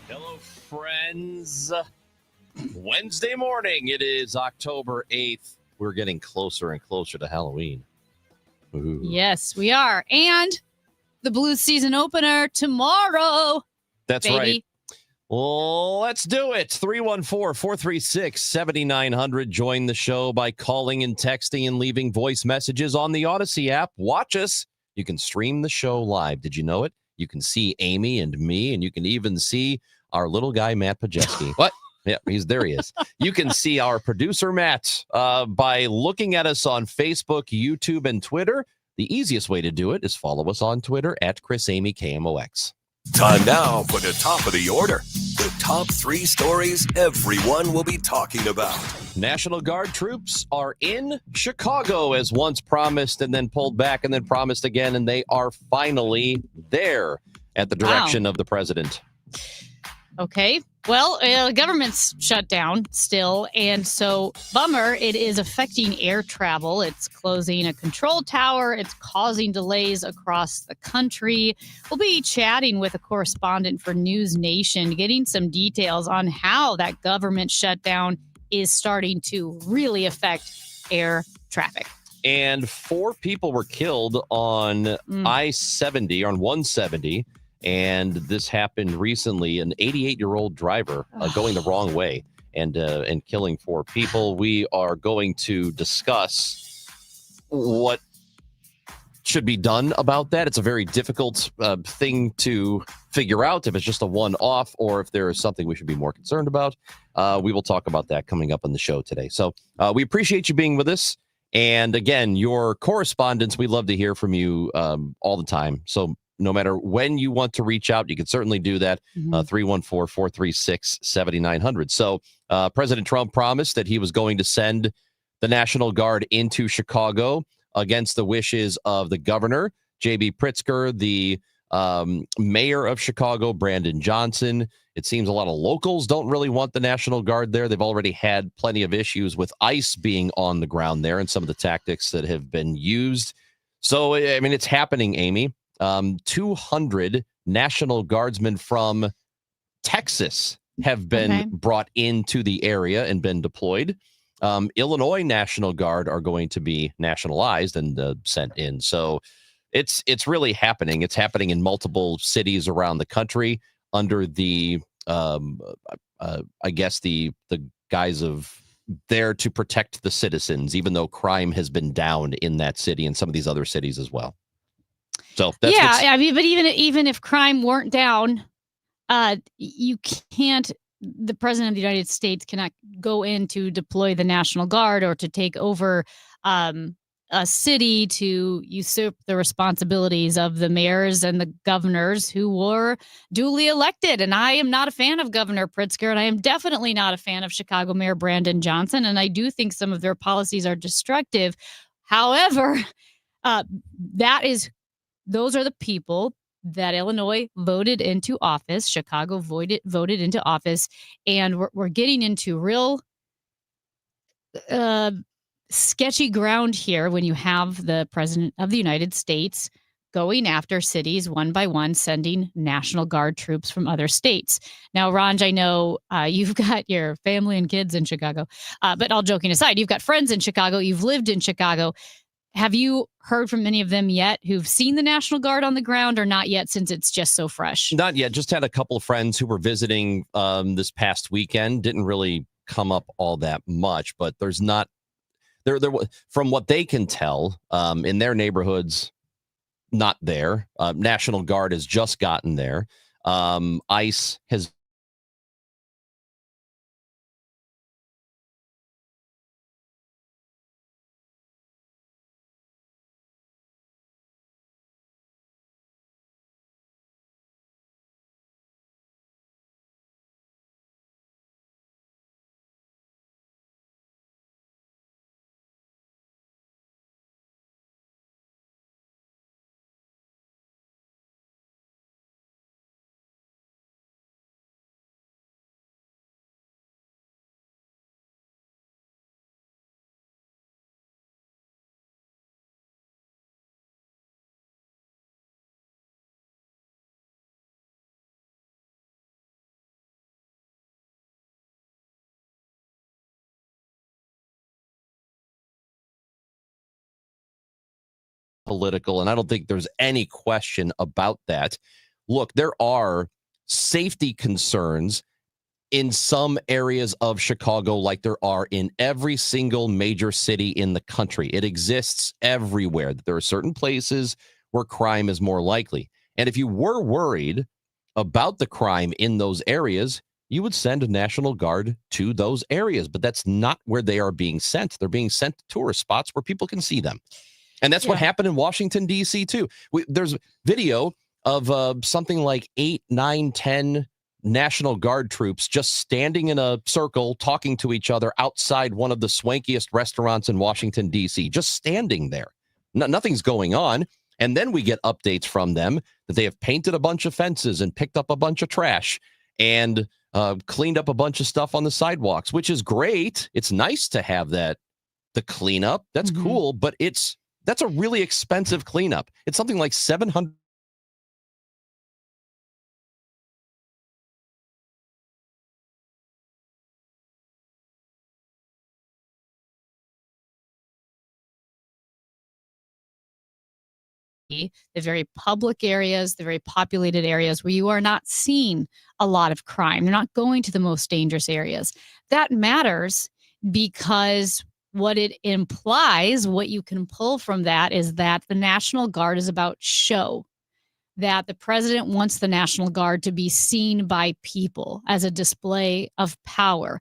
Hello, friends. Wednesday morning. It is October 8th. We're getting closer and closer to Halloween. Ooh. Yes, we are. And the Blues season opener tomorrow. That's baby. right. Well, let's do it. 314-436-7900. Join the show by calling and texting and leaving voice messages on the Odyssey app. Watch us. You can stream the show live. Did you know it? You can see Amy and me, and you can even see our little guy, Matt Pajeski. What? Yeah, there he is. You can see our producer, Matt, by looking at us on Facebook, YouTube, and Twitter. The easiest way to do it is follow us on Twitter at ChrisAmyKMOX. Time now for the top of the order. The top three stories everyone will be talking about. National Guard troops are in Chicago as once promised and then pulled back and then promised again, and they are finally there at the direction of the president. Okay. Well, government's shut down still, and so bummer. It is affecting air travel. It's closing a control tower. It's causing delays across the country. We'll be chatting with a correspondent for News Nation, getting some details on how that government shutdown is starting to really affect air traffic. And 4 people were killed on I-70, on 170. And this happened recently. An 88-year-old driver going the wrong way and killing 4 people. We are going to discuss what should be done about that. It's a very difficult thing to figure out if it's just a one-off or if there is something we should be more concerned about. We will talk about that coming up on the show today. So we appreciate you being with us. And again, your correspondence, we love to hear from you all the time. So no matter when you want to reach out, you can certainly do that. 314-436-7900. So President Trump promised that he was going to send the National Guard into Chicago against the wishes of the governor, J.B. Pritzker, the mayor of Chicago, Brandon Johnson. It seems a lot of locals don't really want the National Guard there. They've already had plenty of issues with ICE being on the ground there and some of the tactics that have been used. So, I mean, it's happening, Amy. 200 National Guardsmen from Texas have been brought into the area and been deployed. Illinois National Guard are going to be nationalized and sent in. So it's really happening. It's happening in multiple cities around the country under the, I guess, the guise of there to protect the citizens, even though crime has been down in that city and some of these other cities as well. So that's I mean, but even if crime weren't down, you can't. The president of the United States cannot go in to deploy the National Guard or to take over a city to usurp the responsibilities of the mayors and the governors who were duly elected. And I am not a fan of Governor Pritzker, and I am definitely not a fan of Chicago Mayor Brandon Johnson. And I do think some of their policies are destructive. However, those are the people that Illinois voted into office. Chicago voted into office. And we're getting into real sketchy ground here when you have the president of the United States going after cities one by one, sending National Guard troops from other states. Now, Ranj, I know you've got your family and kids in Chicago, but all joking aside, you've got friends in Chicago. You've lived in Chicago. Have you heard from any of them yet who've seen the National Guard on the ground, or not yet since it's just so fresh? Not yet. Just had a couple of friends who were visiting this past weekend. Didn't really come up all that much, but there's not there from what they can tell in their neighborhoods, not there. National Guard has just gotten there. ICE has political, and I don't think there's any question about that. Look, there are safety concerns in some areas of Chicago, like there are in every single major city in the country. It exists everywhere. There are certain places where crime is more likely. And if you were worried about the crime in those areas, you would send a National Guard to those areas. But that's not where they are being sent. They're being sent to tourist spots where people can see them. And that's what happened in Washington, D.C., too. There's video of something like 8, 9, 10 National Guard troops just standing in a circle talking to each other outside one of the swankiest restaurants in Washington, D.C., just standing there. Nothing's going on. And then we get updates from them that they have painted a bunch of fences and picked up a bunch of trash and cleaned up a bunch of stuff on the sidewalks, which is great. It's nice to have that, the cleanup. That's cool, but that's a really expensive cleanup. It's something like $700. The very public areas, the very populated areas where you are not seeing a lot of crime. You're not going to the most dangerous areas. That matters because what it implies, what you can pull from that is that the National Guard is about show, that the president wants the National Guard to be seen by people as a display of power.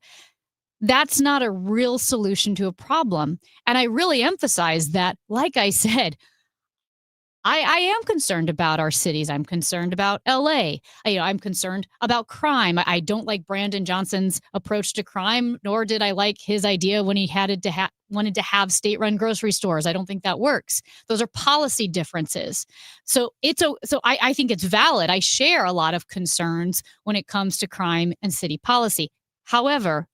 That's not a real solution to a problem. And I really emphasize that, like I said, I am concerned about our cities. I'm concerned about LA. I'm concerned about crime. I don't like Brandon Johnson's approach to crime, nor did I like his idea when he wanted to have state-run grocery stores. I don't think that works. Those are policy differences. So I think it's valid. I share a lot of concerns when it comes to crime and city policy. However,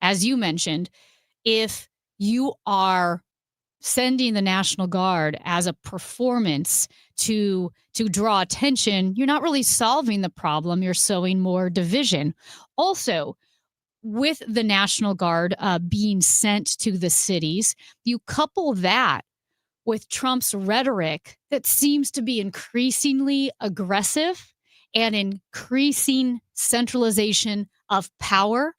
as you mentioned, if you are sending the National Guard as a performance to draw attention, you're not really solving the problem. You're sowing more division. Also, with the National Guard being sent to the cities, you couple that with Trump's rhetoric that seems to be increasingly aggressive and increasing centralization of power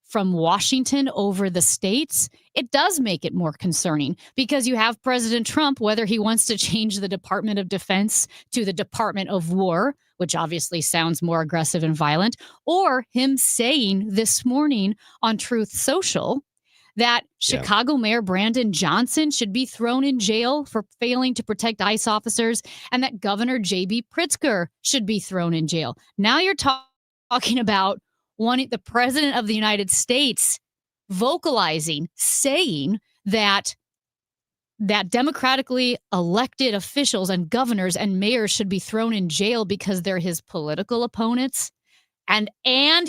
from Washington over the states, it does make it more concerning because you have President Trump, whether he wants to change the Department of Defense to the Department of War, which obviously sounds more aggressive and violent, or him saying this morning on Truth Social that Chicago Mayor Brandon Johnson should be thrown in jail for failing to protect ICE officers and that Governor J.B. Pritzker should be thrown in jail. Now you're talking about the president of the United States vocalizing, saying that democratically elected officials and governors and mayors should be thrown in jail because they're his political opponents. And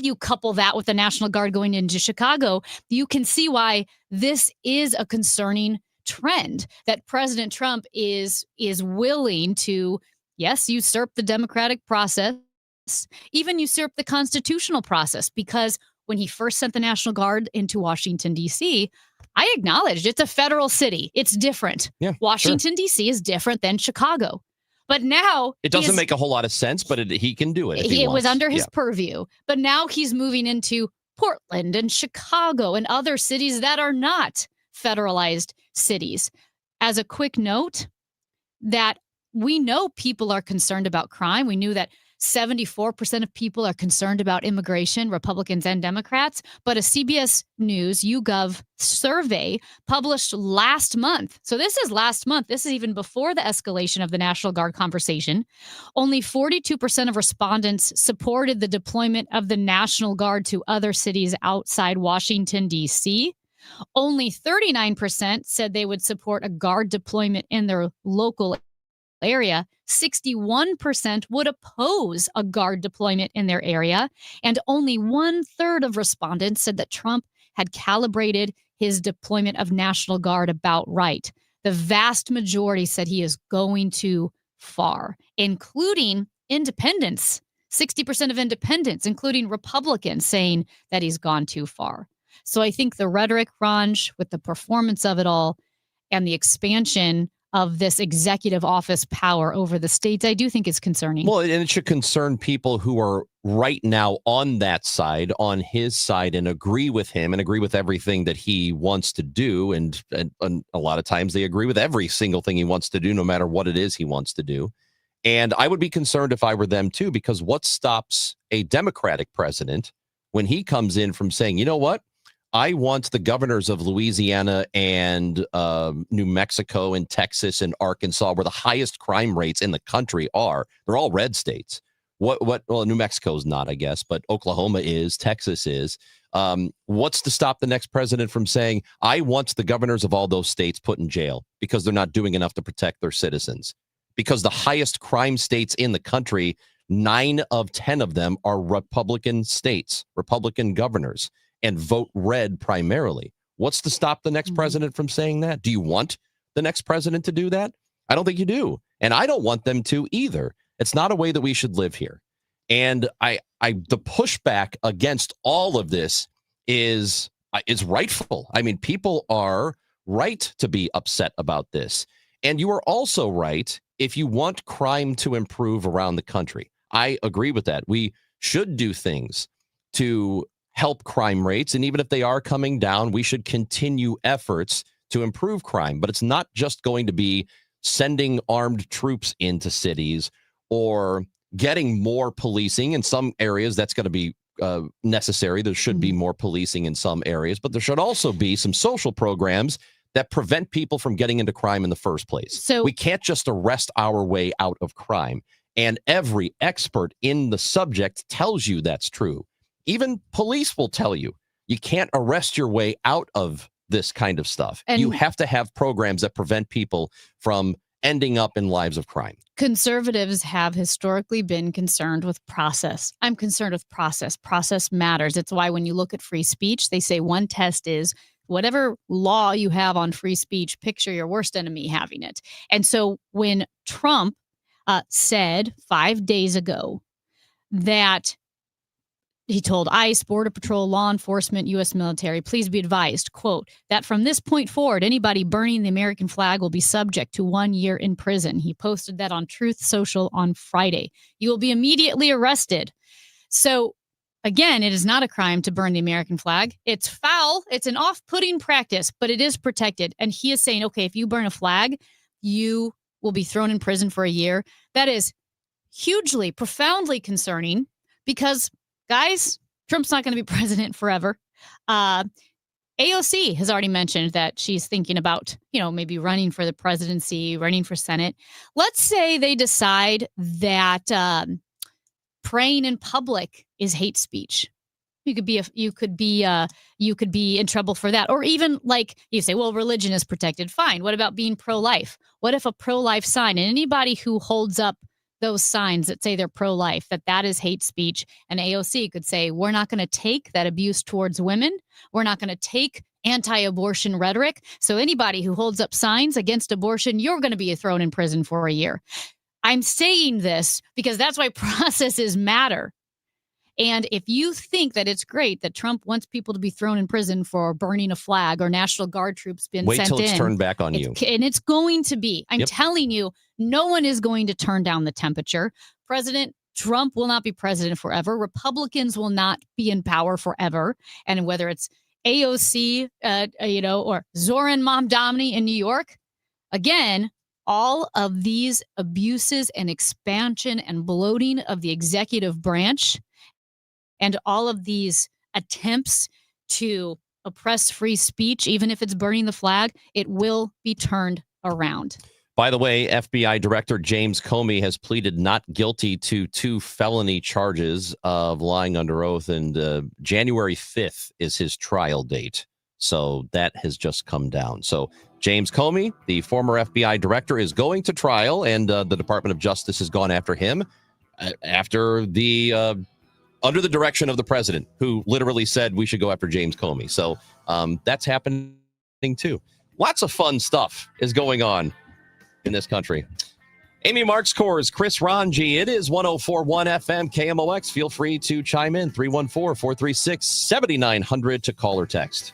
you couple that with the National Guard going into Chicago, you can see why this is a concerning trend, that President Trump is willing to, yes, usurp the democratic process, even usurp the constitutional process, because when he first sent the National Guard into Washington, D.C., I acknowledged it's a federal city. It's different. Yeah, Washington, D.C. is different than Chicago. But now it doesn't make a whole lot of sense, but he can do it. It was under his purview. But now he's moving into Portland and Chicago and other cities that are not federalized cities. As a quick note, that we know people are concerned about crime. We knew that 74% of people are concerned about immigration, Republicans and Democrats. But a CBS News YouGov survey published last month. So this is last month. This is even before the escalation of the National Guard conversation. Only 42% of respondents supported the deployment of the National Guard to other cities outside Washington, D.C. Only 39% said they would support a Guard deployment in their local area. 61% would oppose a Guard deployment in their area, and only 1/3 of respondents said that Trump had calibrated his deployment of National Guard about right. The vast majority said he is going too far, including independents. 60% of independents, including Republicans, saying that he's gone too far. So I think the rhetoric, Ranj, with the performance of it all and the expansion of this executive office power over the states, I do think is concerning. Well, and it should concern people who are right now on that side, on his side, and agree with him and agree with everything that he wants to do. And a lot of times they agree with every single thing he wants to do, no matter what it is he wants to do. And I would be concerned if I were them too, because what stops a Democratic president when he comes in from saying, you know what? I want the governors of Louisiana and New Mexico and Texas and Arkansas, where the highest crime rates in the country are. They're all red states. Well, New Mexico's not, I guess, but Oklahoma is, Texas is. What's to stop the next president from saying, I want the governors of all those states put in jail because they're not doing enough to protect their citizens? Because the highest crime states in the country, 9 of 10 of them are Republican states, Republican governors, and vote red primarily. What's to stop the next president from saying that? Do you want the next president to do that? I don't think you do. And I don't want them to either. It's not a way that we should live here. And the pushback against all of this is rightful. I mean, people are right to be upset about this. And you are also right if you want crime to improve around the country. I agree with that. We should do things to help crime rates. And even if they are coming down, we should continue efforts to improve crime. But it's not just going to be sending armed troops into cities or getting more policing. In some areas, that's going to be necessary. There should be more policing in some areas, but there should also be some social programs that prevent people from getting into crime in the first place. So we can't just arrest our way out of crime. And every expert in the subject tells you that's true. Even police will tell you you can't arrest your way out of this kind of stuff. And you have to have programs that prevent people from ending up in lives of crime. Conservatives have historically been concerned with process. I'm concerned with process. Process matters. It's why when you look at free speech, they say one test is whatever law you have on free speech, picture your worst enemy having it. And so when Trump said 5 days ago that he told ICE, Border Patrol, law enforcement, U.S. military, please be advised, quote, that from this point forward, anybody burning the American flag will be subject to 1 year in prison. He posted that on Truth Social on Friday. You will be immediately arrested. So, again, it is not a crime to burn the American flag. It's foul. It's an off-putting practice, but it is protected. And he is saying, okay, if you burn a flag, you will be thrown in prison for a year. That is hugely, profoundly concerning because guys, Trump's not going to be president forever. AOC has already mentioned that she's thinking about, maybe running for the presidency, running for Senate. Let's say they decide that praying in public is hate speech. You could be in trouble for that. Or even like you say, well, religion is protected. Fine. What about being pro-life? What if a pro-life sign and anybody who holds up those signs that say they're pro-life, that is hate speech. And AOC could say, we're not going to take that abuse towards women. We're not going to take anti-abortion rhetoric. So anybody who holds up signs against abortion, you're going to be thrown in prison for a year. I'm saying this because that's why processes matter. And if you think that it's great that Trump wants people to be thrown in prison for burning a flag or National Guard troops being sent in. Wait till it's turned back on you. And it's going to be. I'm telling you, no one is going to turn down the temperature. President Trump will not be president forever. Republicans will not be in power forever. And whether it's AOC, or Zoran Mamdani in New York, again, all of these abuses and expansion and bloating of the executive branch and all of these attempts to oppress free speech, even if it's burning the flag, it will be turned around. By the way, FBI Director James Comey has pleaded not guilty to 2 felony charges of lying under oath, and January 5th is his trial date. So that has just come down. So James Comey, the former FBI director, is going to trial, and the Department of Justice has gone after him after under the direction of the president, who literally said we should go after James Comey. So that's happening too. Lots of fun stuff is going on in this country. Amy Marks Kors, Chris Ranji. It is 104.1 FM KMOX. Feel free to chime in 314-436-7900 to call or text.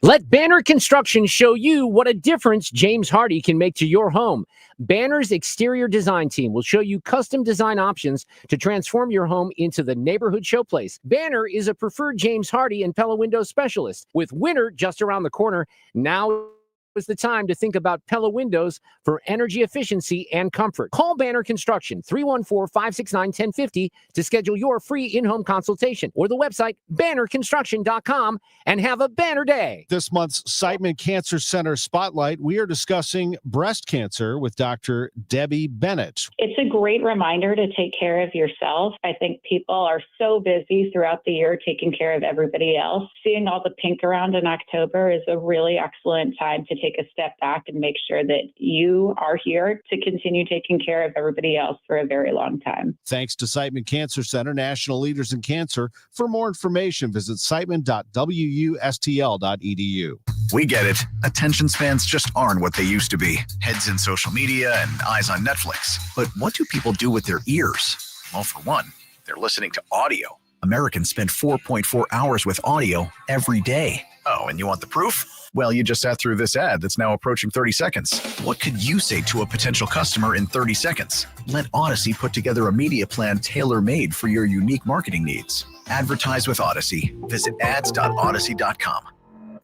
Let Banner Construction show you what a difference James Hardy can make to your home. Banner's exterior design team will show you custom design options to transform your home into the neighborhood showplace. Banner is a preferred James Hardy and Pella Windows specialist. With winter just around the corner, now is the time to think about Pella Windows for energy efficiency and comfort. Call Banner Construction 314-569-1050 to schedule your free in-home consultation, or the website bannerconstruction.com, and have a banner day. This month's Siteman Cancer Center Spotlight, we are discussing breast cancer with Dr. Debbie Bennett. It's a great reminder to take care of yourself. I think people are so busy throughout the year taking care of everybody else. Seeing all the pink around in October is a really excellent time to take a step back and make sure that you are here to continue taking care of everybody else for a very long time. Thanks to Siteman Cancer Center, national leaders in cancer. For more information, visit siteman.wustl.edu. We get it. Attention spans just aren't what they used to be. Heads in social media and eyes on Netflix. But what do people do with their ears? Well, for one, they're listening to audio. Americans spend 4.4 hours with audio every day. Oh, and you want the proof? Well, you just sat through this ad that's now approaching 30 seconds. What could you say to a potential customer in 30 seconds? Let Odyssey put together a media plan tailor-made for your unique marketing needs. Advertise with Odyssey. Visit ads.odyssey.com.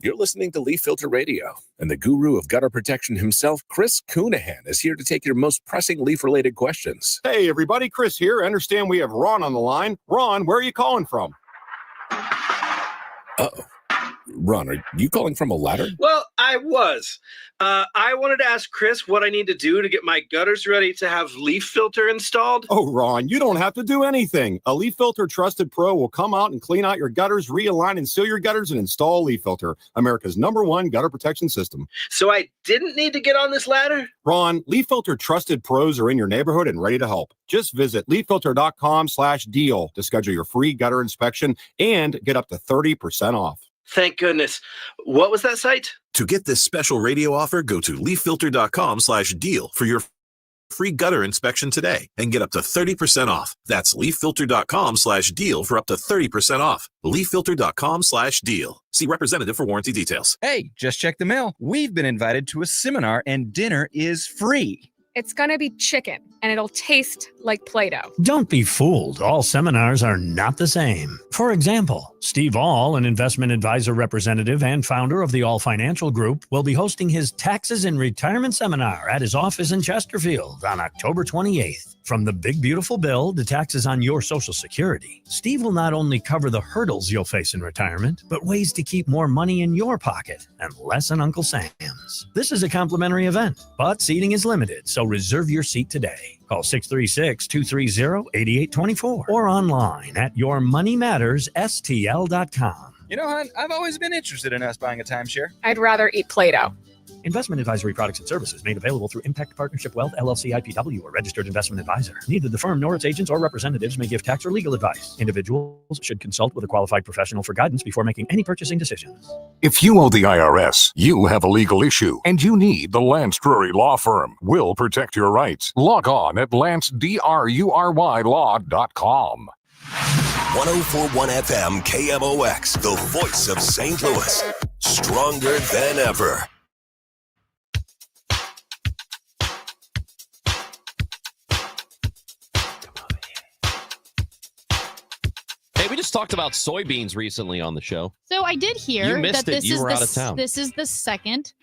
You're listening to Leaf Filter Radio, and the guru of gutter protection himself, Chris Coonahan, is here to take your most pressing leaf-related questions. Hey, everybody, Chris here. I understand we have Ron on the line. Ron, where are you calling from? Uh-oh. Ron, are you calling from a ladder? Well, I was. I wanted to ask Chris what I need to do to get my gutters ready to have leaf filter installed. Oh, Ron, you don't have to do anything. A Leaf Filter Trusted Pro will come out and clean out your gutters, realign and seal your gutters, and install Leaf Filter, America's #1 gutter protection system. So I didn't need to get on this ladder? Ron, Leaf Filter Trusted Pros are in your neighborhood and ready to help. Just visit leaffilter.com/deal to schedule your free gutter inspection and get up to 30% off. Thank goodness. What was that site? To get this special radio offer, go to leaffilter.com/deal for your free gutter inspection today and get up to 30% off. That's leaffilter.com/deal for up to 30% off. leaffilter.com/deal. See representative for warranty details. Hey, just check the mail. We've been invited to a seminar and dinner is free. It's going to be chicken, and it'll taste like Play-Doh. Don't be fooled. All seminars are not the same. For example, Steve All, an investment advisor representative and founder of the All Financial Group, will be hosting his Taxes and Retirement Seminar at his office in Chesterfield on October 28th. From the big beautiful bill to taxes on your Social Security, Steve will not only cover the hurdles you'll face in retirement, but ways to keep more money in your pocket and less in Uncle Sam's. This is a complimentary event, but seating is limited, so reserve your seat today. Call 636-230-8824 or online at yourmoneymattersstl.com. You know, hon, I've always been interested in us buying a timeshare. I'd rather eat Play-Doh. Investment advisory products and services made available through Impact Partnership Wealth, LLC IPW, or registered investment advisor. Neither the firm nor its agents or representatives may give tax or legal advice. Individuals should consult with a qualified professional for guidance before making any purchasing decisions. If you owe the IRS, you have a legal issue, and you need the Lance Drury Law Firm. We'll protect your rights. Log on at lancedrurylaw.com. 104.1 FM KMOX, the voice of St. Louis. Stronger than ever. Hey, we just talked about soybeans recently on the show. So I did hear You missed that it. You were out of town. This is the second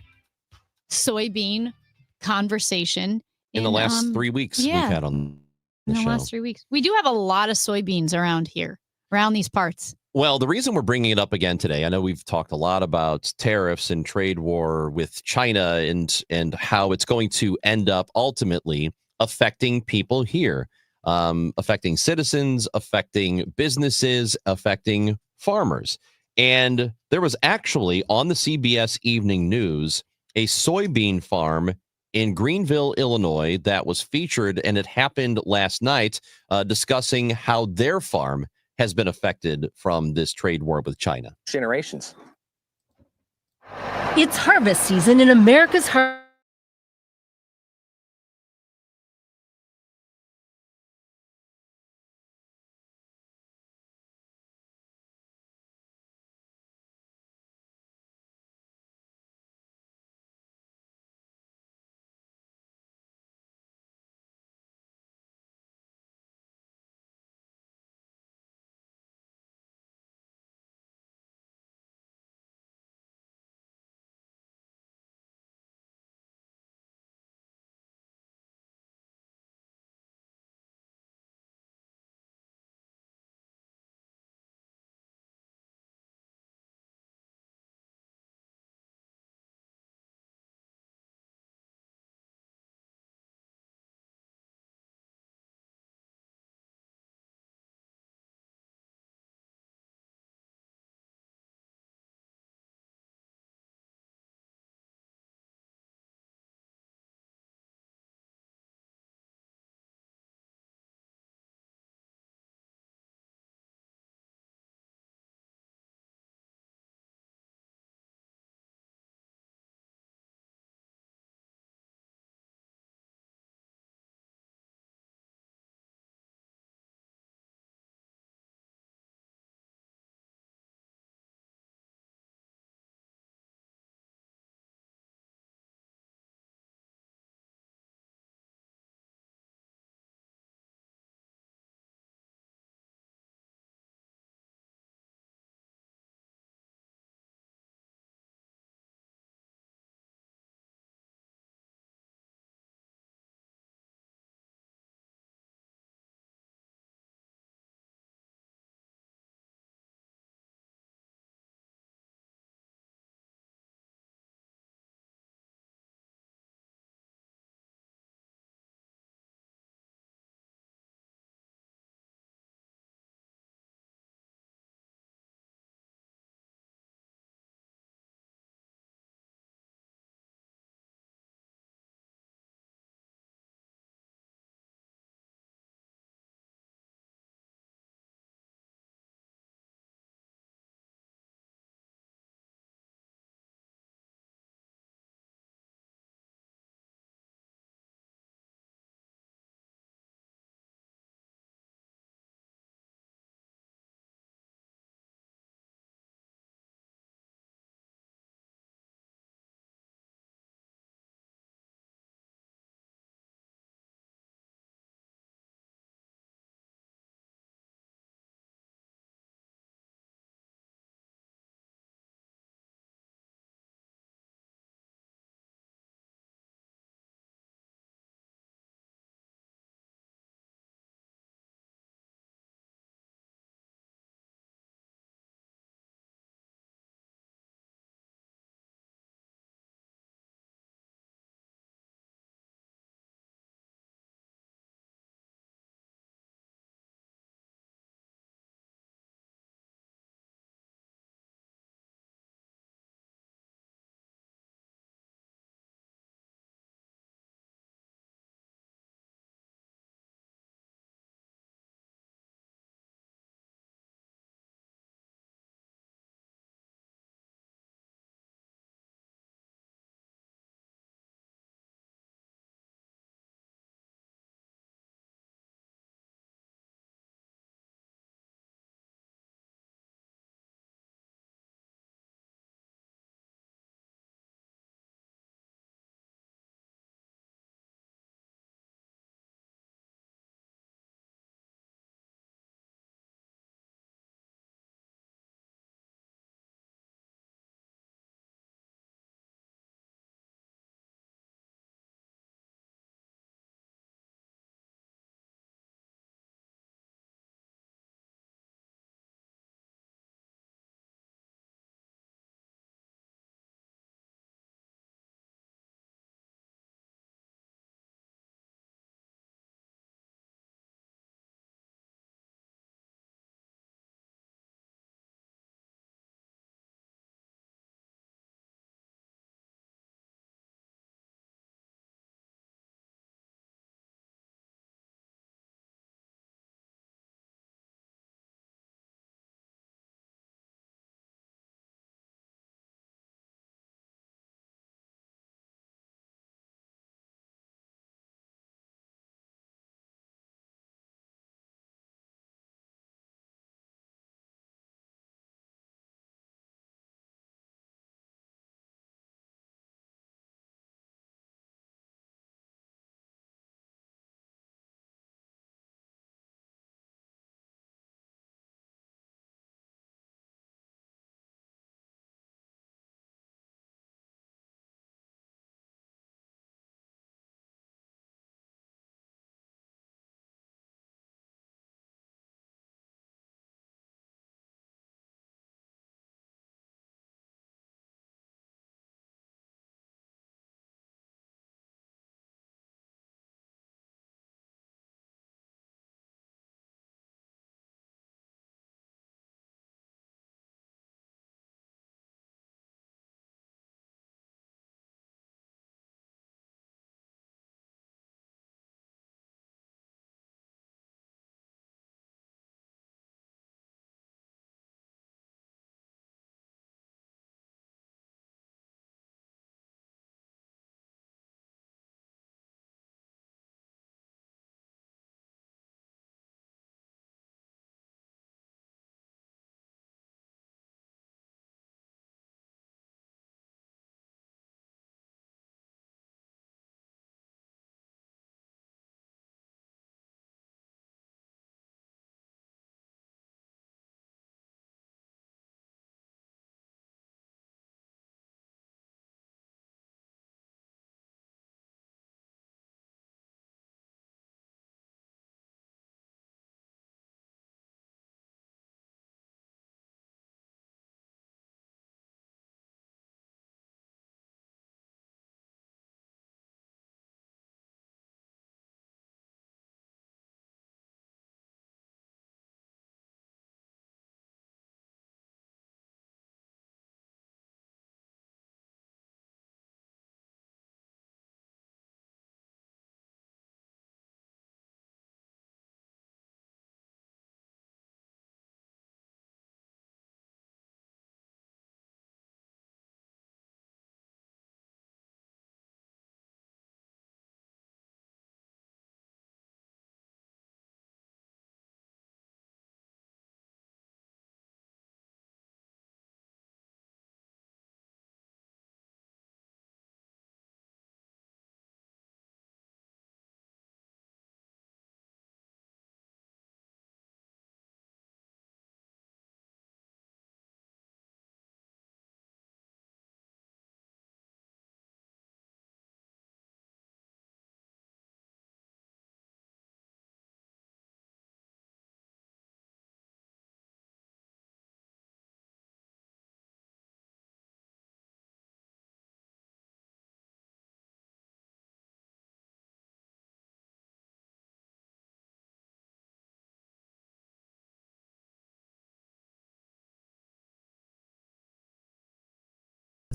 soybean conversation In the last 3 weeks yeah, we've had on the in the show. last 3 weeks. We do have a lot of soybeans around here, around these parts. Well, the reason we're bringing it up again today, I know we've talked a lot about tariffs and trade war with China and how it's going to end up ultimately affecting people here, affecting citizens, affecting businesses, affecting farmers. And there was actually on the CBS Evening News a soybean farm in Greenville, Illinois, that was featured, and it happened last night, discussing how their farm has been affected from this trade war with China. Generations. It's harvest season in America's heart.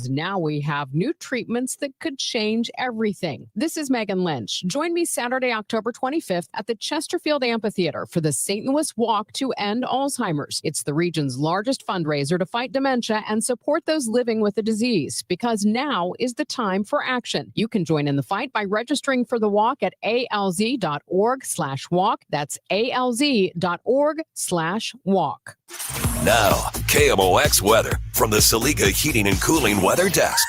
because now we have new treatments that could change everything. This is Megan Lynch. Join me Saturday, October 25th at the Chesterfield Amphitheater for the St. Louis Walk to End Alzheimer's. It's the region's largest fundraiser to fight dementia and support those living with the disease, because now is the time for action. You can join in the fight by registering for the walk at alz.org/walk. That's alz.org/walk. Now, KMOX weather from the Saliga Heating and Cooling Weather Desk.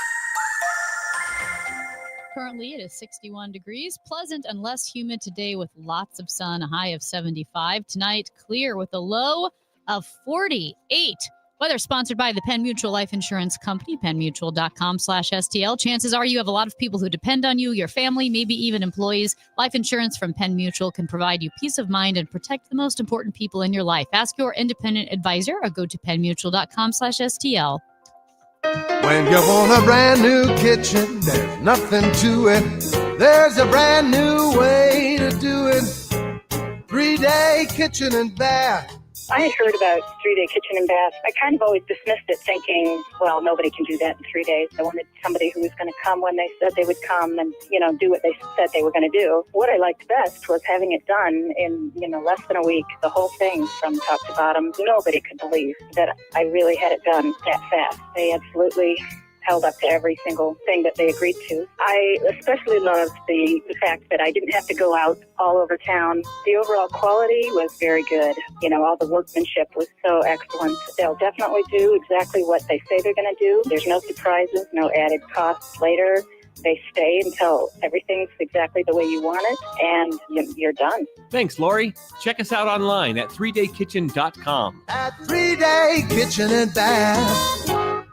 Currently, it is 61 degrees. Pleasant and less humid today with lots of sun, a high of 75. Tonight, clear with a low of 48. Weather sponsored by the Penn Mutual Life Insurance Company, pennmutual.com/STL. Chances are you have a lot of people who depend on you, your family, maybe even employees. Life insurance from Penn Mutual can provide you peace of mind and protect the most important people in your life. Ask your independent advisor or go to pennmutual.com/STL. When you want a brand new kitchen, there's nothing to it. There's a brand new way to do it. 3-day kitchen and bath. I had heard about 3-day kitchen and bath. I kind of always dismissed it thinking, well, nobody can do that in 3 days. I wanted somebody who was going to come when they said they would come and, do what they said they were going to do. What I liked best was having it done in, less than a week, the whole thing from top to bottom. Nobody could believe that I really had it done that fast. They absolutely held up to every single thing that they agreed to. I especially loved the fact that I didn't have to go out all over town. The overall quality was very good. All the workmanship was so excellent. They'll definitely do exactly what they say they're going to do. There's no surprises, no added costs later. They stay until everything's exactly the way you want it, and you're done. Thanks, Lori. Check us out online at 3daykitchen.com. At 3-day kitchen and bath.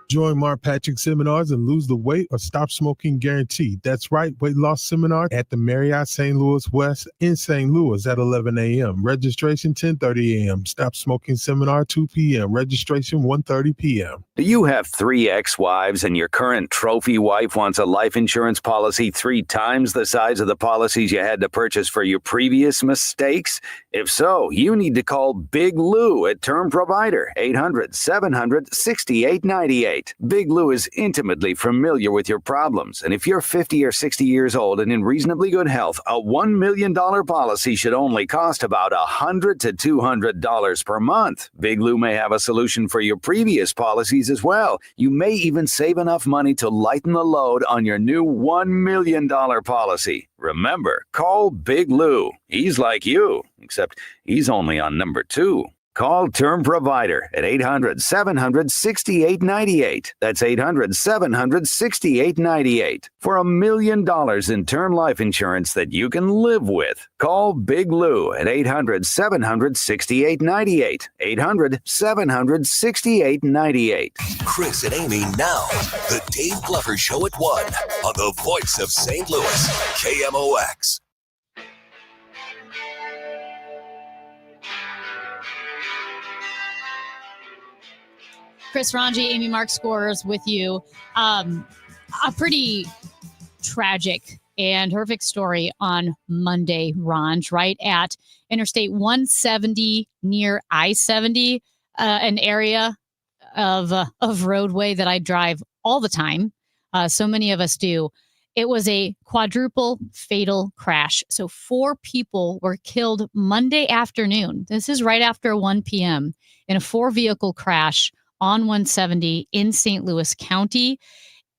Join Mark Patrick seminars and lose the weight or stop smoking guaranteed. That's right, weight loss seminar at the Marriott St. Louis West in St. Louis at 11 a.m. Registration 10:30 a.m. Stop smoking seminar 2 p.m. Registration 1:30 p.m. Do you have 3 ex-wives and your current trophy wife wants a life insurance policy 3 times the size of the policies you had to purchase for your previous mistakes? If so, you need to call Big Lou at Term Provider, 800-700-6898. Big Lou is intimately familiar with your problems, and if you're 50 or 60 years old and in reasonably good health, a $1 million policy should only cost about $100 to $200 per month. Big Lou may have a solution for your previous policies as well. You may even save enough money to lighten the load on your new $1 million policy. Remember, call Big Lou. He's like you, except he's only on number 2. Call Term Provider at 800-700-6898. That's 800-700-6898 for $1 million in term life insurance that you can live with. Call Big Lou at 800-700-6898. 800-700-6898. Chris and Amy now. The Dave Glover Show at 1 on the Voice of St. Louis, KMOX. Chris Ranji, Amy Mark Scorers with you. A pretty tragic and horrific story on Monday, Ranj, right at Interstate 170 near I-70, an area of roadway that I drive all the time. So many of us do. It was a quadruple fatal crash. So 4 people were killed Monday afternoon. This is right after 1 p.m. in a 4-vehicle crash on 170 in St. Louis County.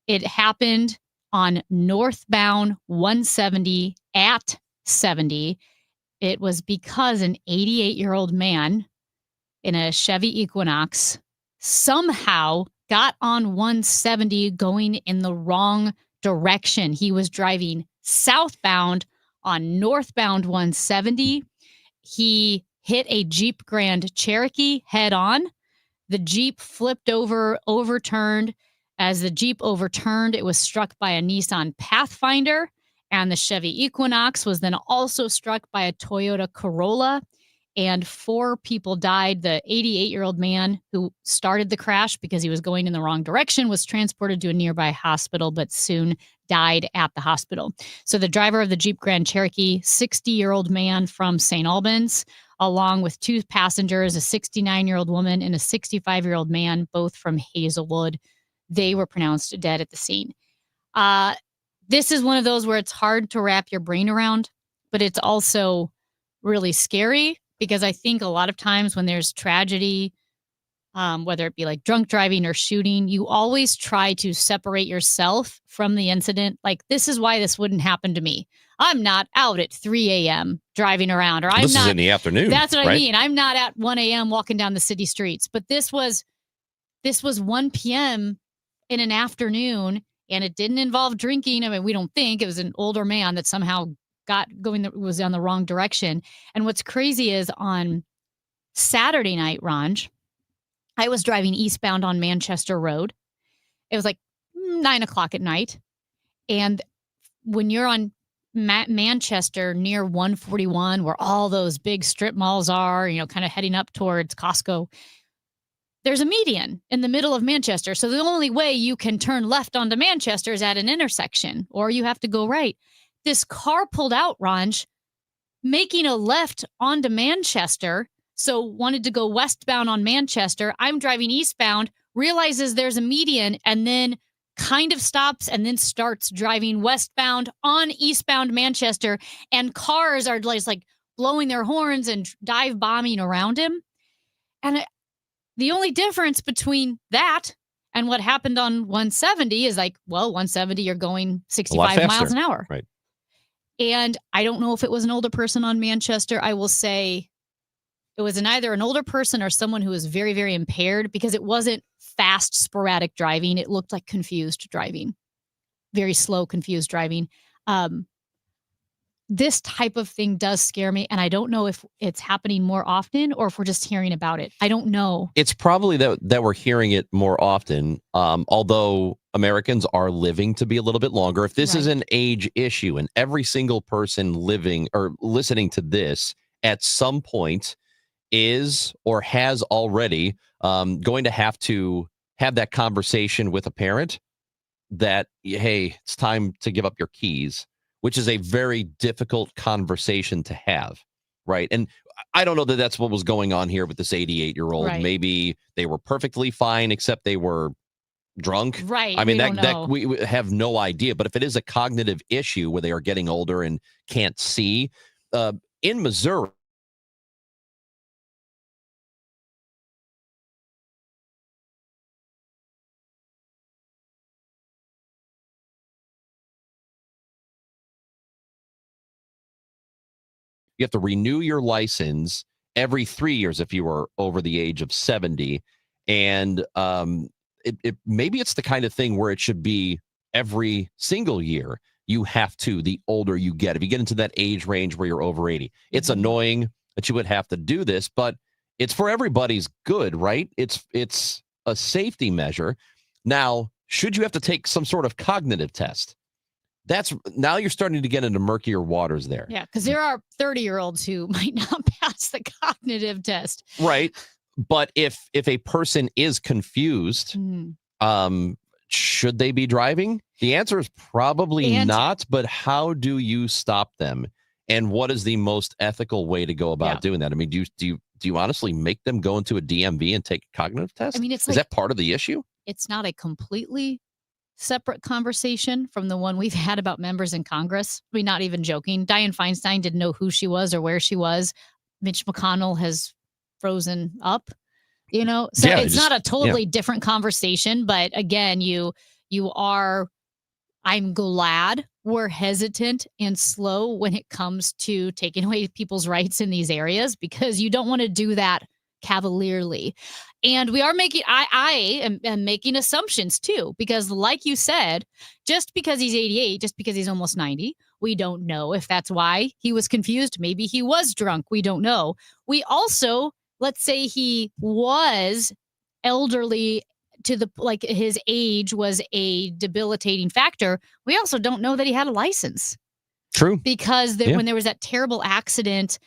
It happened on northbound 170 at 70. It was because an 88-year-old man in a Chevy Equinox somehow got on 170 going in the wrong direction. He was driving southbound on northbound 170. He hit a Jeep Grand Cherokee head on. The Jeep flipped over, overturned. As the Jeep overturned, it was struck by a Nissan Pathfinder, and the Chevy Equinox was then also struck by a Toyota Corolla, and 4 people died. The 88-year-old man who started the crash because he was going in the wrong direction was transported to a nearby hospital, but soon died at the hospital. So the driver of the Jeep Grand Cherokee, 60-year-old man from St. Albans, along with 2 passengers, a 69-year-old woman and a 65-year-old man, both from Hazelwood, they were pronounced dead at the scene. This is one of those where it's hard to wrap your brain around, but it's also really scary because I think a lot of times when there's tragedy, whether it be like drunk driving or shooting, you always try to separate yourself from the incident. Like, this is why this wouldn't happen to me. I'm not out at 3 a.m. driving around, or I'm This not is in the afternoon. That's what right? I mean. I'm not at 1 a.m. walking down the city streets, but this was 1 p.m. in an afternoon, and it didn't involve drinking. I mean, we don't think it was an older man that somehow was on the wrong direction. And what's crazy is on Saturday night, Ranj, I was driving eastbound on Manchester Road. It was like 9 o'clock at night. And when you're on Manchester near 141, where all those big strip malls are, kind of heading up towards Costco, there's a median in the middle of Manchester. So the only way you can turn left onto Manchester is at an intersection, or you have to go right. This car pulled out, Ranj, making a left onto Manchester. So wanted to go westbound on Manchester. I'm driving eastbound, realizes there's a median, and then kind of stops and then starts driving westbound on eastbound Manchester. And cars are just like blowing their horns and dive bombing around him. And the only difference between that and what happened on 170 is 170, you're going 65 miles an hour. Right. And I don't know if it was an older person on Manchester. I will say it was either an older person or someone who was very, very impaired, because it wasn't fast, sporadic driving. It looked like confused driving, very slow, confused driving. This type of thing does scare me. And I don't know if it's happening more often or if we're just hearing about it. I don't know. It's probably that we're hearing it more often, although Americans are living to be a little bit longer. If this is an age issue and every single person living or listening to this at some point is or has already going to have that conversation with a parent that, hey, it's time to give up your keys, which is a very difficult conversation to have, right? And I don't know that that's what was going on here with this 88-year-old. Right. Maybe they were perfectly fine, except they were drunk. Right. I mean, we don't know. we have no idea. But if it is a cognitive issue where they are getting older and can't see, in Missouri, you have to renew your license every 3 years if you are over the age of 70. And maybe it's the kind of thing where it should be every single year you have to, the older you get. If you get into that age range where you're over 80, it's annoying that you would have to do this, but it's for everybody's good, right? It's a safety measure. Now, should you have to take some sort of cognitive test? Now you're starting to get into murkier waters there. Yeah, because there are 30-year-olds who might not pass the cognitive test. Right. But if a person is confused, should they be driving? The answer is probably not, but how do you stop them? And what is the most ethical way to go about doing that? I mean, do you honestly make them go into a DMV and take a cognitive test? I mean, is that part of the issue? It's not a completely separate conversation from the one we've had about members in Congress. I mean, not even joking. Dianne Feinstein didn't know who she was or where she was. Mitch McConnell has frozen up, so it's not a totally different conversation. But again, I'm glad we're hesitant and slow when it comes to taking away people's rights in these areas, because you don't want to do that cavalierly. And we are I am making assumptions too, because like you said, just because he's 88, just because he's almost 90, we don't know if that's why he was confused. Maybe he was drunk. We don't know. We also, let's say he was elderly to his age was a debilitating factor. We also don't know that he had a license. True. Because when there was that terrible accident,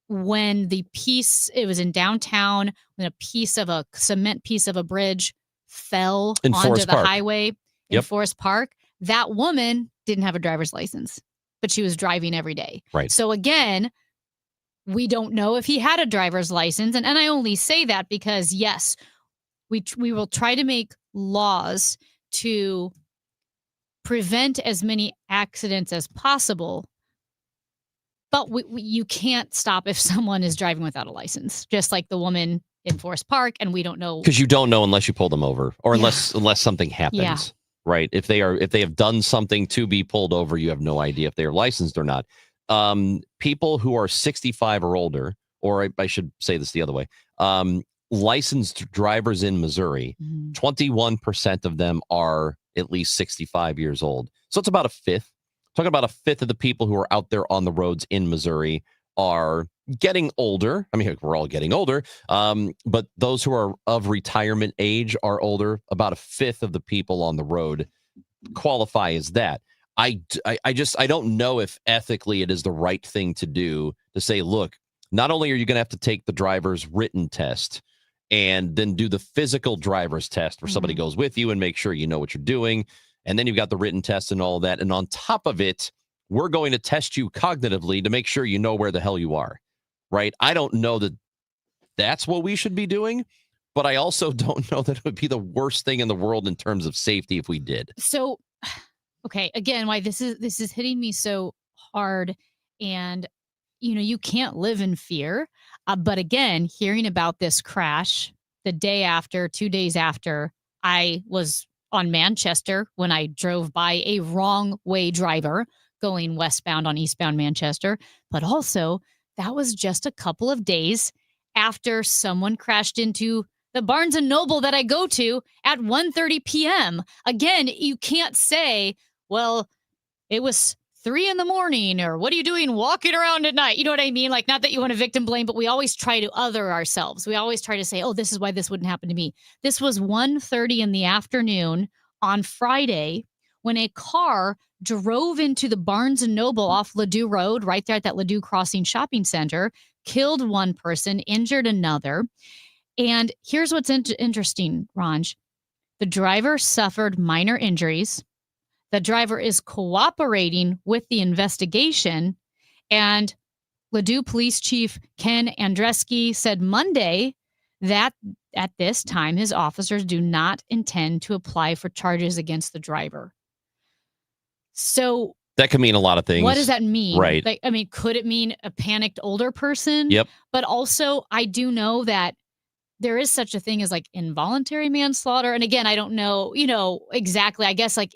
when it was in downtown, when a cement piece of a bridge fell onto the highway in Forest Park, that woman didn't have a driver's license, but she was driving every day. Right. So again, we don't know if he had a driver's license. And I only say that because, yes, we will try to make laws to prevent as many accidents as possible. But you can't stop if someone is driving without a license, just like the woman in Forest Park, and we don't know. Because you don't know unless you pull them over, or unless something happens, Yeah. right? If they have done something to be pulled over, you have no idea if they are licensed or not. People who are 65 or older, or I should say this the other way, licensed drivers in Missouri, 21% of them are at least 65 years old. So it's about a fifth. Talking about a fifth of the people who are out there on the roads in Missouri are getting older. I mean, we're all getting older, but those who are of retirement age are older. About a fifth of the people on the road qualify as that. I don't know if ethically it is the right thing to do to say, look, not only are you going to have to take the driver's written test and then do the physical driver's test where somebody goes with you and make sure you know what you're doing. And then you've got the written test and all that. And on top of it, we're going to test you cognitively to make sure you know where the hell you are, right? I don't know that that's what we should be doing, but I also don't know that it would be the worst thing in the world in terms of safety if we did. So, okay, again, why this is hitting me so hard, and you can't live in fear. But again, hearing about this crash the day after, 2 days after, I was on Manchester when I drove by a wrong way driver going westbound on eastbound Manchester. But also, that was just a couple of days after someone crashed into the Barnes and Noble that I go to at 1:30 p.m. Again, you can't say, well, it was 3 a.m, or what are you doing walking around at night? You know what I mean? Like, not that you want to victim blame, but we always try to other ourselves. We always try to say, oh, this is why this wouldn't happen to me. This was 1:30 in the afternoon on Friday when a car drove into the Barnes and Noble off Ladue Road, right there at that Ladue Crossing shopping center, killed one person, injured another. And here's what's interesting, Ranj. The driver suffered minor injuries. The driver is cooperating with the investigation. And Ladue Police Chief Ken Andreski said Monday that at this time, his officers do not intend to apply for charges against the driver. So that could mean a lot of things. What does that mean? Right. Like, I mean, could it mean a panicked older person? Yep. But also, I do know that there is such a thing as like involuntary manslaughter. And again, I don't know, exactly. I guess like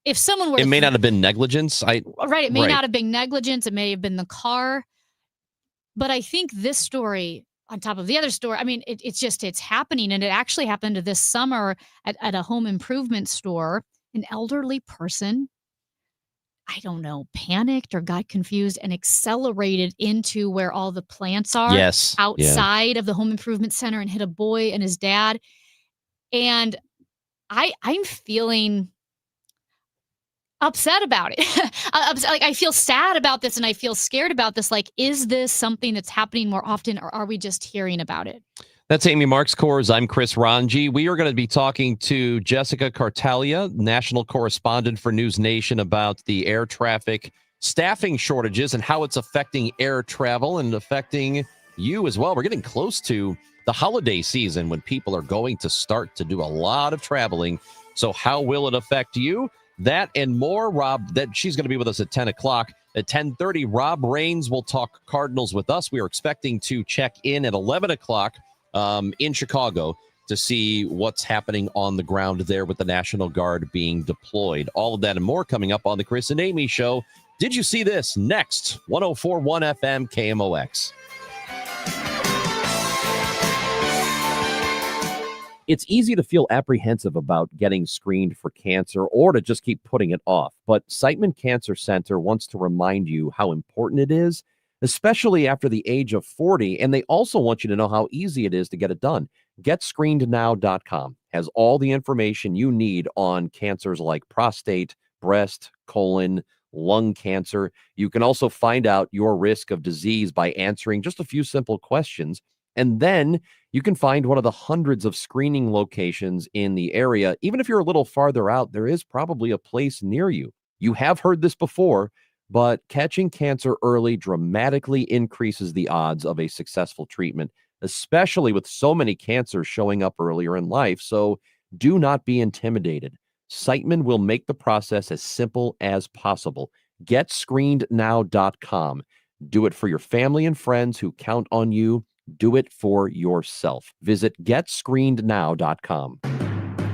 if someone were it may not have been negligence. Right. It may not have been negligence. It may have been the car. But I think this story, on top of the other story, I mean, it's happening. And it actually happened this summer at a home improvement store. An elderly person, I don't know, panicked or got confused and accelerated into where all the plants are. Yes. Outside of the home improvement center, and hit a boy and his dad. And I'm feeling upset about it. Like, I feel sad about this and I feel scared about this. Like, is this something that's happening more often, or are we just hearing about it? That's Amy Marks Kors. I'm Chris Ranji. We are going to be talking to Jessica Cartalia, national correspondent for News Nation, about the air traffic staffing shortages and how it's affecting air travel and affecting you as well. We're getting close to the holiday season when people are going to start to do a lot of traveling. So how will it affect you? That and more. She's going to be with us at 10 o'clock. At 10:30, Rob Rains will talk Cardinals with us. We are expecting to check in at 11 o'clock in Chicago to see what's happening on the ground there with the National Guard being deployed. All of that and more coming up on the Chris and Amy Show. Did you see this? Next, 104.1 FM KMOX. It's easy to feel apprehensive about getting screened for cancer or to just keep putting it off. But Siteman Cancer Center wants to remind you how important it is, especially after the age of 40. And they also want you to know how easy it is to get it done. GetScreenedNow.com has all the information you need on cancers like prostate, breast, colon, lung cancer. You can also find out your risk of disease by answering just a few simple questions. And then you can find one of the hundreds of screening locations in the area. Even if you're a little farther out, there is probably a place near you. You have heard this before, but catching cancer early dramatically increases the odds of a successful treatment. especially with so many cancers showing up earlier in life. So do not be intimidated. Siteman will make the process as simple as possible. GetScreenedNow.com. Do it for your family and friends who count on you. Do it for yourself. Visit GetScreenedNow.com.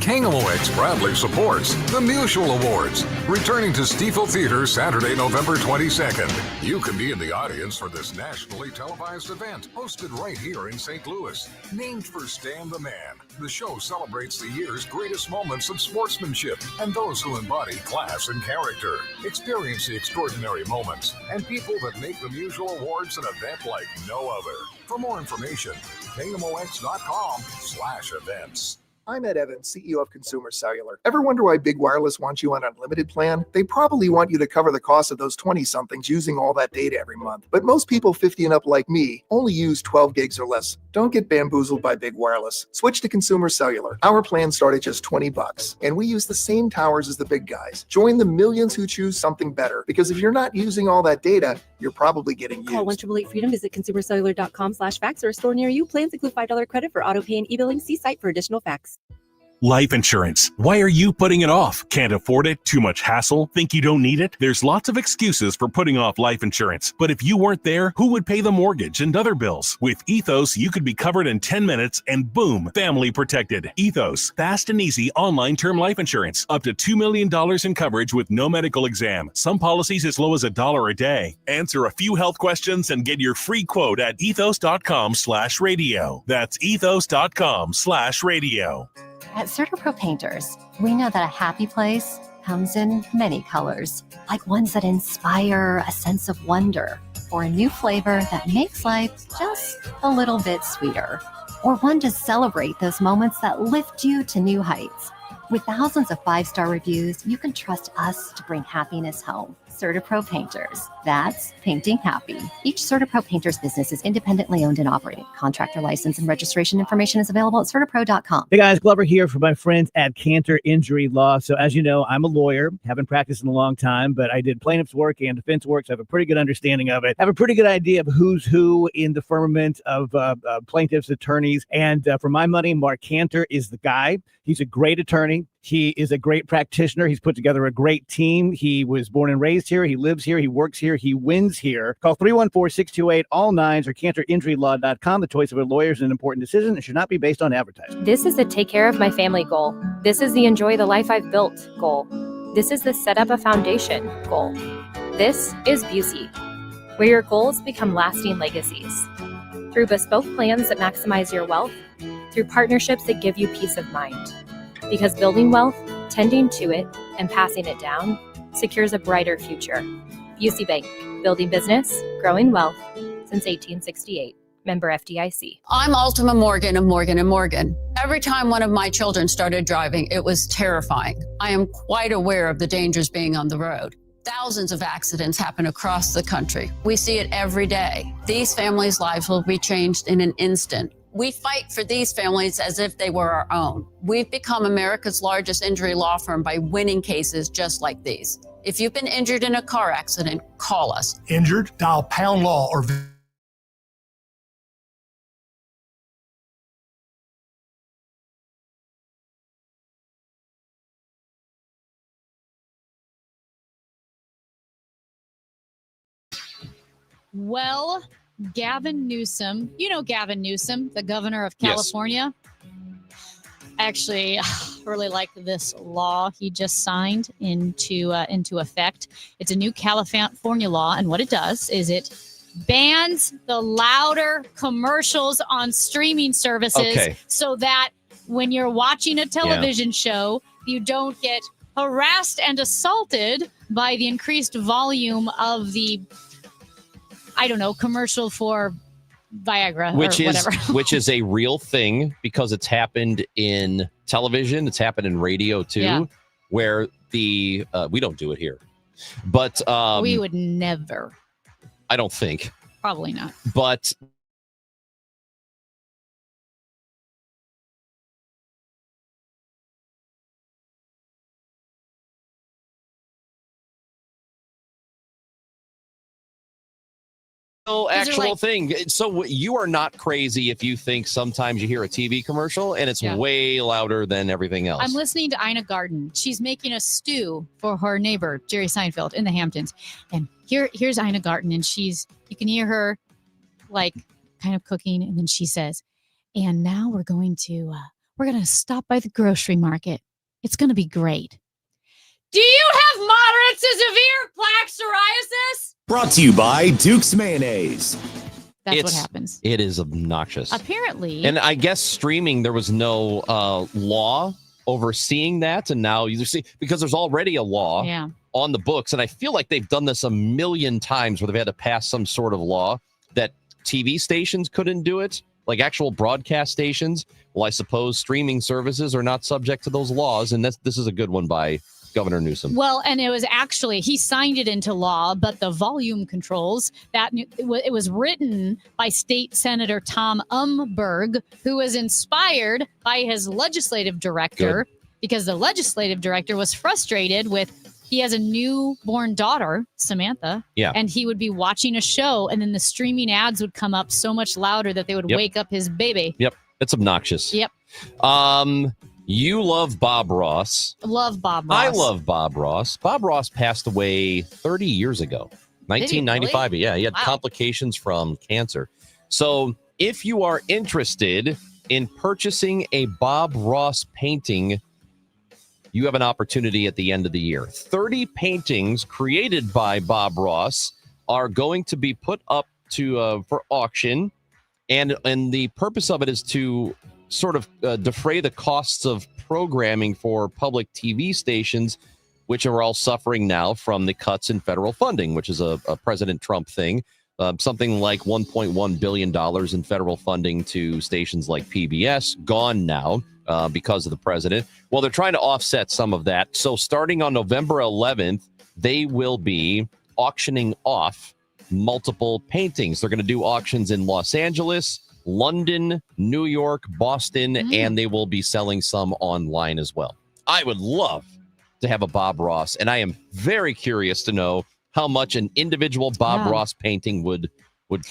KMOX proudly supports the Musial Awards, returning to Stiefel Theater Saturday, November 22nd. You can be in the audience for this nationally televised event, hosted right here in St. Louis. Named for Stan the Man, the show celebrates the year's greatest moments of sportsmanship and those who embody class and character. Experience the extraordinary moments and people that make the Musial Awards an event like no other. For more information, KMOX.com/events. I'm Ed Evans, CEO of Consumer Cellular. Ever wonder why Big Wireless wants you on an unlimited plan? They probably want you to cover the cost of those 20-somethings using all that data every month. But most people 50 and up like me only use 12 gigs or less. Don't get bamboozled by Big Wireless. Switch to Consumer Cellular. Our plans start at just $20, and we use the same towers as the big guys. Join the millions who choose something better, because if you're not using all that data, you're probably getting used. Call 1-888-FREEDOM, visit consumercellular.com/facts or a store near you. Plans include $5 credit for auto pay and e-billing. See site for additional facts. Life insurance. Why are you putting it off? Can't afford it? Too much hassle? Think you don't need it? There's lots of excuses for putting off life insurance. But if you weren't there, who would pay the mortgage and other bills? With Ethos, you could be covered in 10 minutes and boom, family protected. Ethos, fast and easy online term life insurance. Up to $2 million in coverage with no medical exam. Some policies as low as $1 a day. Answer a few health questions and get your free quote at ethos.com/radio. That's ethos.com/radio. At CertaPro Painters, we know that a happy place comes in many colors, like ones that inspire a sense of wonder, or a new flavor that makes life just a little bit sweeter, or one to celebrate those moments that lift you to new heights. With thousands of 5-star reviews, you can trust us to bring happiness home. CertaPro Painters. That's painting happy. Each CertaPro Painters business is independently owned and operated. Contractor license and registration information is available at CertaPro.com. Hey guys, Glover here for my friends at Cantor Injury Law. So as you know, I'm a lawyer, haven't practiced in a long time, but I did plaintiff's work and defense work, so I have a pretty good understanding of it. I have a pretty good idea of who's who in the firmament of plaintiffs' attorneys. And for my money, Mark Cantor is the guy. He's a great attorney. He is a great practitioner. He's put together a great team. He was born and raised here. He lives here. He works here. He wins here. Call 314-628-ALL-9s or CantorInjuryLaw.com. The choice of a lawyer is an important decision and should not be based on advertising. This is the take care of my family goal. This is the enjoy the life I've built goal. This is the set up a foundation goal. This is Busey, where your goals become lasting legacies. Through bespoke plans that maximize your wealth, through partnerships that give you peace of mind. Because building wealth, tending to it, and passing it down secures a brighter future. Busey Bank, building business, growing wealth since 1868. Member FDIC. I'm Ultima Morgan of Morgan & Morgan. Every time one of my children started driving, it was terrifying. I am quite aware of the dangers being on the road. Thousands of accidents happen across the country. We see it every day. These families' lives will be changed in an instant. We fight for these families as if they were our own. We've become America's largest injury law firm by winning cases just like these. If you've been injured in a car accident, call us. Injured? Dial pound law or Well, Gavin Newsom, you know Gavin Newsom, the governor of California. Yes. Actually, really like this law he just signed into effect. It's a new California law, and what it does is it bans the louder commercials on streaming services so that when you're watching a television show, you don't get harassed and assaulted by the increased volume of the commercial for Viagra or whatever. which is a real thing because it's happened in television. It's happened in radio too, where we don't do it here, but we would never. I don't think. Probably not. But actual thing. So you are not crazy if you think sometimes you hear a TV commercial and it's way louder than everything else. I'm listening to Ina Garten. She's making a stew for her neighbor, Jerry Seinfeld, in the Hamptons. And here's Ina Garten, and you can hear her like kind of cooking, and then she says, and now we're going to stop by the grocery market. It's going to be great. Do you have moderate to severe plaque psoriasis? Brought to you by Duke's Mayonnaise. That's what happens. It is obnoxious. Apparently. And I guess streaming, there was no law overseeing that. And now you see, because there's already a law on the books. And I feel like they've done this a million times where they've had to pass some sort of law that TV stations couldn't do it, like actual broadcast stations. Well, I suppose streaming services are not subject to those laws. And this is a good one by Governor Newsom. Well, and it was actually, he signed it into law, but the volume controls, it was written by State Senator Tom Umberg, who was inspired by his legislative director, because the legislative director was frustrated he has a newborn daughter, Samantha, and he would be watching a show, and then the streaming ads would come up so much louder that they would wake up his baby. Yep. It's obnoxious. Yep. You love Bob Ross. Love Bob Ross. I love Bob Ross. Bob Ross passed away 30 years ago, 1995. Really? Yeah, he had complications from cancer. So if you are interested in purchasing a Bob Ross painting, you have an opportunity at the end of the year. 30 paintings created by Bob Ross are going to be put up for auction. And the purpose of it is to sort of defray the costs of programming for public TV stations, which are all suffering now from the cuts in federal funding, which is a President Trump thing. Something like $1.1 billion in federal funding to stations like PBS, gone now because of the president. Well, they're trying to offset some of that. So starting on November 11th, they will be auctioning off multiple paintings. They're going to do auctions in Los Angeles, London, New York, Boston, and they will be selling some online as well. I would love to have a Bob Ross, and I am very curious to know how much an individual Bob Ross painting would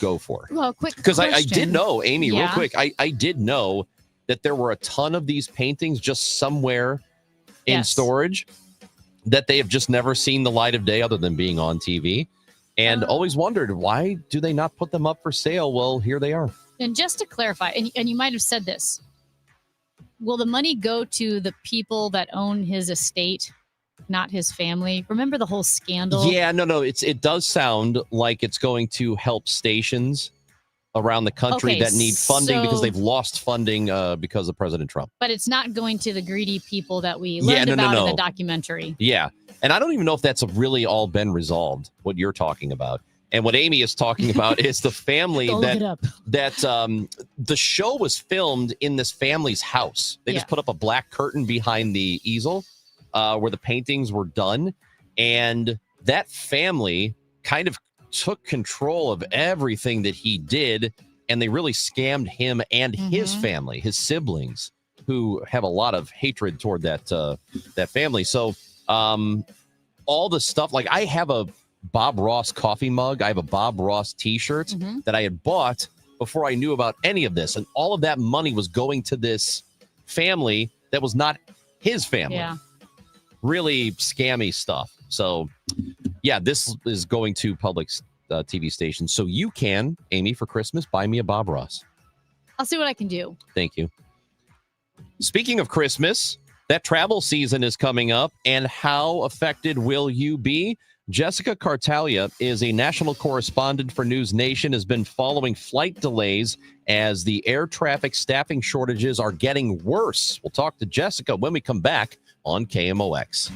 go for. Well, quick because question. I did know, Amy, real quick, I did know that there were a ton of these paintings just somewhere in storage that they have just never seen the light of day other than being on TV, and always wondered, why do they not put them up for sale? Well, here they are. And just to clarify, and you might have said this, will the money go to the people that own his estate, not his family? Remember the whole scandal? Yeah, no. It does sound like it's going to help stations around the country that need funding because they've lost funding because of President Trump. But it's not going to the greedy people that we learned about in the documentary. Yeah. And I don't even know if that's really all been resolved, what you're talking about. And what Amy is talking about is the family that the show was filmed in this family's house. They just put up a black curtain behind the easel where the paintings were done. And that family kind of took control of everything that he did. And they really scammed him and his family, his siblings, who have a lot of hatred toward that family. So all the stuff, like I have a Bob Ross coffee mug. I have a Bob Ross t-shirt that I had bought before I knew about any of this. And all of that money was going to this family that was not his family. Yeah. Really scammy stuff. So, yeah, this is going to public TV stations. So you can, Amy, for Christmas, buy me a Bob Ross. I'll see what I can do. Thank you. Speaking of Christmas, that travel season is coming up. And how affected will you be? Jessica Cartalia is a national correspondent for News Nation, has been following flight delays as the air traffic staffing shortages are getting worse. We'll talk to Jessica when we come back on KMOX.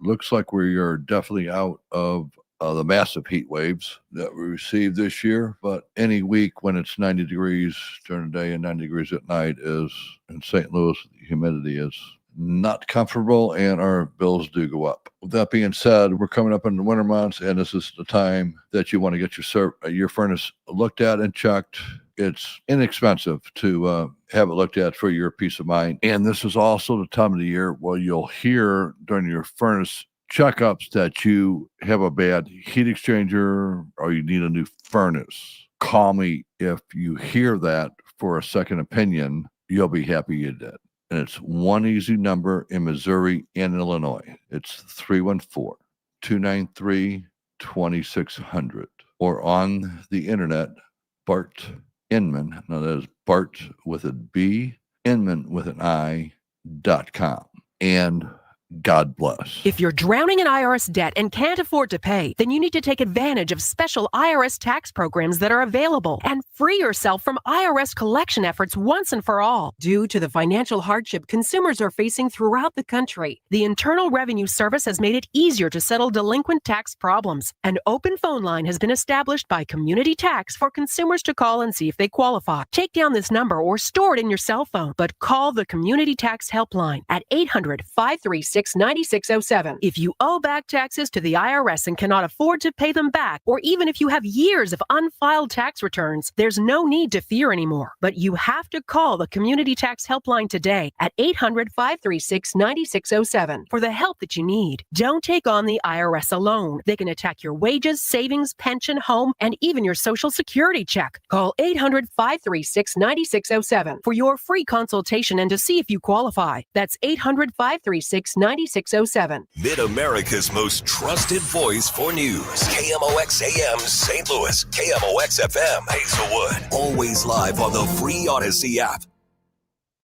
Looks like we are definitely out of the massive heat waves that we received this year. But any week when it's 90 degrees during the day and 90 degrees at night is in St. Louis, the humidity is not comfortable and our bills do go up. With that being said, we're coming up in the winter months and this is the time that you want to get your furnace looked at and checked. It's inexpensive to have it looked at for your peace of mind. And this is also the time of the year where you'll hear during your furnace checkups that you have a bad heat exchanger or you need a new furnace. Call me if you hear that for a second opinion. You'll be happy you did. And it's one easy number in Missouri and Illinois. It's 314-293-2600. Or on the internet, Bart Inman. Now that is Bart with a B, Inman with an I.com. And God bless. If you're drowning in IRS debt and can't afford to pay, then you need to take advantage of special IRS tax programs that are available and free yourself from IRS collection efforts once and for all. Due to the financial hardship consumers are facing throughout the country, the Internal Revenue Service has made it easier to settle delinquent tax problems. An open phone line has been established by Community Tax for consumers to call and see if they qualify. Take down this number or store it in your cell phone, but call the Community Tax Helpline at 800-536-9607. If you owe back taxes to the IRS and cannot afford to pay them back, or even if you have years of unfiled tax returns, there's no need to fear anymore. But you have to call the Community Tax Helpline today at 800-536-9607 for the help that you need. Don't take on the IRS alone. They can attack your wages, savings, pension, home, and even your Social Security check. Call 800-536-9607 for your free consultation and to see if you qualify. That's 800-536-9607. Mid-America's most trusted voice for news. KMOX AM St. Louis. KMOX FM Hazelwood. Always live on the free Odyssey app.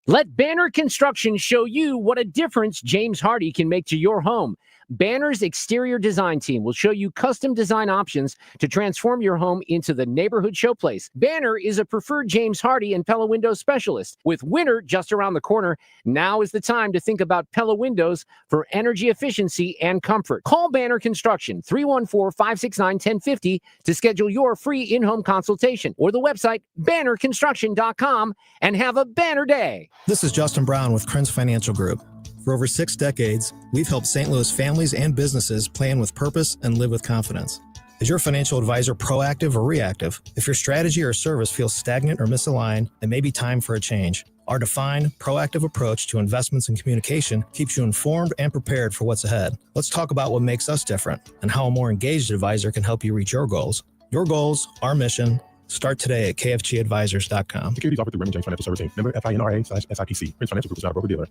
Let Banner Construction show you what a difference James Hardy can make to your home. Banner's exterior design team will show you custom design options to transform your home into the neighborhood showplace. Banner is a preferred James Hardy and Pella Windows specialist. With winter just around the corner, now is the time to think about Pella Windows for energy efficiency and comfort. Call Banner Construction 314-569-1050 to schedule your free in-home consultation, or the website bannerconstruction.com, and have a banner day. This is Justin Brown with Krenz Financial Group. For over 6 decades, we've helped St. Louis families and businesses plan with purpose and live with confidence. Is your financial advisor proactive or reactive? If your strategy or service feels stagnant or misaligned, it may be time for a change. Our defined, proactive approach to investments and communication keeps you informed and prepared for what's ahead. Let's talk about what makes us different and how a more engaged advisor can help you reach your goals. Your goals, our mission. Start today at kfgadvisors.com. Securities offered through Raymond James Financial Services, member FINRA/SIPC. Krenz Financial Group is not a broker-dealer.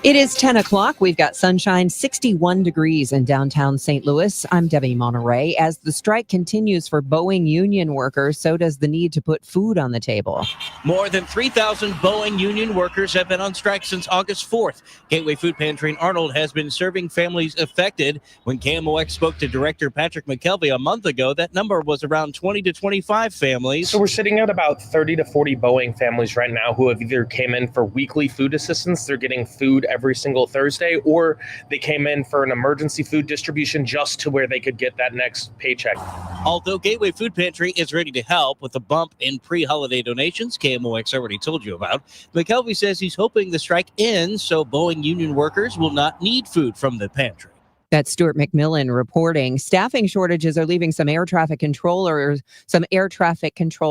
It is 10 o'clock. We've got sunshine, 61 degrees in downtown St. Louis. I'm Debbie Monterey. As the strike continues for Boeing union workers, so does the need to put food on the table. More than 3,000 Boeing union workers have been on strike since August 4th. Gateway Food Pantry in Arnold has been serving families affected. When KMOX spoke to Director Patrick McKelvey a month ago, that number was around 20 to 25 families. So we're sitting at about 30 to 40 Boeing families right now who have either came in for weekly food assistance. They're getting food every single Thursday, or they came in for an emergency food distribution just to where they could get that next paycheck. Although Gateway Food Pantry is ready to help with a bump in pre-holiday donations KMOX already told you about, McKelvey says he's hoping the strike ends so Boeing union workers will not need food from the pantry. That's Stuart McMillan reporting. Staffing shortages are leaving some air traffic control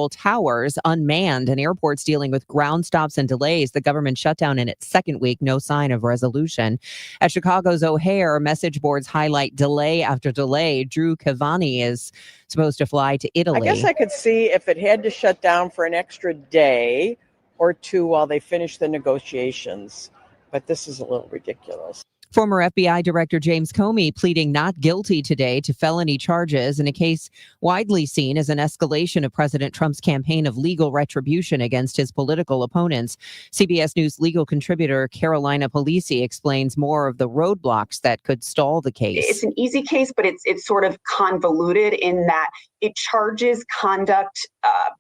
towers unmanned, and airports dealing with ground stops and delays. The government shutdown in its second week, no sign of resolution. At Chicago's O'Hare, message boards highlight delay after delay. Drew Cavani is supposed to fly to Italy. I guess I could see if it had to shut down for an extra day or two while they finish the negotiations, but this is a little ridiculous. Former FBI Director James Comey pleading not guilty today to felony charges in a case widely seen as an escalation of President Trump's campaign of legal retribution against his political opponents. CBS News legal contributor Carolina Polisi explains more of the roadblocks that could stall the case. It's an easy case, but it's sort of convoluted in that it charges conduct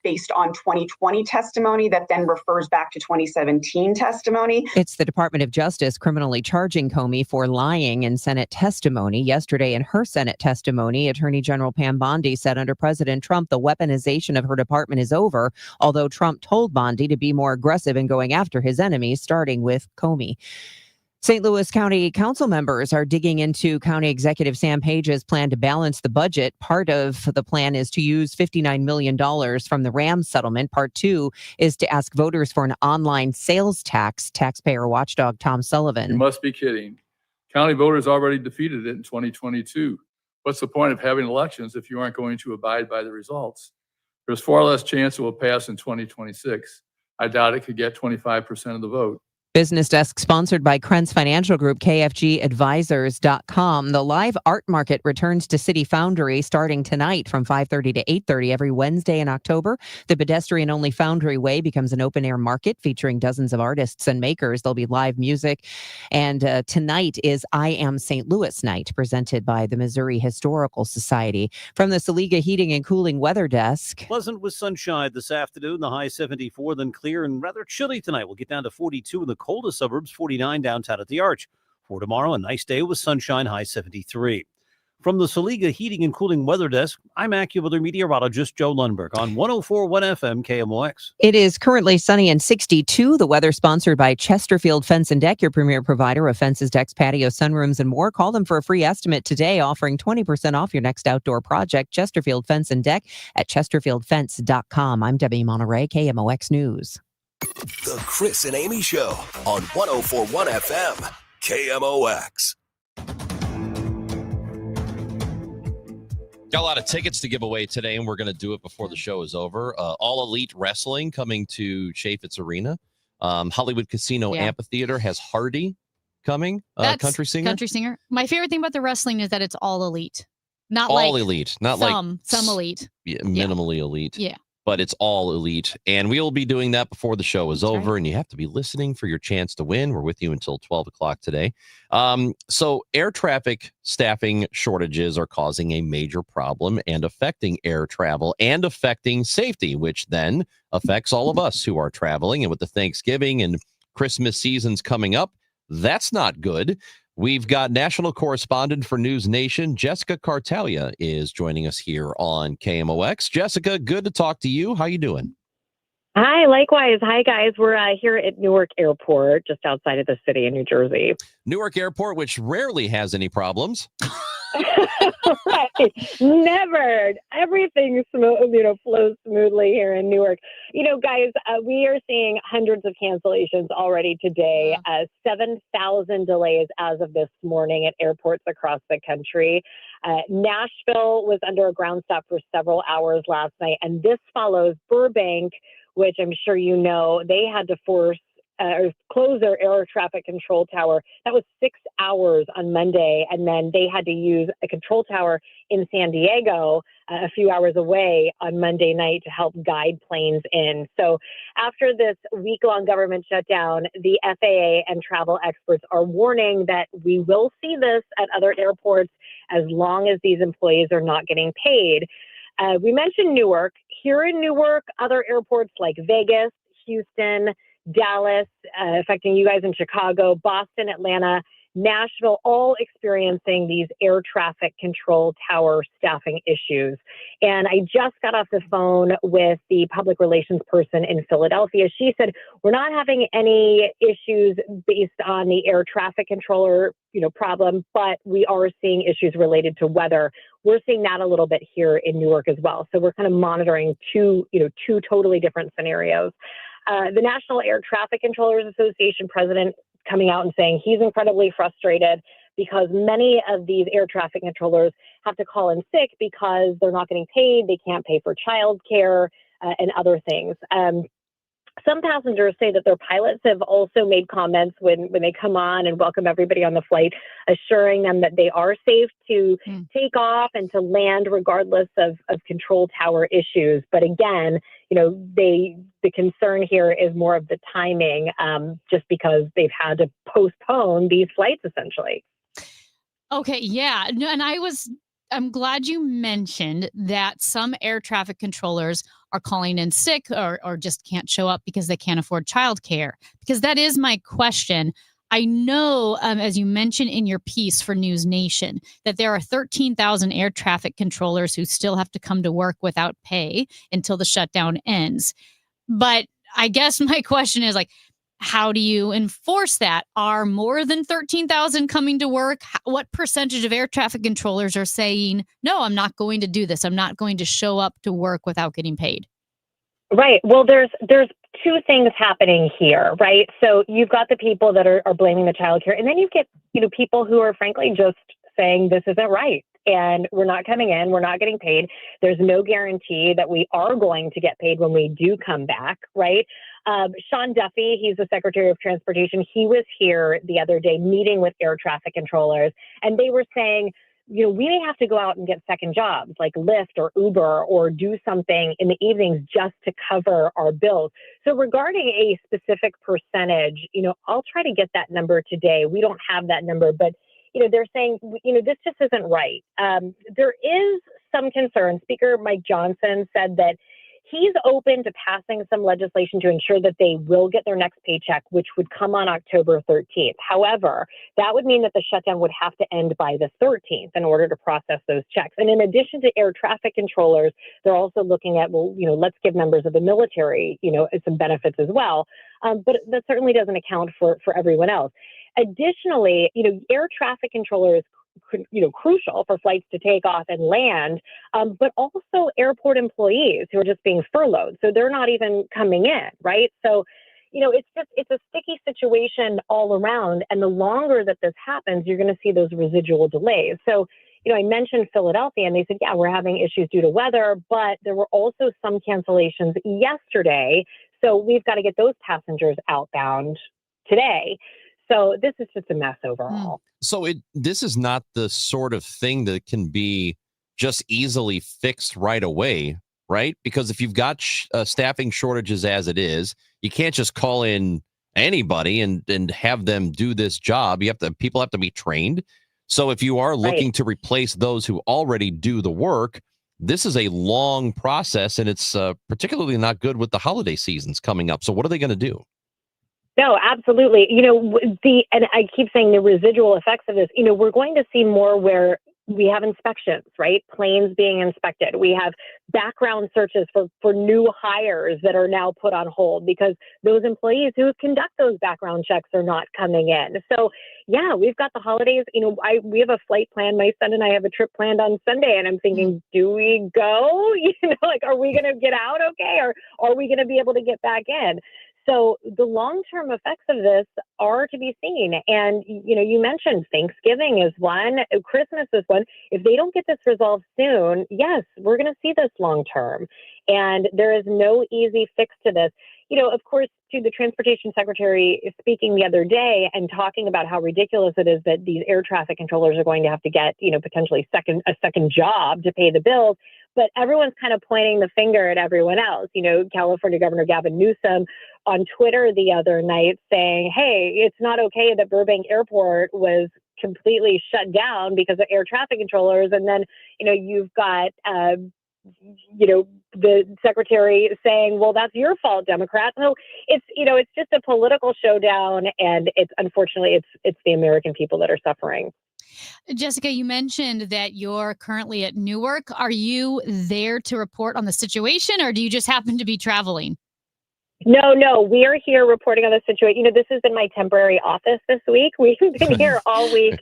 based on 2020 testimony that then refers back to 2017 testimony. It's the Department of Justice criminally charging Comey for lying in Senate testimony. Yesterday in her Senate testimony, Attorney General Pam Bondi said under President Trump, the weaponization of her department is over, although Trump told Bondi to be more aggressive in going after his enemies, starting with Comey. St. Louis County Council members are digging into County Executive Sam Page's plan to balance the budget. Part of the plan is to use $59 million from the RAM settlement. Part 2 is to ask voters for an online sales tax. Taxpayer watchdog Tom Sullivan. You must be kidding. County voters already defeated it in 2022. What's the point of having elections if you aren't going to abide by the results? There's far less chance it will pass in 2026. I doubt it could get 25% of the vote. Business Desk sponsored by Krentz Financial Group, KFGadvisors.com. The live art market returns to City Foundry starting tonight from 5:30 to 8:30 every Wednesday in October. The pedestrian-only Foundry Way becomes an open-air market featuring dozens of artists and makers. There'll be live music. And tonight is I Am St. Louis Night, presented by the Missouri Historical Society. From the Saliga Heating and Cooling Weather Desk. Pleasant with sunshine this afternoon, the high 74, then clear and rather chilly tonight. We'll get down to 42 in the coldest suburbs, 49 downtown at the Arch. For tomorrow, a nice day with sunshine, high 73. From the Saliga Heating and Cooling Weather Desk, I'm AccuWeather meteorologist Joe Lundberg on 104.1 FM KMOX. It is currently sunny and 62. The weather sponsored by Chesterfield Fence and Deck, your premier provider of fences, decks, patios, sunrooms, and more. Call them for a free estimate today, offering 20% off your next outdoor project. Chesterfield Fence and Deck at chesterfieldfence.com. I'm Debbie Monterey, KMOX News. The Chris and Amy Show on 104.1 FM, KMOX. Got a lot of tickets to give away today, and we're going to do it before the show is over. All Elite Wrestling coming to Chaffetz Arena. Hollywood Casino Amphitheater has Hardy coming, country singer. Country singer. My favorite thing about the wrestling is that it's all elite. Not all like elite, not some elite. Yeah, minimally elite. Yeah. But it's all elite. And we'll be doing that before the show is over. Right. And you have to be listening for your chance to win. We're with you until 12 o'clock today. So air traffic staffing shortages are causing a major problem and affecting air travel and affecting safety, which then affects all of us who are traveling. And with the Thanksgiving and Christmas seasons coming up, that's not good. We've got national correspondent for News Nation, Jessica Cartalia, is joining us here on KMOX. Jessica, good to talk to you. How you doing? Hi, likewise. Hi, guys. We're here at Newark Airport, just outside of the city in New Jersey. Newark Airport, which rarely has any problems. Right. Never. Everything flows smoothly here in Newark. Guys, we are seeing hundreds of cancellations already today. 7,000 delays as of this morning at airports across the country. Nashville was under a ground stop for several hours last night, and this follows Burbank, which I'm sure you know, they had to close their air traffic control tower. That was 6 hours on Monday. And then they had to use a control tower in San Diego, a few hours away on Monday night to help guide planes in. So after this week-long government shutdown, the FAA and travel experts are warning that we will see this at other airports as long as these employees are not getting paid. We mentioned Newark. Here in Newark, other airports like Vegas, Houston, Dallas, affecting you guys in Chicago, Boston, Atlanta, Nashville, all experiencing these air traffic control tower staffing issues. And I just got off the phone with the public relations person in Philadelphia. She said, we're not having any issues based on the air traffic controller, problem, but we are seeing issues related to weather. We're seeing that a little bit here in Newark as well. So we're kind of monitoring two totally different scenarios. The National Air Traffic Controllers Association president coming out and saying he's incredibly frustrated because many of these air traffic controllers have to call in sick because they're not getting paid. They can't pay for childcare and other things. Some passengers say that their pilots have also made comments when they come on and welcome everybody on the flight, assuring them that they are safe to take off and to land regardless of control tower issues. But again, the concern here is more of the timing, just because they've had to postpone these flights essentially. Okay, yeah. No, and I'm glad you mentioned that some air traffic controllers are calling in sick or just can't show up because they can't afford childcare. Because that is my question. I know, as you mentioned in your piece for News Nation, that there are 13,000 air traffic controllers who still have to come to work without pay until the shutdown ends. But I guess my question is how do you enforce that? Are more than 13,000 coming to work? What percentage of air traffic controllers are saying, no, I'm not going to do this. I'm not going to show up to work without getting paid? Right. Well, there's two things happening here, right? So you've got the people that are blaming the child care, and then you get, people who are frankly just saying this isn't right. And we're not coming in, we're not getting paid. There's no guarantee that we are going to get paid when we do come back, right? Sean Duffy, he's the Secretary of Transportation. He was here the other day meeting with air traffic controllers, and they were saying, we may have to go out and get second jobs like Lyft or Uber or do something in the evenings just to cover our bills. So regarding a specific percentage, I'll try to get that number today. We don't have that number, but they're saying, this just isn't right. There is some concern. Speaker Mike Johnson said that he's open to passing some legislation to ensure that they will get their next paycheck, which would come on October 13th. However, that would mean that the shutdown would have to end by the 13th in order to process those checks. And in addition to air traffic controllers, they're also looking at, let's give members of the military, some benefits as well. But that certainly doesn't account for everyone else. Additionally, air traffic controllers, crucial for flights to take off and land, but also airport employees who are just being furloughed. So they're not even coming in, right? So, it's a sticky situation all around. And the longer that this happens, you're going to see those residual delays. So, I mentioned Philadelphia, and they said, yeah, we're having issues due to weather, but there were also some cancellations yesterday. So we've got to get those passengers outbound today. So this is just a mess overall. So this is not the sort of thing that can be just easily fixed right away, right? Because if you've got staffing shortages as it is, you can't just call in anybody and have them do this job. People have to be trained. So if you are looking to replace those who already do the work, this is a long process, and it's particularly not good with the holiday seasons coming up. So what are they going to do? No, absolutely. And I keep saying the residual effects of this, we're going to see more where we have inspections, right? Planes being inspected. We have background searches for new hires that are now put on hold because those employees who conduct those background checks are not coming in. So yeah, we've got the holidays. We have a flight planned. My son and I have a trip planned on Sunday, and I'm thinking, do we go? Are we going to get out okay? Or are we going to be able to get back in? So the long-term effects of this are to be seen. And, you mentioned Thanksgiving is one, Christmas is one. If they don't get this resolved soon, yes, we're going to see this long-term. And there is no easy fix to this. Of course, to the Transportation Secretary speaking the other day and talking about how ridiculous it is that these air traffic controllers are going to have to get, potentially a second job to pay the bills. But everyone's kind of pointing the finger at everyone else. California Governor Gavin Newsom on Twitter the other night saying, hey, it's not okay that Burbank Airport was completely shut down because of air traffic controllers. And then, you've got, the secretary saying, well, that's your fault, Democrat. So it's just a political showdown. And unfortunately, it's the American people that are suffering. Jessica, you mentioned that you're currently at Newark. Are you there to report on the situation, or do you just happen to be traveling? No, we are here reporting on the situation. This has been my temporary office this week. We've been here all week,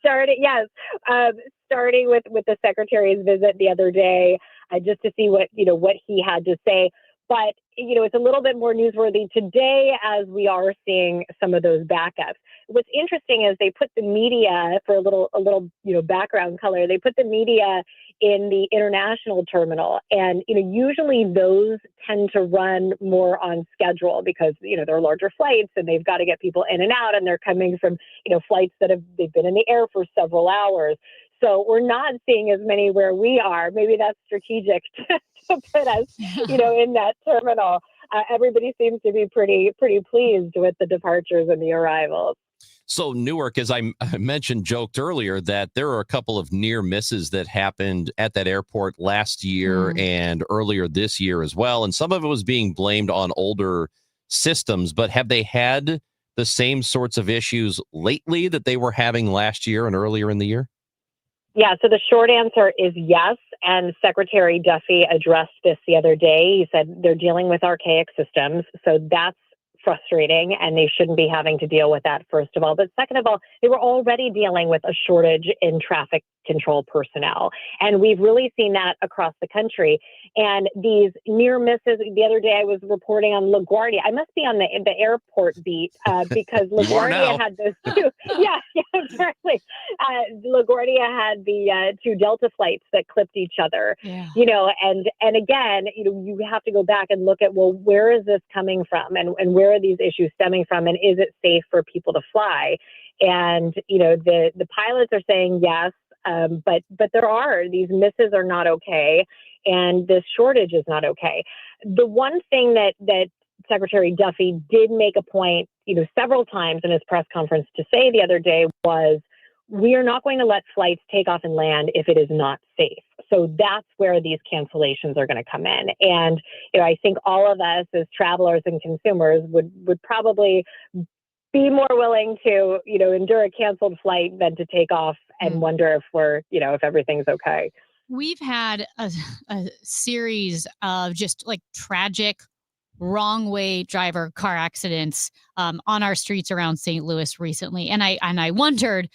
starting with the secretary's visit the other day, just to see what he had to say. But, it's a little bit more newsworthy today as we are seeing some of those backups. What's interesting is they put the media, for a little background color, they put the media in the international terminal. And, usually those tend to run more on schedule because, they're larger flights and they've got to get people in and out, and they're coming from, flights they've been in the air for several hours. So we're not seeing as many where we are. Maybe that's strategic to put us, in that terminal. Everybody seems to be pretty pleased with the departures and the arrivals. So Newark, as I mentioned, joked earlier that there are a couple of near misses that happened at that airport last year and earlier this year as well. And some of it was being blamed on older systems. But have they had the same sorts of issues lately that they were having last year and earlier in the year? Yeah, so the short answer is yes. And Secretary Duffy addressed this the other day. He said they're dealing with archaic systems. So that's frustrating, and they shouldn't be having to deal with that, first of all. But second of all, they were already dealing with a shortage in traffic control personnel. And we've really seen that across the country. And these near misses, the other day I was reporting on LaGuardia. I must be on the airport beat because LaGuardia had those two. Yeah, exactly. LaGuardia had the two Delta flights that clipped each other. Yeah. You know, and again, you know, you have to go back and look at, well, where is this coming from, and where are these issues stemming from, and is it safe for people to fly? And you know, the pilots are saying yes, but these misses are not okay, and this shortage is not okay. The one thing that Secretary Duffy did make a point, you know, several times in his press conference to say the other day was, we are not going to let flights take off and land if it is not safe. So that's where these cancellations are going to come in. And, you know, I think all of us as travelers and consumers would probably be more willing to, you know, endure a canceled flight than to take off and wonder if if everything's okay. We've had a series of just like tragic wrong way driver car accidents on our streets around St. Louis recently. And I wondered,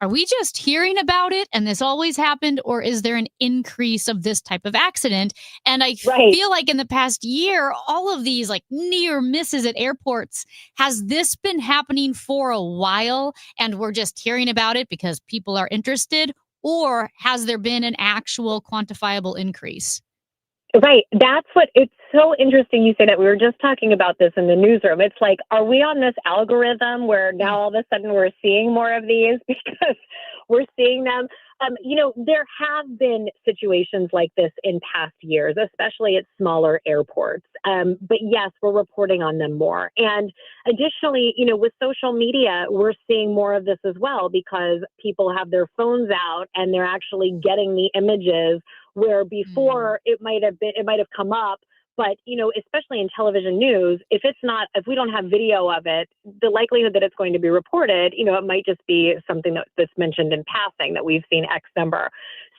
are we just hearing about it and this always happened, or is there an increase of this type of accident? And I feel like in the past year, all of these like near misses at airports, has this been happening for a while and we're just hearing about it because people are interested, or has there been an actual quantifiable increase? Right. That's what, it's so interesting you say that. We were just talking about this in the newsroom. It's like, are we on this algorithm where now all of a sudden we're seeing more of these because we're seeing them? You know, there have been situations like this in past years, especially at smaller airports. But yes, we're reporting on them more. And additionally, you know, with social media, we're seeing more of this as well because people have their phones out and they're actually getting the images where before it might have come up. But, you know, especially in television news, if we don't have video of it, the likelihood that it's going to be reported, you know, it might just be something that's mentioned in passing that we've seen X number.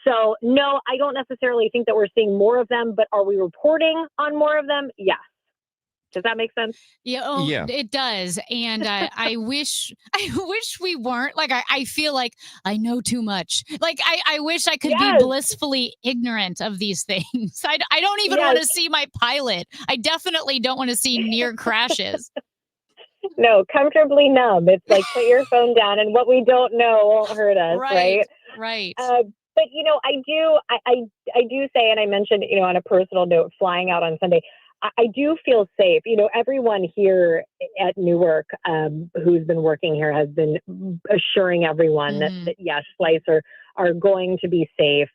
So, no, I don't necessarily think that we're seeing more of them, but are we reporting on more of them? Yes. Does that make sense? Yeah, it does. And I wish we weren't. Like, I feel like I know too much. Like, I wish I could be blissfully ignorant of these things. I don't even want to see my pilot. I definitely don't want to see near crashes. No, comfortably numb. It's like, put your phone down and what we don't know won't hurt us, right? Right. But, you know, I do say, and I mentioned, you know, on a personal note, flying out on Sunday, I do feel safe. You know, everyone here at Newark who's been working here has been assuring everyone that yes, flights are going to be safe.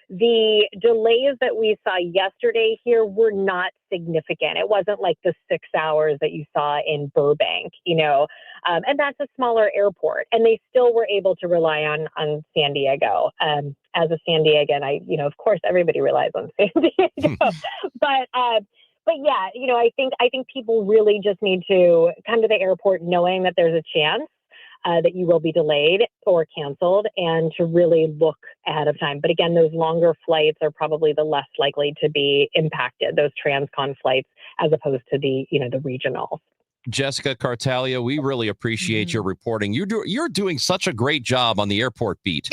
The delays that we saw yesterday here were not significant. It wasn't like the 6 hours that you saw in Burbank, you know, and that's a smaller airport. And they still were able to rely on San Diego. As a San Diegan, of course, everybody relies on San Diego. But yeah, you know, I think people really just need to come to the airport knowing that there's a chance that you will be delayed or canceled, and to really look ahead of time. But again, those longer flights are probably the less likely to be impacted, those transcon flights, as opposed to the regional. Jessica Cartalia, we really appreciate your reporting. You're doing such a great job on the airport beat.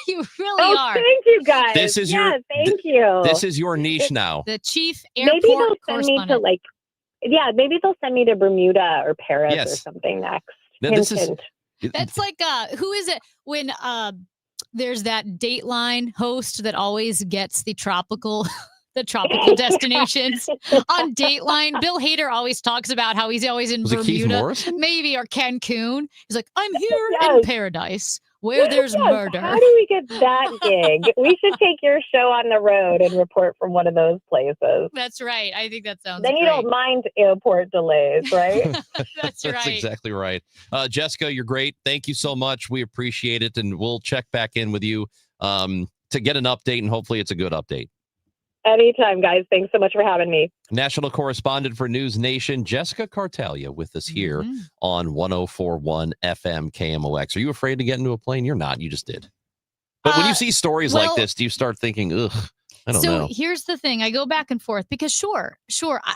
You really are. Thank you, guys. This is thank you. This is your niche now. The chief airport maybe they'll correspondent. send me to maybe they'll send me to Bermuda or Paris or something next. Hint. That's like who is it when there's that Dateline host that always gets the tropical destinations on Dateline. Bill Hader always talks about how he's always in Bermuda, maybe, or Cancun. He's like, I'm here in paradise where there's murder. How do we get that gig? We should take your show on the road and report from one of those places. That's right. I think that sounds Then you don't mind airport delays, right? That's right. That's exactly right. Jessica, you're great. Thank you so much. We appreciate it. And we'll check back in with you to get an update, and hopefully it's a good update. Anytime, guys. Thanks so much for having me. National correspondent for News Nation, Jessica Cartalia, with us here on 104.1 FM KMOX. Are you afraid to get into a plane? You're not. You just did. But when you see stories like this, do you start thinking, ugh, I don't know. So here's the thing. I go back and forth because sure.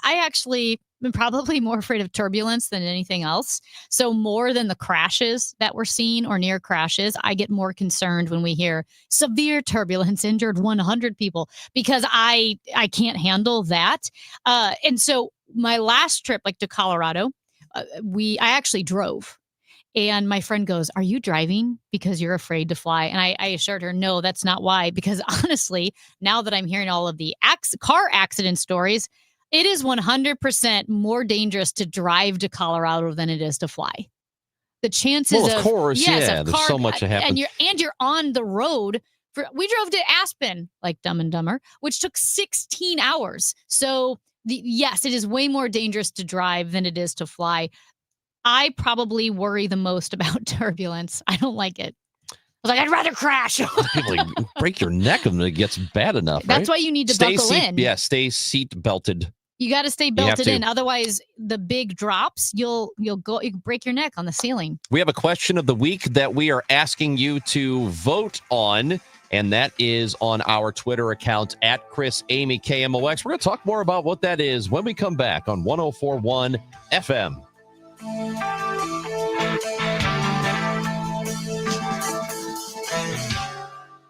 I actually I'm probably more afraid of turbulence than anything else. So more than the crashes that we're seeing or near crashes, I get more concerned when we hear severe turbulence injured 100 people because I can't handle that. And so my last trip, like to Colorado, I actually drove. And my friend goes, "Are you driving because you're afraid to fly?" And I assured her, no, that's not why. Because honestly, now that I'm hearing all of the car accident stories, it is 100% more dangerous to drive to Colorado than it is to fly. The chances of course, there's so much that happens. And you're on the road. We drove to Aspen, like Dumb and Dumber, which took 16 hours. So yes, it is way more dangerous to drive than it is to fly. I probably worry the most about turbulence. I don't like it. I was like, I'd rather crash. People break your neck when it gets bad enough. That's why you need to buckle in. Yeah, stay seat belted. You got to stay belted in. Otherwise, the big drops, you break your neck on the ceiling. We have a question of the week that we are asking you to vote on, and that is on our Twitter account at Chris Amy KMOX. We're going to talk more about what that is when we come back on 104.1 FM.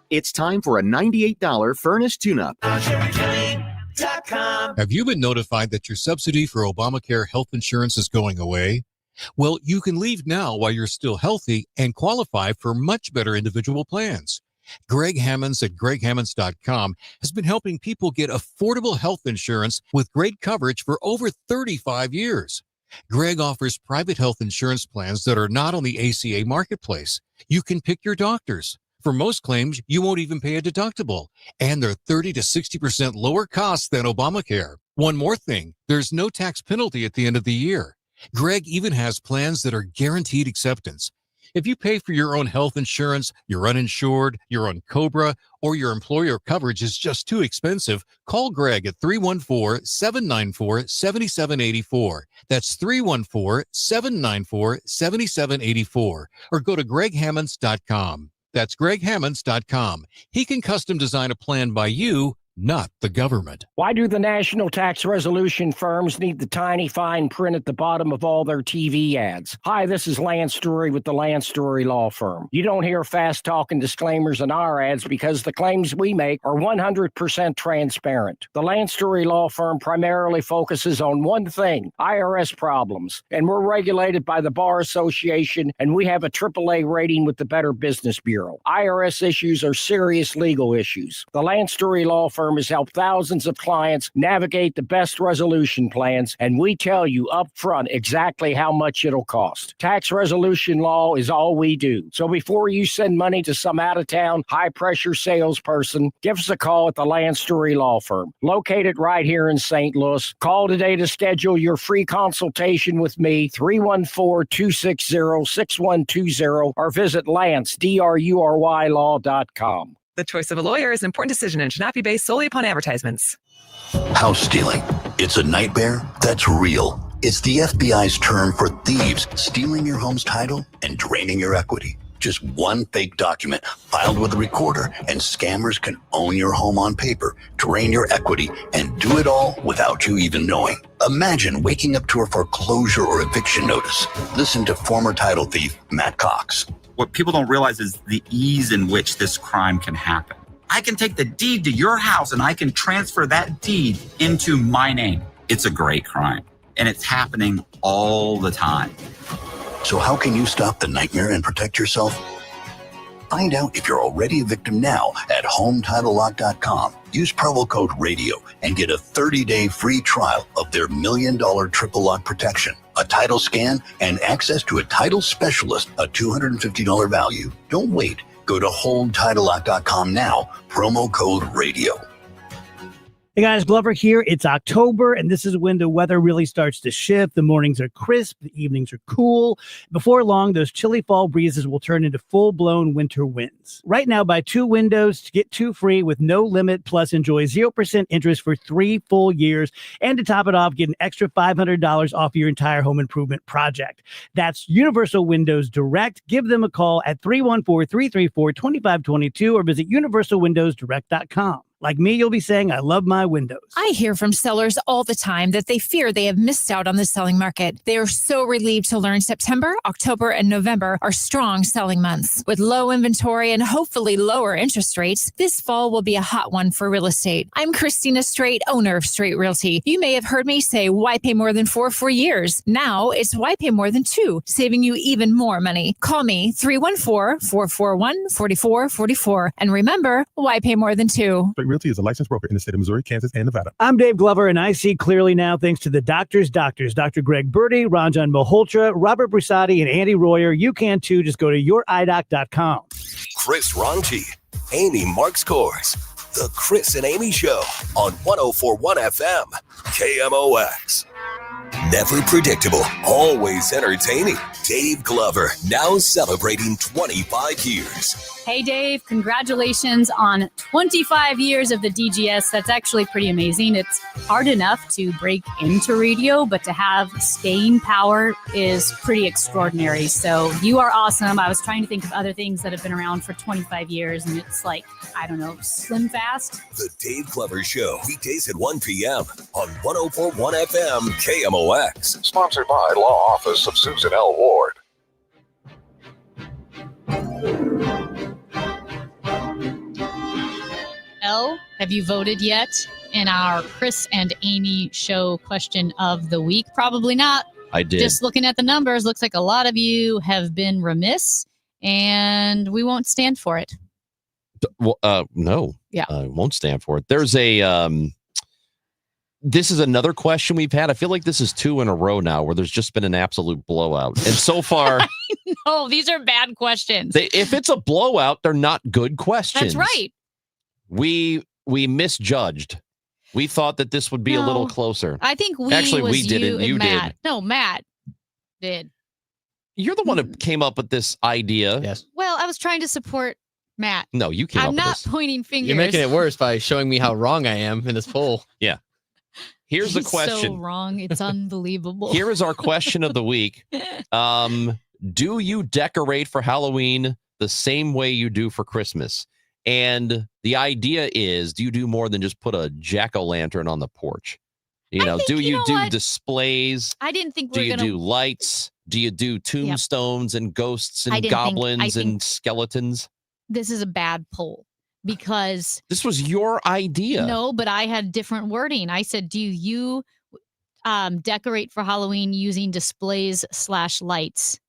It's time for a $98 furnace tune-up. Have you been notified that your subsidy for Obamacare health insurance is going away? Well, you can leave now while you're still healthy and qualify for much better individual plans. Greg Hammonds at GregHammonds.com has been helping people get affordable health insurance with great coverage for over 35 years. Greg offers private health insurance plans that are not on the ACA marketplace. You can pick your doctors. For most claims, you won't even pay a deductible, and they're 30 to 60% lower cost than Obamacare. One more thing, there's no tax penalty at the end of the year. Greg even has plans that are guaranteed acceptance. If you pay for your own health insurance, you're uninsured, you're on COBRA, or your employer coverage is just too expensive, call Greg at 314-794-7784. That's 314-794-7784. Or go to GregHammonds.com. That's GregHammonds.com. He can custom design a plan by you, not the government. Why do the national tax resolution firms need the tiny fine print at the bottom of all their TV ads? Hi, this is Lance Story with the Lance Story Law Firm. You don't hear fast-talking disclaimers in our ads because the claims we make are 100% transparent. The Lance Story Law Firm primarily focuses on one thing, IRS problems, and we're regulated by the Bar Association, and we have a AAA rating with the Better Business Bureau. IRS issues are serious legal issues. The Lance Story Law Firm has helped thousands of clients navigate the best resolution plans, and we tell you up front exactly how much it'll cost. Tax resolution law is all we do. So before you send money to some out-of-town, high-pressure salesperson, give us a call at the Lance Story Law Firm, located right here in St. Louis. Call today to schedule your free consultation with me, 314-260-6120, or visit lance.drurylaw.com. The choice of a lawyer is an important decision and should not be based solely upon advertisements. House stealing. It's a nightmare that's real. It's the FBI's term for thieves stealing your home's title and draining your equity. Just one fake document filed with a recorder, and scammers can own your home on paper, drain your equity, and do it all without you even knowing. Imagine waking up to a foreclosure or eviction notice. Listen to former title thief Matt Cox. What people don't realize is the ease in which this crime can happen. I can take the deed to your house and I can transfer that deed into my name. It's a great crime, and it's happening all the time. So how can you stop the nightmare and protect yourself? Find out if you're already a victim now at HomeTitleLock.com. Use promo code RADIO and get a 30-day free trial of their $1 million triple lock protection, a title scan, and access to a title specialist, a $250 value. Don't wait. Go to HomeTitleLock.com now. Promo code RADIO. Hey guys, Glover here. It's October, and this is when the weather really starts to shift. The mornings are crisp, the evenings are cool. Before long, those chilly fall breezes will turn into full-blown winter winds. Right now, buy 2 windows to get 2 free with no limit, plus enjoy 0% interest for 3 full years. And to top it off, get an extra $500 off your entire home improvement project. That's Universal Windows Direct. Give them a call at 314-334-2522 or visit universalwindowsdirect.com. Like me, you'll be saying, I love my windows. I hear from sellers all the time that they fear they have missed out on the selling market. They are so relieved to learn September, October, and November are strong selling months. With low inventory and hopefully lower interest rates, this fall will be a hot one for real estate. I'm Christina Straight, owner of Straight Realty. You may have heard me say, why pay more than 4 for years? Now it's why pay more than 2, saving you even more money. Call me 314-441-4444. And remember, why pay more than 2? Straight Realty is a licensed broker in the state of Missouri, Kansas, and Nevada. I'm Dave Glover, and I see clearly now thanks to the doctors, Dr. Greg Birdie, Ranjan Malhotra, Robert Brusati, and Andy Royer. You can too. Just go to youridoc.com. Chris Ronchi, Amy Marks Kors. The Chris and Amy Show on 104.1 FM, KMOX. Never predictable, always entertaining. Dave Glover, now celebrating 25 years. Hey, Dave, congratulations on 25 years of the DGS. That's actually pretty amazing. It's hard enough to break into radio, but to have staying power is pretty extraordinary. So you are awesome. I was trying to think of other things that have been around for 25 years, and it's like, I don't know, Slim Fast. The Dave Glover Show, weekdays at 1 p.m. on 104.1 FM, KMOX. Sponsored by Law Office of Susan L. Ward. Elle, have you voted yet in our Chris and Amy Show question of the week? Probably not. I did. Just looking at the numbers, looks like a lot of you have been remiss, and we won't stand for it. Well, no. Yeah. I won't stand for it. There's a this is another question we've had. I feel like this is 2 in a row now where there's just been an absolute blowout. And so far, No, these are bad questions. if it's a blowout, they're not good questions. That's right. We misjudged. We thought that this would be a little closer. I think we didn't. You Matt. did. No, Matt did. You're the one who came up with this idea. Yes. Well, I was trying to support Matt. No, you came I'm up with not this. pointing fingers. You're making it worse by showing me how wrong I am in this poll. Yeah. Here's the He's question. so wrong. It's unbelievable. Here is our question of the week. Do you decorate for Halloween the same way you do for Christmas? And the idea is, do you do more than just put a jack-o'-lantern on the porch? Do you do displays? I didn't think Do we were you going to. do lights? Do you do tombstones and ghosts I and didn't think- I goblins think- and skeletons? This is a bad poll because. This was your idea. No, but I had different wording. I said, do you decorate for Halloween using displays/lights?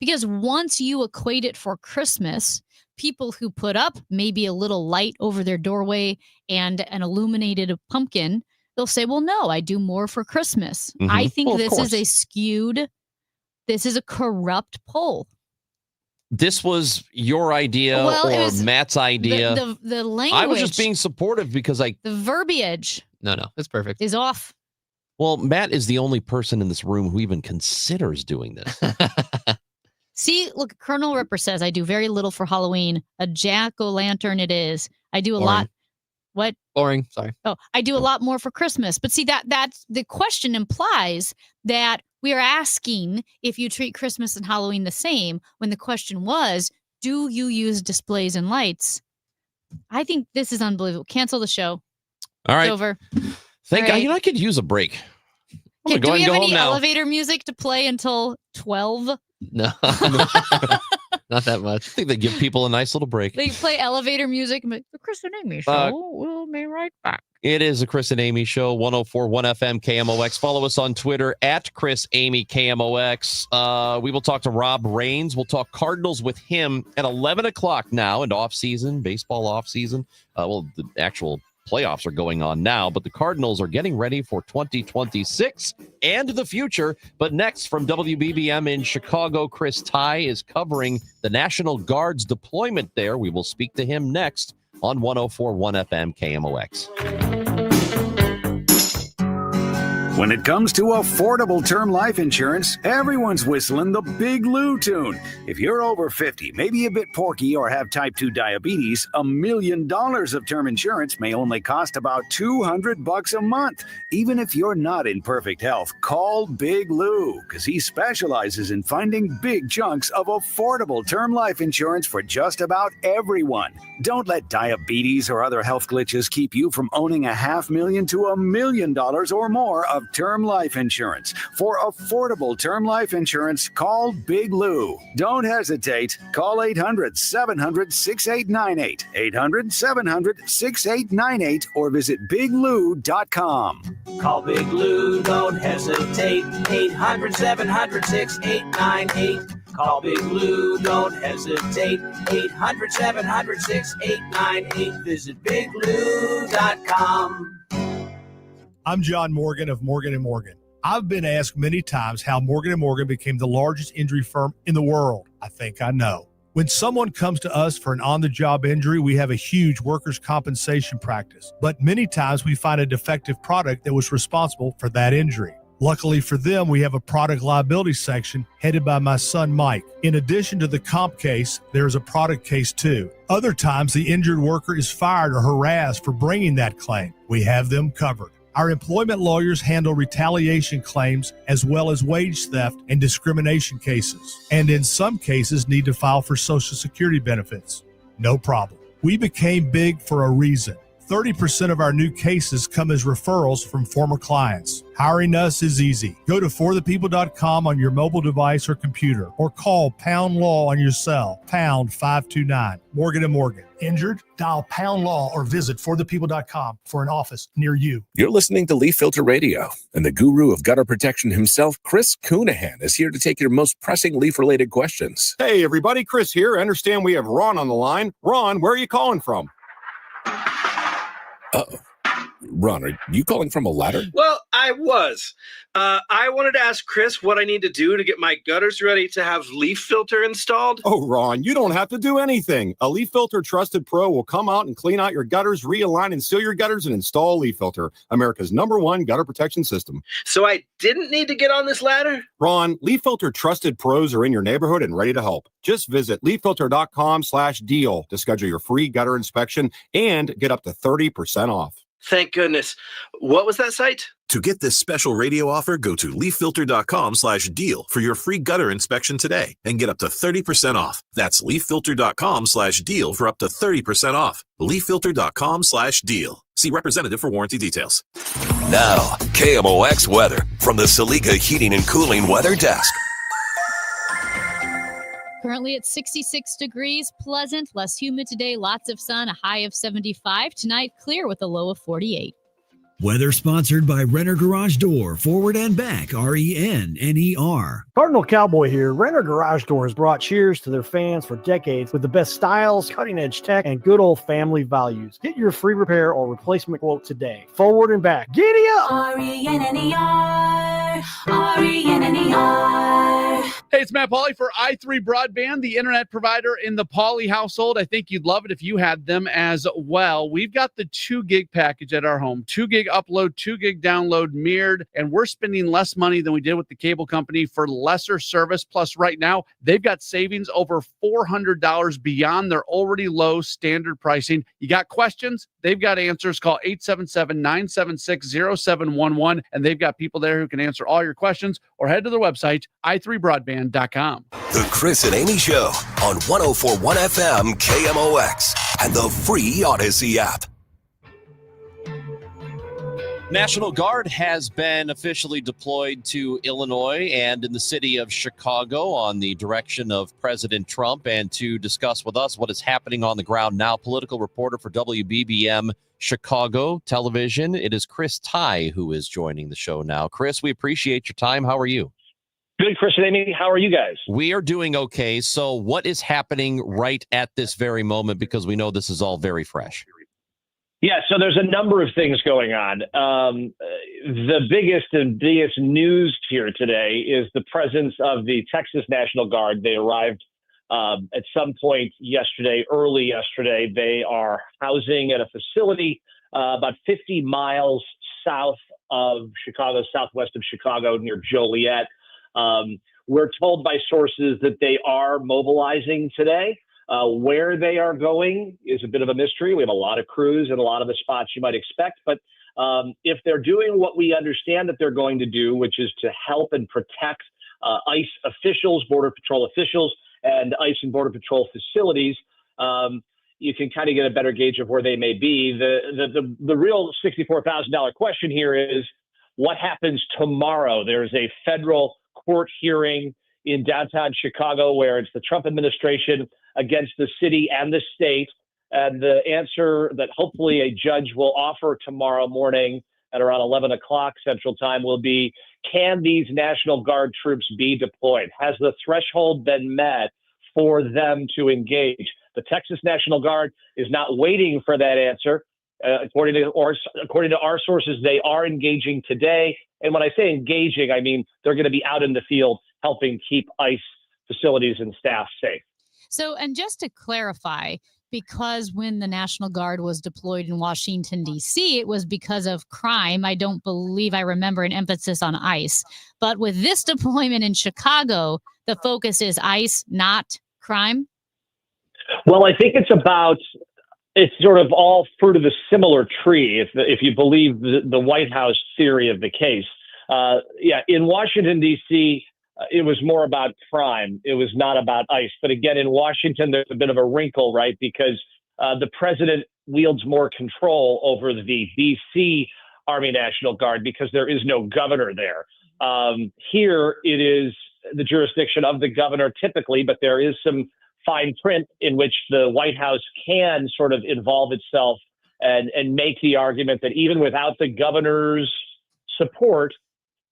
Because once you equate it for Christmas, people who put up maybe a little light over their doorway and an illuminated pumpkin, they'll say, well, no, I do more for Christmas. Mhm. I think Well, of this is course. this is a corrupt poll. This was your idea Well, it or was Matt's idea. The language. I was just being supportive because the verbiage No, it's perfect. is off. Well, Matt is the only person in this room who even considers doing this. See, look, Colonel Ripper says, I do very little for Halloween. A jack-o'-lantern it is. I do a Boring. lot. What? Boring. Sorry. Oh, I do a lot more for Christmas. But see, that's the question implies that we are asking if you treat Christmas and Halloween the same, when the question was, do you use displays and lights? I think this is unbelievable. Cancel the show. All right. It's over. Thank All God. right. I could use a break. I'm Okay, gonna go do we ahead and have go any home now. elevator music to play until 12? No. Not that much. I think they give people a nice little break. They play elevator music. And the Chris and Amy show. We'll be right back. It is a Chris and Amy show, 104.1 FM KMOX. Follow us on Twitter at Chris Amy KMOX. We will talk to Rob Raines. We'll talk Cardinals with him at 11 o'clock now, and off-season, baseball off-season. Well, the actual playoffs are going on now, but the Cardinals are getting ready for 2026 and the future. But next from WBBM in Chicago, Chris Ty is covering the National Guard's deployment there. We will speak to him next on 104.1 FM KMOX. When it comes to affordable term life insurance, everyone's whistling the Big Lou tune. If you're over 50, maybe a bit porky, or have type 2 diabetes, $1 million of term insurance may only cost about $200 a month. Even if you're not in perfect health, call Big Lou, because he specializes in finding big chunks of affordable term life insurance for just about everyone. Don't let diabetes or other health glitches keep you from owning $500,000 to $1 million or more of term life insurance. For affordable term life insurance, call Big Lou. Don't hesitate. Call 800-700-6898, 800-700-6898, or visit biglou.com. Call Big Lou, don't hesitate. 800-700-6898. Call Big Lou, don't hesitate. 800-700-6898. Visit biglou.com. I'm John Morgan of Morgan & Morgan. I've been asked many times how Morgan & Morgan became the largest injury firm in the world. I think I know. When someone comes to us for an on-the-job injury, we have a huge workers' compensation practice. But many times we find a defective product that was responsible for that injury. Luckily for them, we have a product liability section headed by my son, Mike. In addition to the comp case, there's a product case too. Other times, the injured worker is fired or harassed for bringing that claim. We have them covered. Our employment lawyers handle retaliation claims as well as wage theft and discrimination cases, and in some cases need to file for Social Security benefits. No problem. We became big for a reason. 30% of our new cases come as referrals from former clients. Hiring us is easy. Go to forthepeople.com on your mobile device or computer, or call Pound Law on your cell, pound 529. Morgan & Morgan. Injured? Dial Pound Law or visit forthepeople.com for an office near you. You're listening to Leaf Filter Radio, and the guru of gutter protection himself, Chris Coonahan, is here to take your most pressing leaf-related questions. Hey, everybody, Chris here. I understand we have Ron on the line. Ron, where are you calling from? Uh-oh. Ron, are you calling from a ladder? Well, I was. I wanted to ask Chris what I need to do to get my gutters ready to have Leaf Filter installed. Oh, Ron, you don't have to do anything. A Leaf Filter Trusted Pro will come out and clean out your gutters, realign and seal your gutters, and install Leaf Filter, America's #1 gutter protection system. So I didn't need to get on this ladder? Ron, Leaf Filter Trusted Pros are in your neighborhood and ready to help. Just visit leaffilter.com/deal to schedule your free gutter inspection and get up to 30% off. Thank goodness. What was that site? To get this special radio offer, go to leaffilter.com/deal for your free gutter inspection today and get up to 30% off. That's leaffilter.com/deal for up to 30% off. leaffilter.com/deal. See representative for warranty details. Now, KMOX weather from the Saliga Heating and Cooling Weather Desk. Currently at 66 degrees, pleasant, less humid today, lots of sun, a high of 75. Tonight, clear with a low of 48. Weather sponsored by Renner Garage Door, forward and back, RENNER. Cardinal Cowboy here. Renner Garage Door has brought cheers to their fans for decades with the best styles, cutting-edge tech, and good old family values. Get your free repair or replacement quote today. Forward and back. Giddy up! RENNER, RENNER. Hey, it's Matt Pauley for i3 Broadband, the internet provider in the Pauley household. I think you'd love it if you had them as well. We've got the 2 gig package at our home. 2 gig upload, 2 gig download, mirrored, and we're spending less money than we did with the cable company for lesser service. Plus, right now, they've got savings over $400 beyond their already low standard pricing. You got questions? They've got answers. Call 877-976-0711, and they've got people there who can answer all your questions, or head to their website, i3broadband.com. The Chris and Amy Show on 104.1 FM KMOX and the free Odyssey app. National Guard has been officially deployed to Illinois and in the city of Chicago on the direction of President Trump. And to discuss with us what is happening on the ground now, political reporter for WBBM Chicago Television, it is Chris Tye who is joining the show now. Chris, we appreciate your time. How are you? Good, Chris and Amy. How are you guys? We are doing okay. So what is happening right at this very moment? Because we know this is all very fresh. Yeah, so there's a number of things going on. The biggest news here today is the presence of the Texas National Guard. They arrived at some point early yesterday. They are housing at a facility about 50 miles south of Chicago, southwest of Chicago, near Joliet. We're told by sources that they are mobilizing today. Where they are going is a bit of a mystery. We have a lot of crews in a lot of the spots you might expect, but if they're doing what we understand that they're going to do, which is to help and protect ICE officials, Border Patrol officials, and ICE and Border Patrol facilities, you can kind of get a better gauge of where they may be. The real $64,000 question here is what happens tomorrow? There's a federal court hearing in downtown Chicago where it's the Trump administration against the city and the state. And the answer that hopefully a judge will offer tomorrow morning at around 11 o'clock Central Time will be, can these National Guard troops be deployed? Has the threshold been met for them to engage? The Texas National Guard is not waiting for that answer. According to our sources, they are engaging today. And when I say engaging, I mean they're going to be out in the field helping keep ICE facilities and staff safe. So, and just to clarify, because when the National Guard was deployed in Washington, D.C., it was because of crime. I don't believe I remember an emphasis on ICE. But with this deployment in Chicago, the focus is ICE, not crime? Well, I think it's sort of all fruit of the similar tree, if you believe the White House theory of the case. In Washington, D.C., it was more about crime. It was not about ICE. But again, in Washington, there's a bit of a wrinkle, right? Because the president wields more control over the D.C. Army National Guard because there is no governor there. Here, it is the jurisdiction of the governor typically, but there is some fine print in which the White House can sort of involve itself and make the argument that even without the governor's support,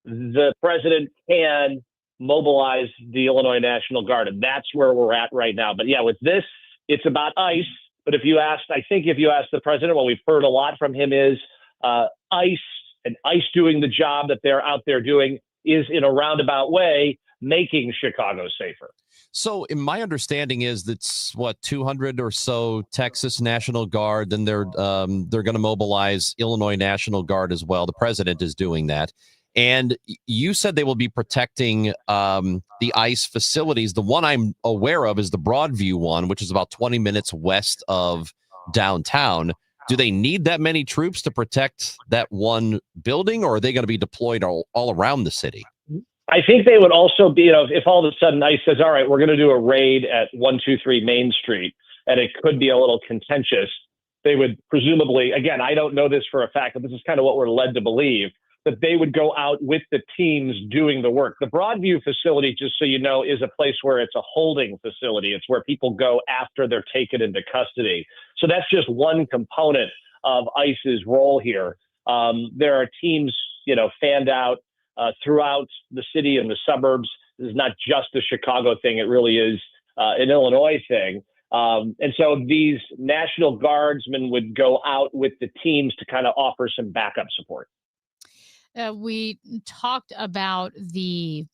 the president can mobilize the Illinois National Guard. And that's where we're at right now. But yeah, with this, it's about ICE. But if you ask the president, what we've heard a lot from him is ICE and ICE doing the job that they're out there doing is in a roundabout way making Chicago safer. So in my understanding is that's 200 or so Texas National Guard. Then they're going to mobilize Illinois National Guard as well. The president is doing that. And you said they will be protecting the ICE facilities. The one I'm aware of is the Broadview one, which is about 20 minutes west of downtown. Do they need that many troops to protect that one building, or are they going to be deployed all around the city? I think they would also be, if all of a sudden ICE says, all right, we're going to do a raid at 123 Main Street, and it could be a little contentious, they would presumably, again, I don't know this for a fact, but this is kind of what we're led to believe, that they would go out with the teams doing the work. The Broadview facility, just so you know, is a place where it's a holding facility. It's where people go after they're taken into custody. So that's just one component of ICE's role here. There are teams, fanned out throughout the city and the suburbs. This is not just a Chicago thing. It really is an Illinois thing. And so these National Guardsmen would go out with the teams to kind of offer some backup support. We talked about the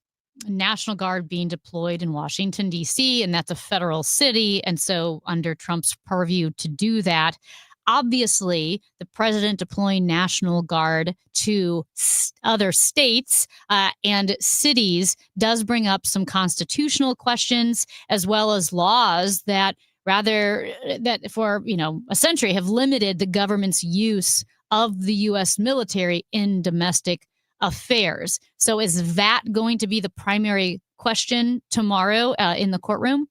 National Guard being deployed in Washington, D.C., and that's a federal city. And so under Trump's purview to do that, obviously, the president deploying National Guard to other states and cities does bring up some constitutional questions, as well as laws that for a century have limited the government's use of the U.S. military in domestic affairs. So is that going to be the primary question tomorrow in the courtroom?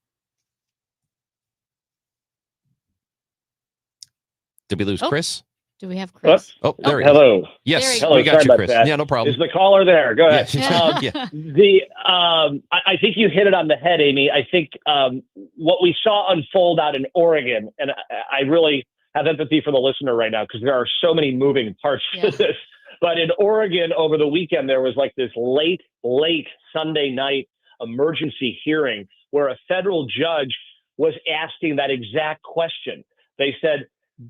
Did we lose Chris? Do we have Chris? Oh, there he is. Hello. Yes, Hello, we got sorry you, about Chris. that. Yeah, no problem. Is the caller there? Go ahead. Yeah. I think you hit it on the head, Amy. I think what we saw unfold out in Oregon, and I really have empathy for the listener right now because there are so many moving parts to this. But in Oregon over the weekend, there was like this late Sunday night emergency hearing where a federal judge was asking that exact question. They said,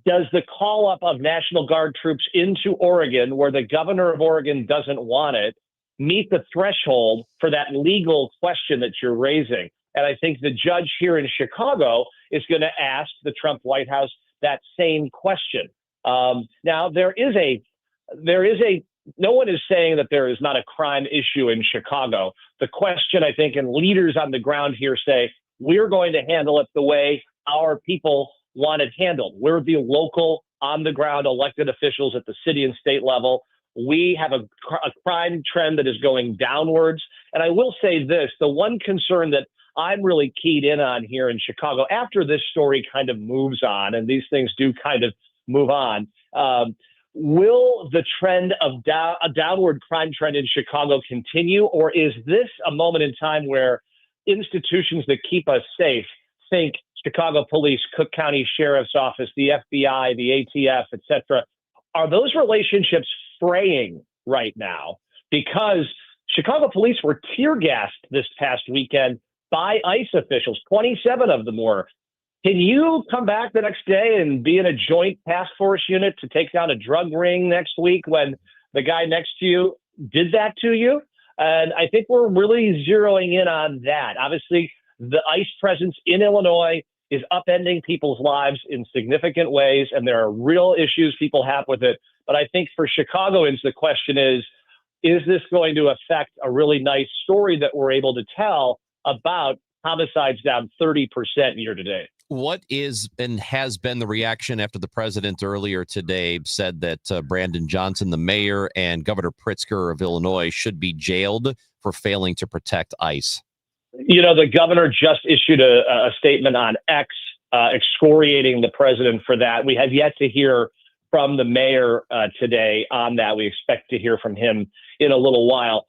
does the call up of National Guard troops into Oregon, where the governor of Oregon doesn't want it, meet the threshold for that legal question that you're raising? And I think the judge here in Chicago is going to ask the Trump White House that same question. Now, there is a no one is saying that there is not a crime issue in Chicago. The question, I think, and leaders on the ground here say, we're going to handle it the way our people want it handled. We're the local, on-the-ground elected officials at the city and state level. We have a crime trend that is going downwards. And I will say this, the one concern that I'm really keyed in on here in Chicago, after this story kind of moves on, and these things do kind of move on, will the trend of a downward crime trend in Chicago continue? Or is this a moment in time where institutions that keep us safe, think Chicago Police, Cook County Sheriff's Office, the FBI, the ATF, et cetera, are those relationships fraying right now? Because Chicago police were tear gassed this past weekend by ICE officials. 27 of them were. Can you come back the next day and be in a joint task force unit to take down a drug ring next week when the guy next to you did that to you? And I think we're really zeroing in on that. Obviously, the ICE presence in Illinois is upending people's lives in significant ways, and there are real issues people have with it. But I think for Chicagoans, the question is this going to affect a really nice story that we're able to tell about homicides down 30% year to date? What is and has been the reaction after the president earlier today said that Brandon Johnson, the mayor, and Governor Pritzker of Illinois should be jailed for failing to protect ICE? You know, the governor just issued a statement on X excoriating the president for that. We have yet to hear from the mayor today on that. We expect to hear from him in a little while.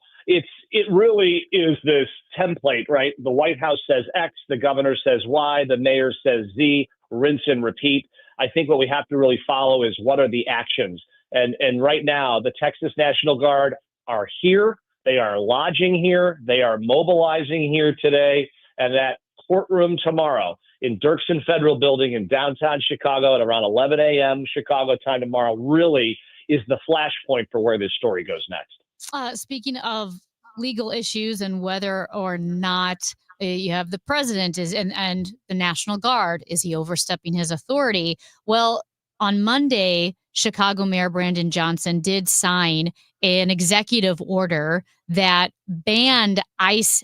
It really is this template, right? The White House says X, the governor says Y, the mayor says Z, rinse and repeat. I think what we have to really follow is what are the actions? And right now, the Texas National Guard are here. They are lodging here. They are mobilizing here today. And that courtroom tomorrow in Dirksen Federal Building in downtown Chicago at around 11 a.m. Chicago time tomorrow really is the flashpoint for where this story goes next. Speaking of legal issues and whether or not you have the president and the National Guard, is he overstepping his authority? Well, on Monday, Chicago Mayor Brandon Johnson did sign an executive order that banned ICE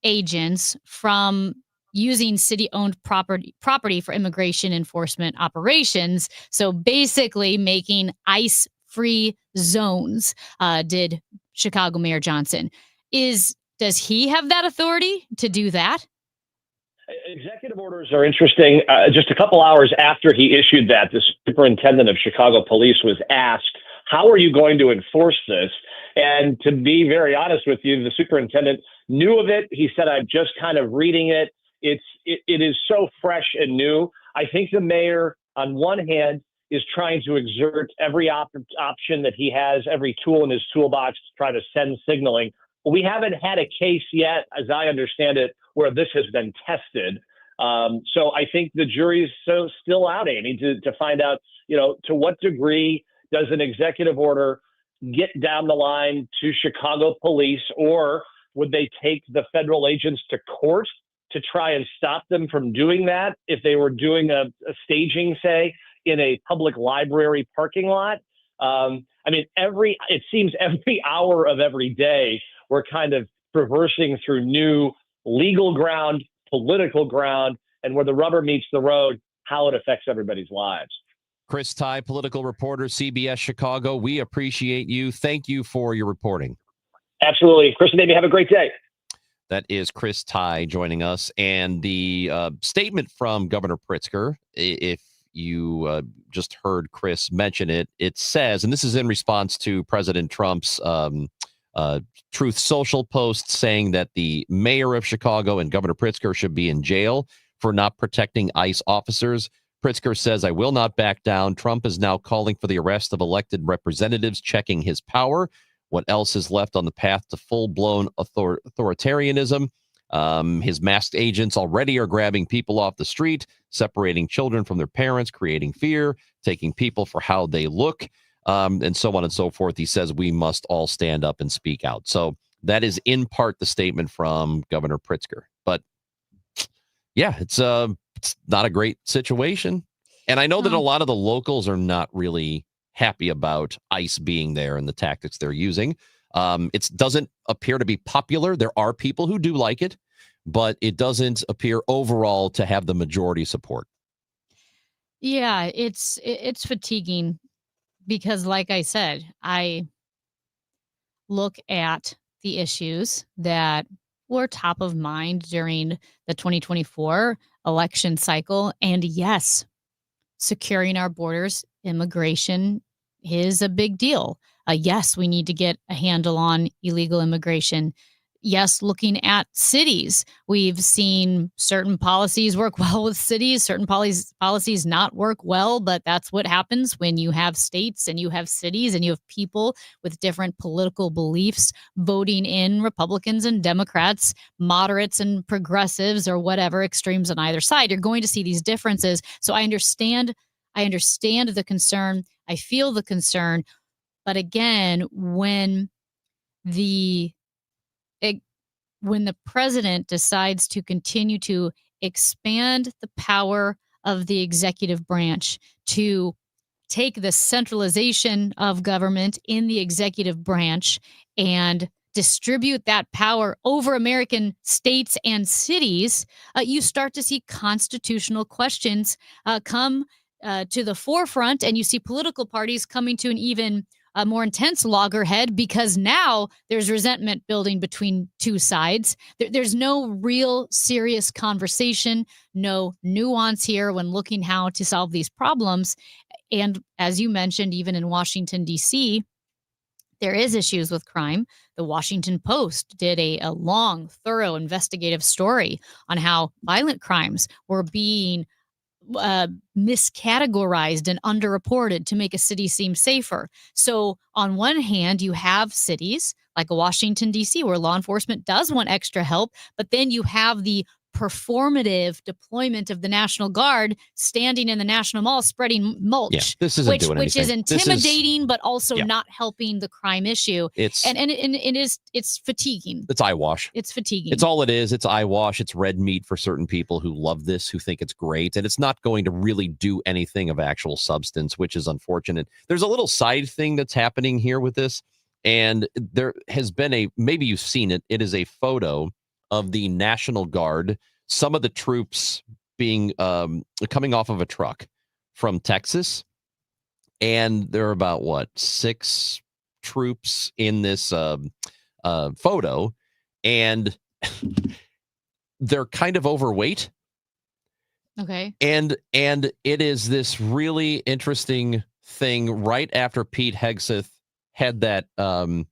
agents from using city-owned property for immigration enforcement operations. So basically making ICE-free zones, did Chicago Mayor Johnson. Does he have that authority to do that? Executive orders are interesting. Just a couple hours after he issued that, the superintendent of Chicago Police was asked, how are you going to enforce this? And to be very honest with you, the superintendent knew of it. He said, I'm just kind of reading it. It is so fresh and new. I think the mayor, on one hand, is trying to exert every option that he has, every tool in his toolbox to try to send signaling. We haven't had a case yet, as I understand it, where this has been tested. So I think the jury's still out, Amy, to find out, to what degree does an executive order get down the line to Chicago police, or would they take the federal agents to court to try and stop them from doing that if they were doing a staging, say, in a public library parking lot? It seems every hour of every day we're kind of traversing through new legal ground, political ground, and where the rubber meets the road, how it affects everybody's lives. Chris Tye, political reporter, CBS Chicago. We appreciate you. Thank you for your reporting. Absolutely. Chris and Amy, have a great day. That is Chris Tye joining us. And the statement from Governor Pritzker, if you just heard Chris mention it, it says, and this is in response to President Trump's Truth Social post saying that the mayor of Chicago and Governor Pritzker should be in jail for not protecting ICE officers. Pritzker says, I will not back down. Trump is now calling for the arrest of elected representatives, checking his power. What else is left on the path to full-blown authoritarianism? His masked agents already are grabbing people off the street, separating children from their parents, creating fear, taking people for how they look, and so on and so forth. He says we must all stand up and speak out. So that is in part the statement from Governor Pritzker. But yeah, it's not a great situation. And I know that a lot of the locals are not really happy about ICE being there and the tactics they're using. It doesn't appear to be popular. There are people who do like it, but it doesn't appear overall to have the majority support. Yeah, it's fatiguing because, like I said, I look at the issues that were top of mind during the 2024 election cycle. And yes, securing our borders, immigration is a big deal. Yes, we need to get a handle on illegal immigration. Yes, looking at cities, we've seen certain policies work well with cities, certain policies not work well, but that's what happens when you have states and you have cities and you have people with different political beliefs voting in Republicans and Democrats, moderates and progressives, or whatever, extremes on either side. You're going to see these differences. So I understand the concern. I feel the concern. But again, when the president decides to continue to expand the power of the executive branch, to take the centralization of government in the executive branch and distribute that power over American states and cities, you start to see constitutional questions come to the forefront, and you see political parties coming to an even more intense loggerhead because now there's resentment building between two sides. There's no real serious conversation, no nuance here when looking how to solve these problems. And as you mentioned, even in Washington, D.C., there is issues with crime. The Washington Post did a long, thorough investigative story on how violent crimes were being miscategorized and underreported to make a city seem safer. So on one hand, you have cities like Washington, D.C., where law enforcement does want extra help, but then you have the performative deployment of the National Guard standing in the National Mall spreading mulch, Yeah, this isn't doing which is anything. This is- intimidating, but also Yeah. not helping the crime issue. It's It's fatiguing. It's eyewash. It's fatiguing. It's all it is. It's eyewash. It's red meat for certain people who love this, who think it's great. And it's not going to really do anything of actual substance, which is unfortunate. There's a little side thing that's happening here with this. And there has been maybe you've seen it. It is a photo of the National Guard, some of the troops being coming off of a truck from Texas. And there are about 6 troops in this photo, and they're kind of overweight. Okay. And it is this really interesting thing right after Pete Hegseth had that I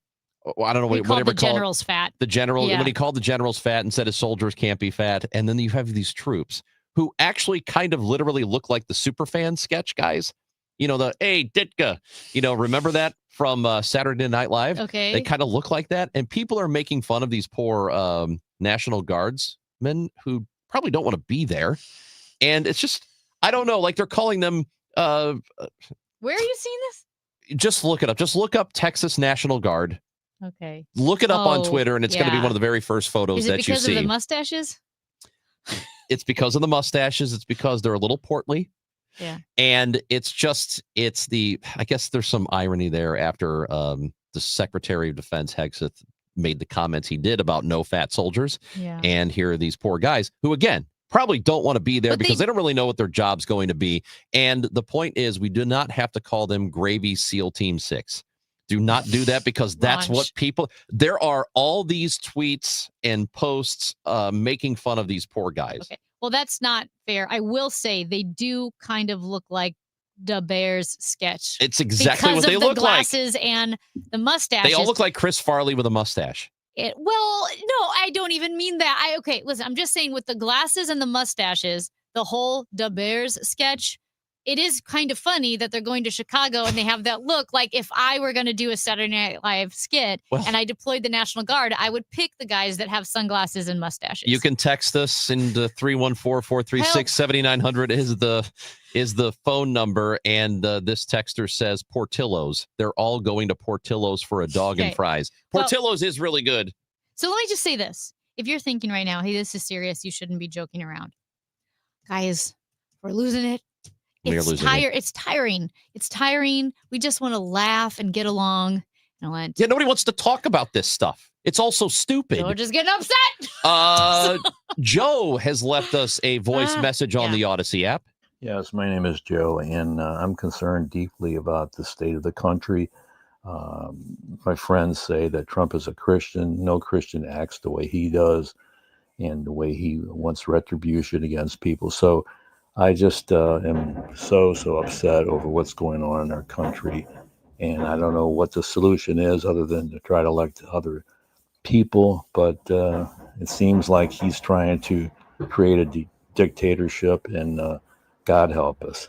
don't know He what called whatever the generals fat. The general, Yeah. when he called the generals fat and said his soldiers can't be fat. And then you have these troops who actually kind of literally look like the Superfan sketch guys. You know, hey, Ditka, remember that from Saturday Night Live? Okay. They kind of look like that. And people are making fun of these poor National Guardsmen who probably don't want to be there. And it's just, I don't know, like they're calling them. Where are you seeing this? Just look it up. Just look up Texas National Guard. Okay. Look it up on Oh, Twitter, and it's going to be yeah. one of the very first photos Is it that you because of see. the mustaches? It's because of the mustaches. It's because they're a little portly. Yeah. And I guess there's some irony there after the Secretary of Defense Hegseth made the comments he did about no fat soldiers. Yeah. And here are these poor guys who, again, probably don't want to be there because they don't really know what their job's going to be. And the point is, we do not have to call them Gravy SEAL Team 6. Do not do that because that's what there are all these tweets and posts making fun of these poor guys. Okay. Well, that's not fair. I will say they do kind of look like the Bears sketch. It's exactly because what they of the look like. glasses and the mustaches. They all look like Chris Farley with a mustache. Well, no, I don't even mean that. Listen, I'm just saying with the glasses and the mustaches, the whole the Bears sketch, it is kind of funny that they're going to Chicago and they have that look. Like if I were going to do a Saturday Night Live skit and I deployed the National Guard, I would pick the guys that have sunglasses and mustaches. You can text us into 314-436-7900 is the phone number. And this texter says Portillo's. They're all going to Portillo's for a dog and fries. Portillo's is really good. So let me just say this. If you're thinking right now, hey, this is serious, you shouldn't be joking around. Guys, we're losing it. when you're losing. It's tiring. It's tiring. We just want to laugh and get along. Yeah, nobody wants to talk about this stuff. It's all so stupid. We're just getting upset. Joe has left us a voice message on the Odyssey app. Yes, my name is Joe, and I'm concerned deeply about the state of the country. My friends say that Trump is a Christian. No Christian acts the way he does and the way he wants retribution against people. So I just am so upset over what's going on in our country. And I don't know what the solution is other than to try to elect other people. But it seems like he's trying to create a dictatorship, and God help us.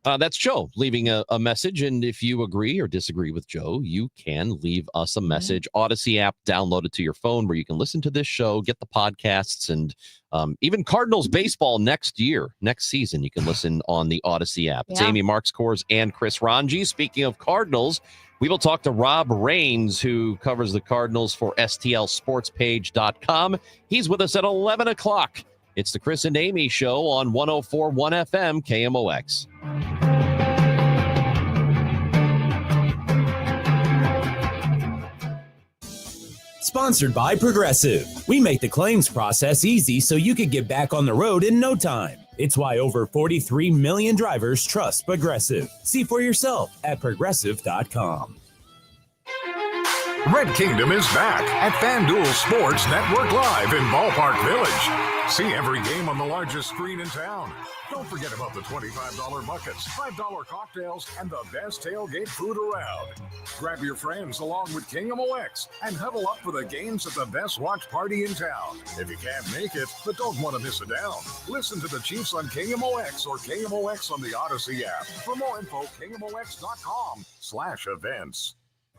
That's Joe leaving a message. And if you agree or disagree with Joe, you can leave us a message. Odyssey app, download it to your phone where you can listen to this show, get the podcasts, and even Cardinals baseball next season. You can listen on the Odyssey app. It's Amy Marks Kors and Chris Ranji. Speaking of Cardinals, we will talk to Rob Rains, who covers the Cardinals for STLSportsPage.com. He's with us at 11 o'clock. It's the Chris and Amy Show on 104.1 FM KMOX. Sponsored by Progressive. We make the claims process easy so you could get back on the road in no time. It's why over 43 million drivers trust Progressive. See for yourself at Progressive.com. Red Kingdom is back at FanDuel Sports Network Live in Ballpark Village. See every game on the largest screen in town. Don't forget about the $25 buckets, $5 cocktails, and the best tailgate food around. Grab your friends along with KMOX and huddle up for the games at the best watch party in town. If you can't make it, but don't want to miss it down, listen to the Chiefs on KMOX or KMOX on the Odyssey app. For more info, KMOX.com/events.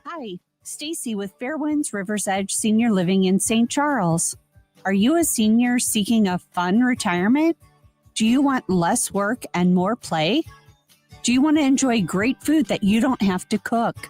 Hi, Stacy with Fairwinds Rivers Edge Senior Living in St. Charles. Are you a senior seeking a fun retirement? Do you want less work and more play? Do you want to enjoy great food that you don't have to cook?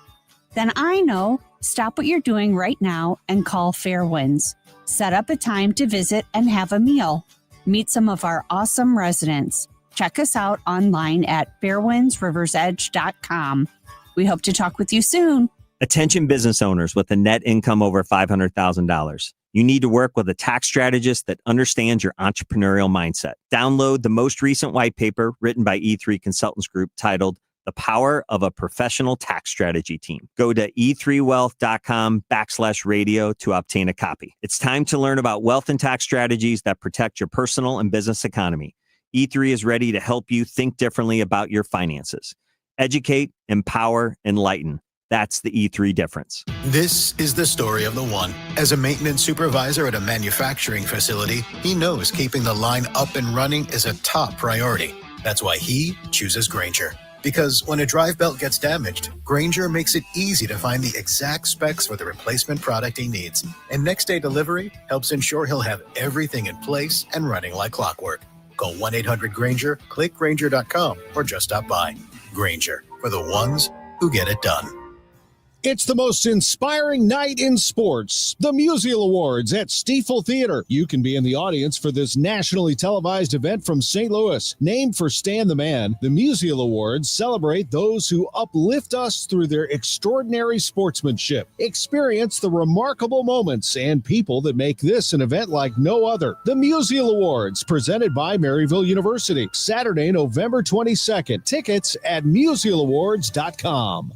Then I know. Stop what you're doing right now and call Fairwinds. Set up a time to visit and have a meal. Meet some of our awesome residents. Check us out online at fairwindsriversedge.com. We hope to talk with you soon. Attention business owners with a net income over $500,000. You need to work with a tax strategist that understands your entrepreneurial mindset. Download the most recent white paper written by E3 Consultants Group titled The Power of a Professional Tax Strategy Team. Go to e3wealth.com/radio to obtain a copy. It's time to learn about wealth and tax strategies that protect your personal and business economy. E3 is ready to help you think differently about your finances. Educate, empower, enlighten. That's the E3 difference. This is the story of the one. As a maintenance supervisor at a manufacturing facility, he knows keeping the line up and running is a top priority. That's why he chooses Grainger. Because when a drive belt gets damaged, Grainger makes it easy to find the exact specs for the replacement product he needs. And next day delivery helps ensure he'll have everything in place and running like clockwork. Call 1-800-GRAINGER, click Grainger.com, or just stop by. Grainger, for the ones who get it done. It's the most inspiring night in sports, the Musial Awards at Stiefel Theater. You can be in the audience for this nationally televised event from St. Louis. Named for Stan the Man, the Musial Awards celebrate those who uplift us through their extraordinary sportsmanship. Experience the remarkable moments and people that make this an event like no other. The Musial Awards, presented by Maryville University, Saturday, November 22nd. Tickets at musialawards.com.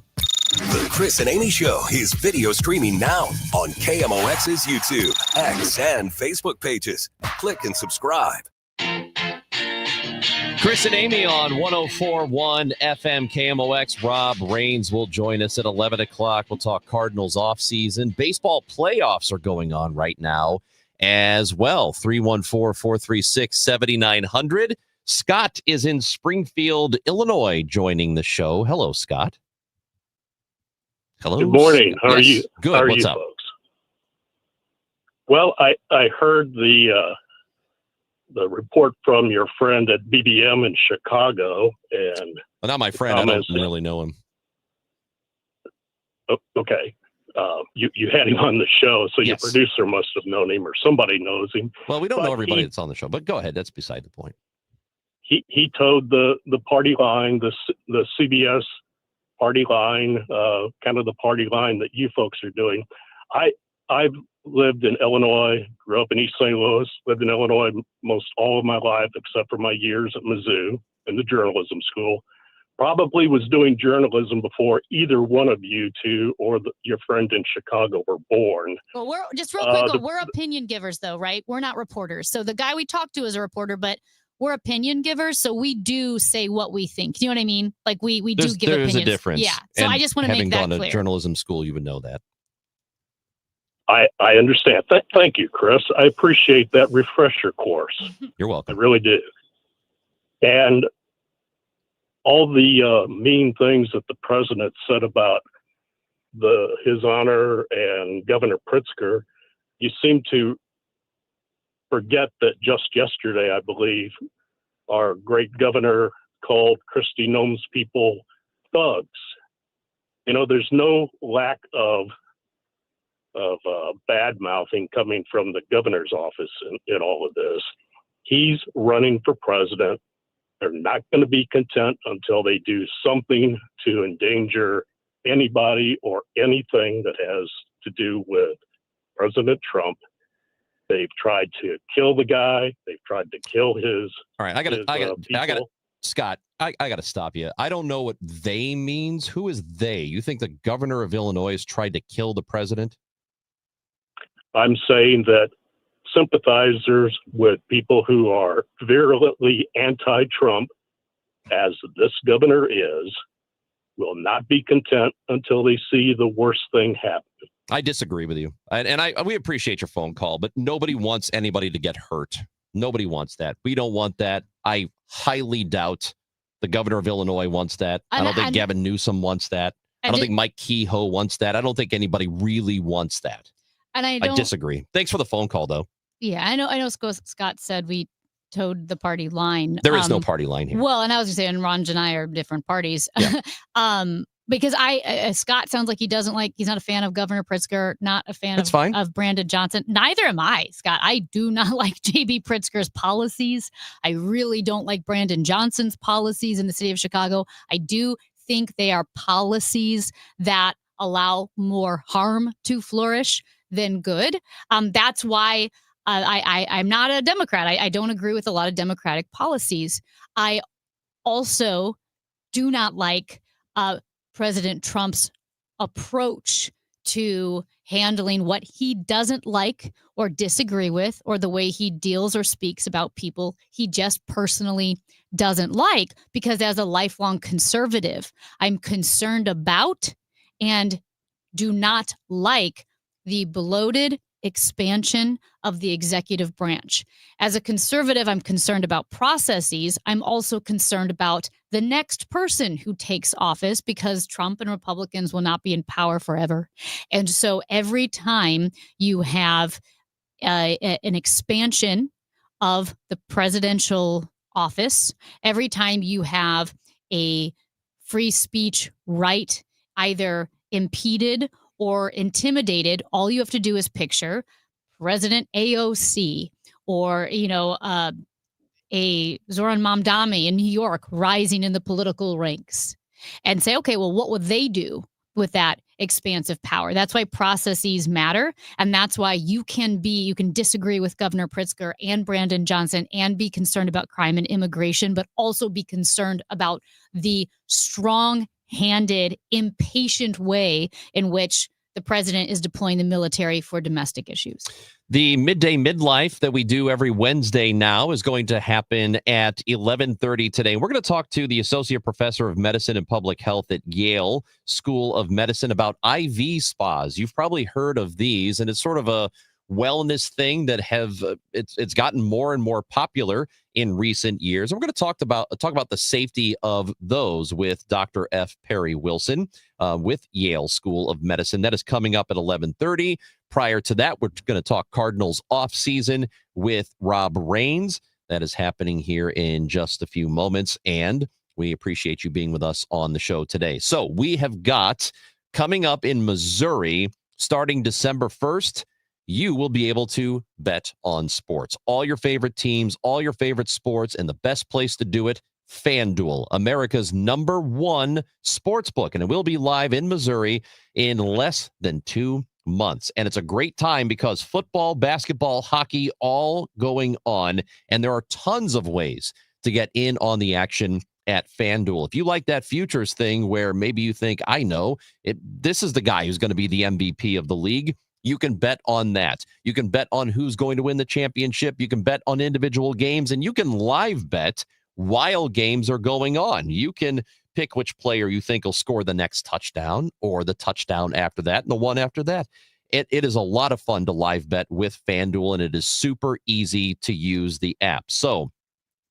The Chris and Amy Show is video streaming now on KMOX's YouTube, X, and Facebook pages. Click and subscribe. Chris and Amy on 104.1 FM KMOX. Rob Rains will join us at 11 o'clock. We'll talk Cardinals offseason. Baseball playoffs are going on right now as well. 314-436-7900. Scott is in Springfield, Illinois, joining the show. Hello, Scott. Hello. Good morning. How are you? Good. How are What's you up? folks? Well, I heard the report from your friend at BBM in Chicago, and well, not my friend. I don't really know him. Okay. You had him on the show, so your producer must have known him, or somebody knows him. Well, we don't But know everybody he- that's on the show, but go ahead. That's beside the point. he towed the party line, the CBS party line, kind of the party line that you folks are doing. I've lived in Illinois, grew up in East St. Louis, lived in Illinois most all of my life, except for my years at Mizzou in the journalism school. Probably was doing journalism before either one of you two or your friend in Chicago were born. Well, we're just real quick. We're opinion givers, though, right? We're not reporters. So the guy we talked to is a reporter, but we're opinion givers. So we do say what we think. Do you know what I mean? Like we do give opinions. There's a difference. Yeah. So I just want to make that clear. Having gone to journalism school, you would know that. I understand. Thank you, Chris. I appreciate that refresher course. You're welcome. I really do. And all the mean things that the president said about His Honor and Governor Pritzker, you seem to forget that just yesterday, I believe, our great governor called Kristi Noem's people thugs. You know, there's no lack of bad mouthing coming from the governor's office in all of this. He's running for president. They're not going to be content until they do something to endanger anybody or anything that has to do with President Trump. They've tried to kill the guy. They've tried to kill his. All right, I got Scott, I got to stop you. I don't know what they means. Who is they? You think the governor of Illinois has tried to kill the president? I'm saying that sympathizers with people who are virulently anti-Trump, as this governor is, will not be content until they see the worst thing happen. I disagree with you. And we appreciate your phone call, but nobody wants anybody to get hurt. Nobody wants that. We don't want that. I highly doubt the governor of Illinois wants that. I don't think Gavin Newsom wants that. I don't think Mike Kehoe wants that. I don't think anybody really wants that. And I disagree. Thanks for the phone call, though. Yeah, I know. Scott said we towed the party line. There is no party line here. Well, and I was just saying, Ron and I are different parties. Yeah. Because Scott sounds like he's not a fan of Governor Pritzker, not a fan of Brandon Johnson. Neither am I, Scott. I do not like J.B. Pritzker's policies. I really don't like Brandon Johnson's policies in the city of Chicago. I do think they are policies that allow more harm to flourish than good. That's why I'm not a Democrat. I don't agree with a lot of Democratic policies. I also do not like President Trump's approach to handling what he doesn't like or disagree with, or the way he deals or speaks about people he just personally doesn't like. Because as a lifelong conservative, I'm concerned about and do not like the bloated expansion of the executive branch. As a conservative, I'm concerned about processes. I'm also concerned about the next person who takes office, because Trump and Republicans will not be in power forever. And so every time you have an expansion of the presidential office, every time you have a free speech right either impeded or intimidated, all you have to do is picture President AOC or, a Zoran Mamdani in New York rising in the political ranks and say, okay, well, what would they do with that expansive power? That's why processes matter. And that's why you can disagree with Governor Pritzker and Brandon Johnson and be concerned about crime and immigration, but also be concerned about the strong-handed, impatient way in which the president is deploying the military for domestic issues. The Midday Midlife that we do every Wednesday now is going to happen at 11:30 today. We're going to talk to the Associate Professor of Medicine and Public Health at Yale School of Medicine about IV spas. You've probably heard of these, and it's sort of a wellness thing that it's gotten more and more popular in recent years. And we're going to talk about the safety of those with Dr. F. Perry Wilson with Yale School of Medicine. That is coming up at 11:30. Prior to that, we're going to talk Cardinals offseason with Rob Rains. That is happening here in just a few moments, and we appreciate you being with us on the show today. So we have got coming up in Missouri starting December 1st, you will be able to bet on sports. All your favorite teams, all your favorite sports, and the best place to do it, FanDuel, America's #1 sportsbook. And it will be live in Missouri in less than 2 months. And it's a great time because football, basketball, hockey, all going on. And there are tons of ways to get in on the action at FanDuel. If you like that futures thing where maybe you think, I know, this is the guy who's going to be the MVP of the league, you can bet on that. You can bet on who's going to win the championship. You can bet on individual games, and you can live bet while games are going on. You can pick which player you think will score the next touchdown or the touchdown after that and the one after that. It is a lot of fun to live bet with FanDuel, and it is super easy to use the app. So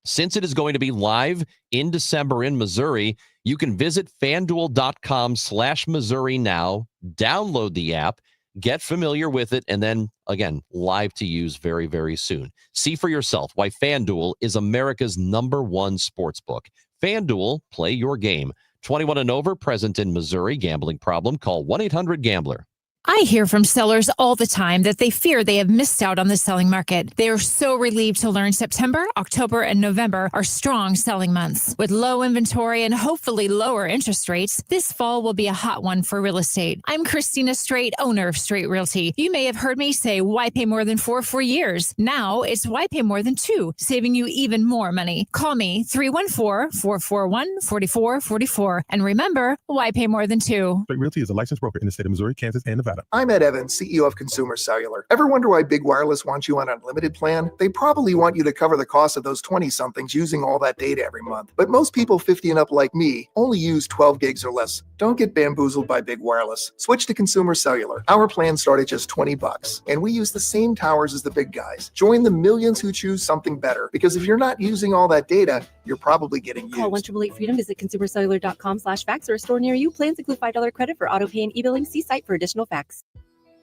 since it is going to be live in December in Missouri, you can visit FanDuel.com/Missouri now, download the app, get familiar with it, and then, again, live to use very, very soon. See for yourself why FanDuel is America's #1 sportsbook. FanDuel, play your game. 21 and over, present in Missouri. Gambling problem? Call 1-800-GAMBLER. I hear from sellers all the time that they fear they have missed out on the selling market. They are so relieved to learn September, October, and November are strong selling months. With low inventory and hopefully lower interest rates, this fall will be a hot one for real estate. I'm Christina Straight, owner of Straight Realty. You may have heard me say, why pay more than 4 for years? Now it's why pay more than 2, saving you even more money. Call me 314-441-4444. And remember, why pay more than 2? Straight Realty is a licensed broker in the state of Missouri, Kansas, and Nevada. I'm Ed Evans, CEO of Consumer Cellular. Ever wonder why Big Wireless wants you on an unlimited plan? They probably want you to cover the cost of those 20-somethings using all that data every month. But most people 50 and up like me only use 12 gigs or less. Don't get bamboozled by Big Wireless. Switch to Consumer Cellular. Our plans start at just $20, and we use the same towers as the big guys. Join the millions who choose something better, because if you're not using all that data, you're probably getting used. Call 1-888-FREEDOM, visit consumercellular.com/facts or a store near you. Plans include $5 credit for auto pay and e-billing. See site for additional facts.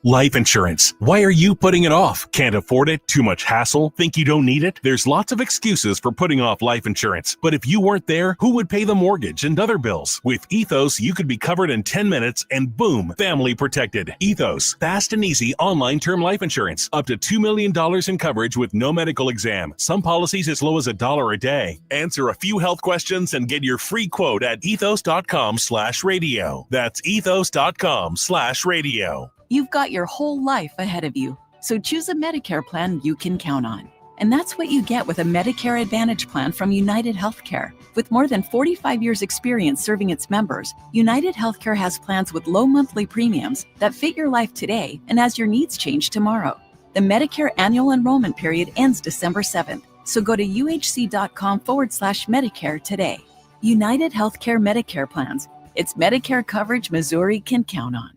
Life insurance. Why are you putting it off? Can't afford it? Too much hassle? Think you don't need it? There's lots of excuses for putting off life insurance. But if you weren't there, who would pay the mortgage and other bills? With Ethos, you could be covered in 10 minutes and boom, family protected. Ethos, fast and easy online term life insurance. Up to $2 million in coverage with no medical exam. Some policies as low as $1 a day. Answer a few health questions and get your free quote at ethos.com/radio. That's ethos.com/radio. You've got your whole life ahead of you, so choose a Medicare plan you can count on. And that's what you get with a Medicare Advantage plan from United Healthcare. With more than 45 years' experience serving its members, United Healthcare has plans with low monthly premiums that fit your life today and as your needs change tomorrow. The Medicare annual enrollment period ends December 7th, so go to uhc.com/Medicare today. United Healthcare Medicare plans. It's Medicare coverage Missouri can count on.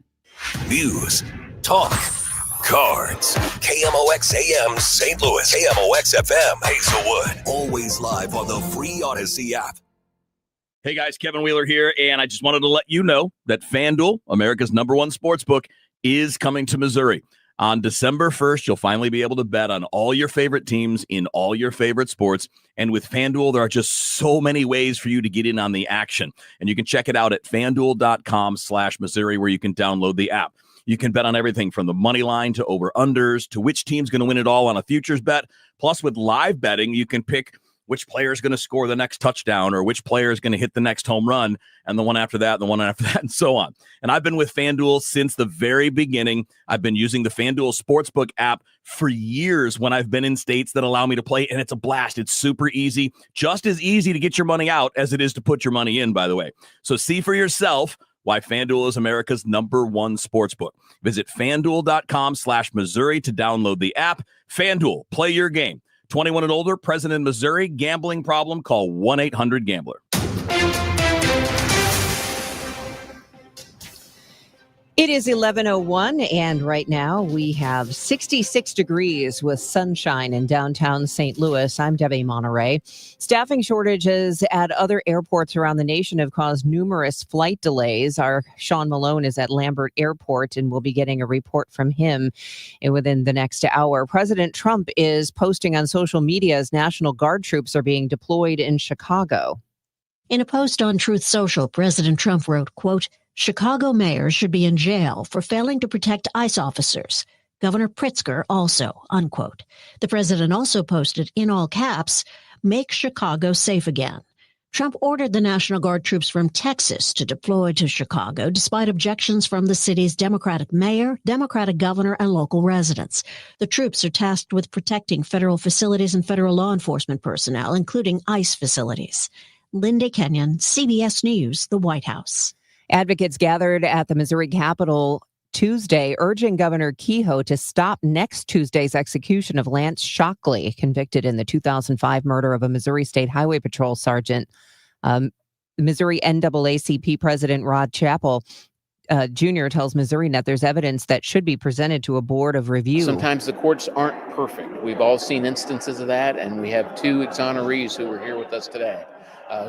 News, talk, cards. KMOX AM St. Louis, KMOX FM Hazelwood. Always live on the free Odyssey app. Hey guys, Kevin Wheeler here, and I just wanted to let you know that FanDuel, America's #1 sportsbook, is coming to Missouri. On December 1st, you'll finally be able to bet on all your favorite teams in all your favorite sports. And with FanDuel, there are just so many ways for you to get in on the action. And you can check it out at FanDuel.com/Missouri, where you can download the app. You can bet on everything from the money line to over-unders to which team's going to win it all on a futures bet. Plus, with live betting, you can pick which player is going to score the next touchdown or which player is going to hit the next home run and the one after that, and the one after that, and so on. And I've been with FanDuel since the very beginning. I've been using the FanDuel Sportsbook app for years when I've been in states that allow me to play, and it's a blast. It's super easy, just as easy to get your money out as it is to put your money in, by the way. So see for yourself why FanDuel is America's #1 sportsbook. Visit FanDuel.com/Missouri to download the app. FanDuel, play your game. 21 and older, present in Missouri. Gambling problem? Call 1-800-GAMBLER. It is 11:01, and right now we have 66 degrees with sunshine in downtown St. Louis. I'm Debbie Monterey. Staffing shortages at other airports around the nation have caused numerous flight delays. Our Sean Malone is at Lambert Airport, and we'll be getting a report from him within the next hour. President Trump is posting on social media as National Guard troops are being deployed in Chicago. In a post on Truth Social, President Trump wrote, quote, "Chicago mayors should be in jail for failing to protect ICE officers. Governor Pritzker also, unquote. The president also posted in all caps, "Make Chicago safe again." Trump ordered the National Guard troops from Texas to deploy to Chicago despite objections from the city's Democratic mayor, Democratic governor, and local residents. The troops are tasked with protecting federal facilities and federal law enforcement personnel, including ICE facilities. Linda Kenyon, CBS News, the White House. Advocates gathered at the Missouri Capitol Tuesday, urging Governor Kehoe to stop next Tuesday's execution of Lance Shockley, convicted in the 2005 murder of a Missouri State Highway Patrol sergeant. Missouri NAACP President Rod Chappell Jr. tells MissouriNet there's evidence that should be presented to a board of review. Sometimes the courts aren't perfect. We've all seen instances of that, and we have two exonerees who are here with us today.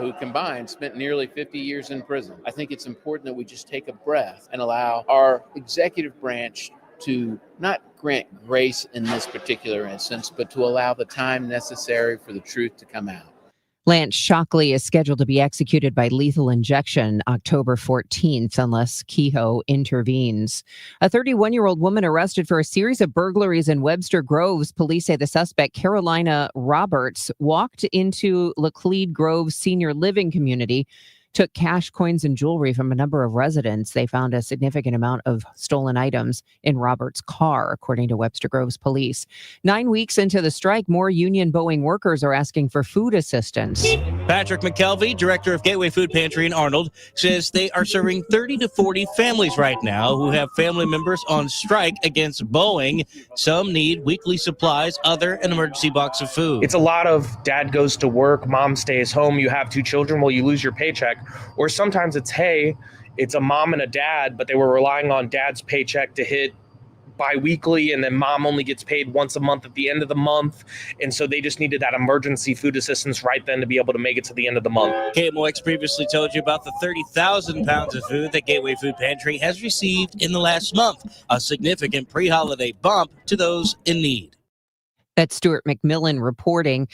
Who combined spent nearly 50 years in prison. I think it's important that we just take a breath and allow our executive branch to not grant grace in this particular instance, but to allow the time necessary for the truth to come out. Lance Shockley is scheduled to be executed by lethal injection October 14th unless Kehoe intervenes. A 31-year-old woman arrested for a series of burglaries in Webster Groves. Police say the suspect, Carolina Roberts, walked into Laclede Grove Senior Living Community, took cash, coins, and jewelry from a number of residents. They found a significant amount of stolen items in Roberts' car, according to Webster Groves police. 9 weeks into the strike, more union Boeing workers are asking for food assistance. Patrick McKelvey, director of Gateway Food Pantry in Arnold, says they are serving 30 to 40 families right now who have family members on strike against Boeing. Some need weekly supplies, other an emergency box of food. It's a lot of dad goes to work, mom stays home, you have two children, well, you lose your paycheck. Or sometimes it's, hey, it's a mom and a dad, but they were relying on dad's paycheck to hit bi-weekly, and then mom only gets paid once a month at the end of the month. And so they just needed that emergency food assistance right then to be able to make it to the end of the month. KMOX previously told you about the 30,000 pounds of food that Gateway Food Pantry has received in the last month, a significant pre-holiday bump to those in need. That's Stuart McMillan reporting.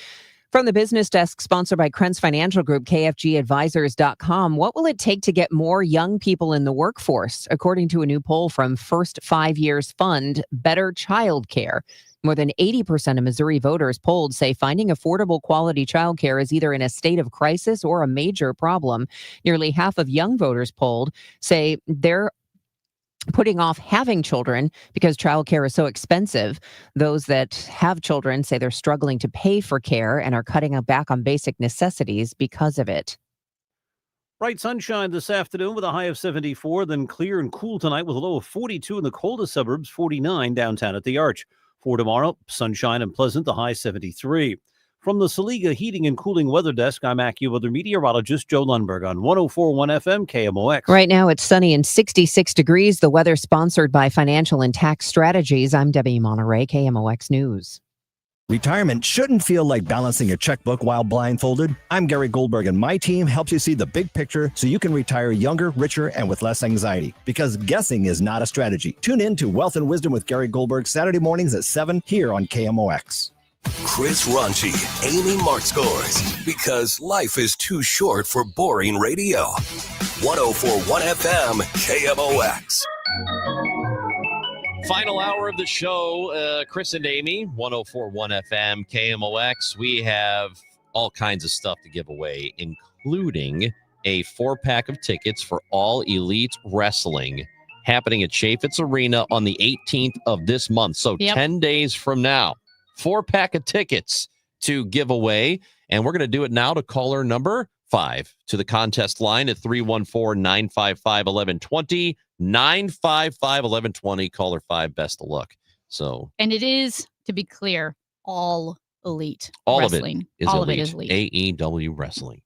From the business desk, sponsored by Krentz Financial Group, KFGadvisors.com. What will it take to get more young people in the workforce? According to a new poll from First 5 Years Fund, Better Childcare. More than 80% of Missouri voters polled say finding affordable quality childcare is either in a state of crisis or a major problem. Nearly half of young voters polled say they're putting off having children because childcare is so expensive. Those that have children say they're struggling to pay for care and are cutting back on basic necessities because of it. Bright sunshine this afternoon with a high of 74, then clear and cool tonight with a low of 42 in the coldest suburbs, 49 downtown at the Arch. For tomorrow, sunshine and pleasant, the high 73. From the Saliga Heating and Cooling Weather Desk, I'm AccuWeather meteorologist Joe Lundberg on 104.1 FM KMOX. Right now it's sunny and 66 degrees. The weather sponsored by Financial and Tax Strategies. I'm Debbie Monterey, KMOX News. Retirement shouldn't feel like balancing a checkbook while blindfolded. I'm Gary Goldberg, and my team helps you see the big picture so you can retire younger, richer, and with less anxiety. Because guessing is not a strategy. Tune in to Wealth and Wisdom with Gary Goldberg Saturday mornings at 7 here on KMOX. Chris Raunchy, Amy Markscores, because life is too short for boring radio. 104.1 FM, KMOX. Final hour of the show, Chris and Amy, 104.1 FM, KMOX. We have all kinds of stuff to give away, including a 4-pack of tickets for All Elite Wrestling happening at Chaffetz Arena on the 18th of this month. So 10 days from now. 4-pack of tickets to give away, and we're going to do it now to caller number 5 to the contest line at 314-955-1120, 955-1120, caller 5, best of luck. So, and it is, to be clear, all elite all wrestling. Of it is all elite. Of it is elite. AEW Wrestling.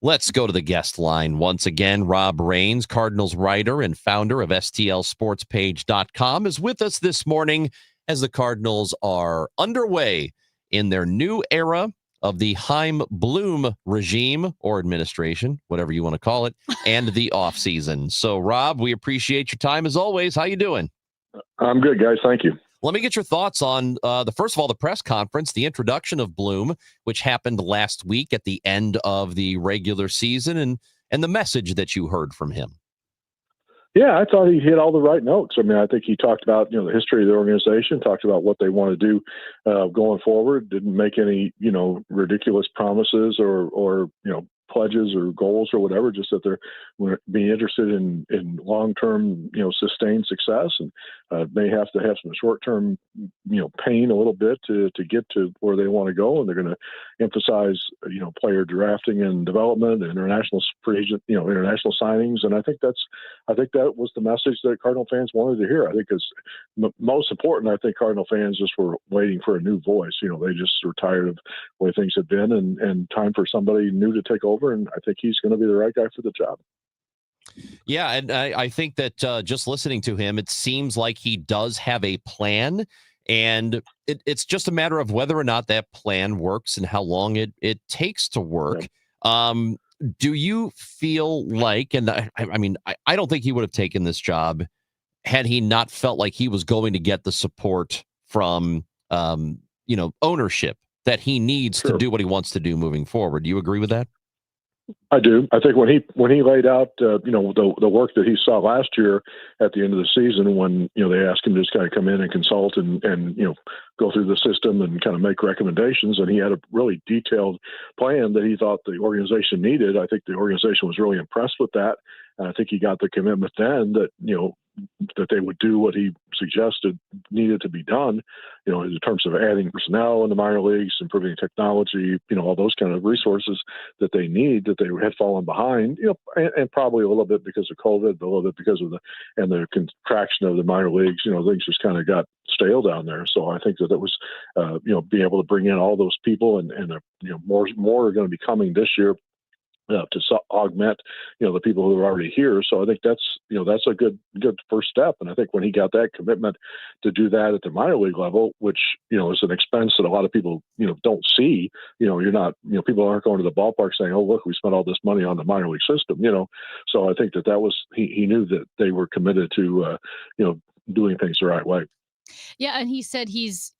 Let's go to the guest line once again. Rob Rains, Cardinals writer and founder of STLSportsPage.com, is with us this morning as the Cardinals are underway in their new era of the Chaim Bloom regime or administration, whatever you want to call it, and the offseason. So, Rob, we appreciate your time as always. How you doing? I'm good, guys. Thank you. Let me get your thoughts on, first of all, the press conference, the introduction of Bloom, which happened last week at the end of the regular season, and the message that you heard from him. Yeah, I thought he hit all the right notes. I mean, I think he talked about, the history of the organization, talked about what they want to do going forward, didn't make any, ridiculous promises or pledges or goals or whatever, just that they're being interested in long-term, sustained success, and may have to have some short-term, pain a little bit to get to where they want to go. And they're going to emphasize, player drafting and development, international free agent, international signings. And I think that was the message that Cardinal fans wanted to hear. I think it's most important. I think Cardinal fans just were waiting for a new voice. They just were tired of the way things had been, and time for somebody new to take over. And I think he's going to be the right guy for the job. Yeah, and I think that just listening to him, it seems like he does have a plan, and it's just a matter of whether or not that plan works and how long it takes to work. Yeah. Do you feel like, and I don't think he would have taken this job had he not felt like he was going to get the support from, ownership that he needs to do what he wants to do moving forward. Do you agree with that? I do. I think when he laid out, the work that he saw last year at the end of the season, when, they asked him to just kind of come in and consult and go through the system and kind of make recommendations, and he had a really detailed plan that he thought the organization needed. I think the organization was really impressed with that. And I think he got the commitment then that, that they would do what he suggested needed to be done, in terms of adding personnel in the minor leagues, improving technology, all those kind of resources that they need, that they had fallen behind, and probably a little bit because of COVID, but a little bit because of the contraction of the minor leagues, things just kind of got stale down there. So I think that it was, being able to bring in all those people and more are going to be coming this year. To augment, the people who are already here. So I think that's a good first step. And I think when he got that commitment to do that at the minor league level, which, is an expense that a lot of people, don't see, you're not, people aren't going to the ballpark saying, oh, look, we spent all this money on the minor league system, So I think that was, he knew that they were committed to, doing things the right way. Yeah. And he said he's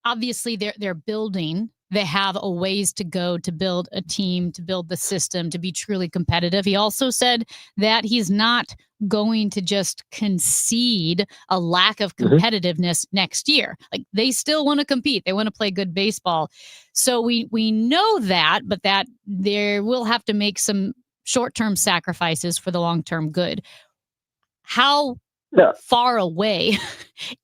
obviously they're building. They have a ways to go to build a team, to build the system, to be truly competitive. He also said that he's not going to just concede a lack of competitiveness next year. Like, they still want to compete. They want to play good baseball. So we know that, but that there will have to make some short-term sacrifices for the long-term good. How far away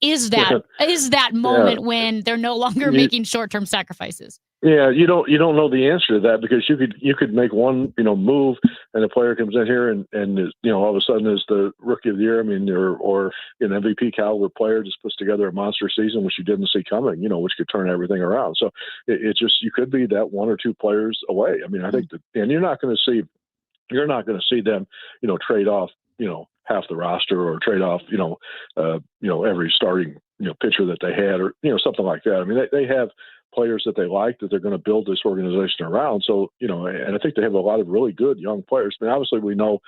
is that moment when they're no longer making short-term sacrifices? Yeah, you don't know the answer to that, because you could make one move, and a player comes in here and is, all of a sudden is the rookie of the year. I mean, or an MVP caliber player just puts together a monster season, which you didn't see coming. Which could turn everything around. So it just, you could be that one or two players away. I mean, I think and you're not going to see them trade off half the roster, or trade off, every starting, pitcher that they had, or, something like that. I mean, they have players that they like, that they're going to build this organization around. So, and I think they have a lot of really good young players. I mean, obviously we know,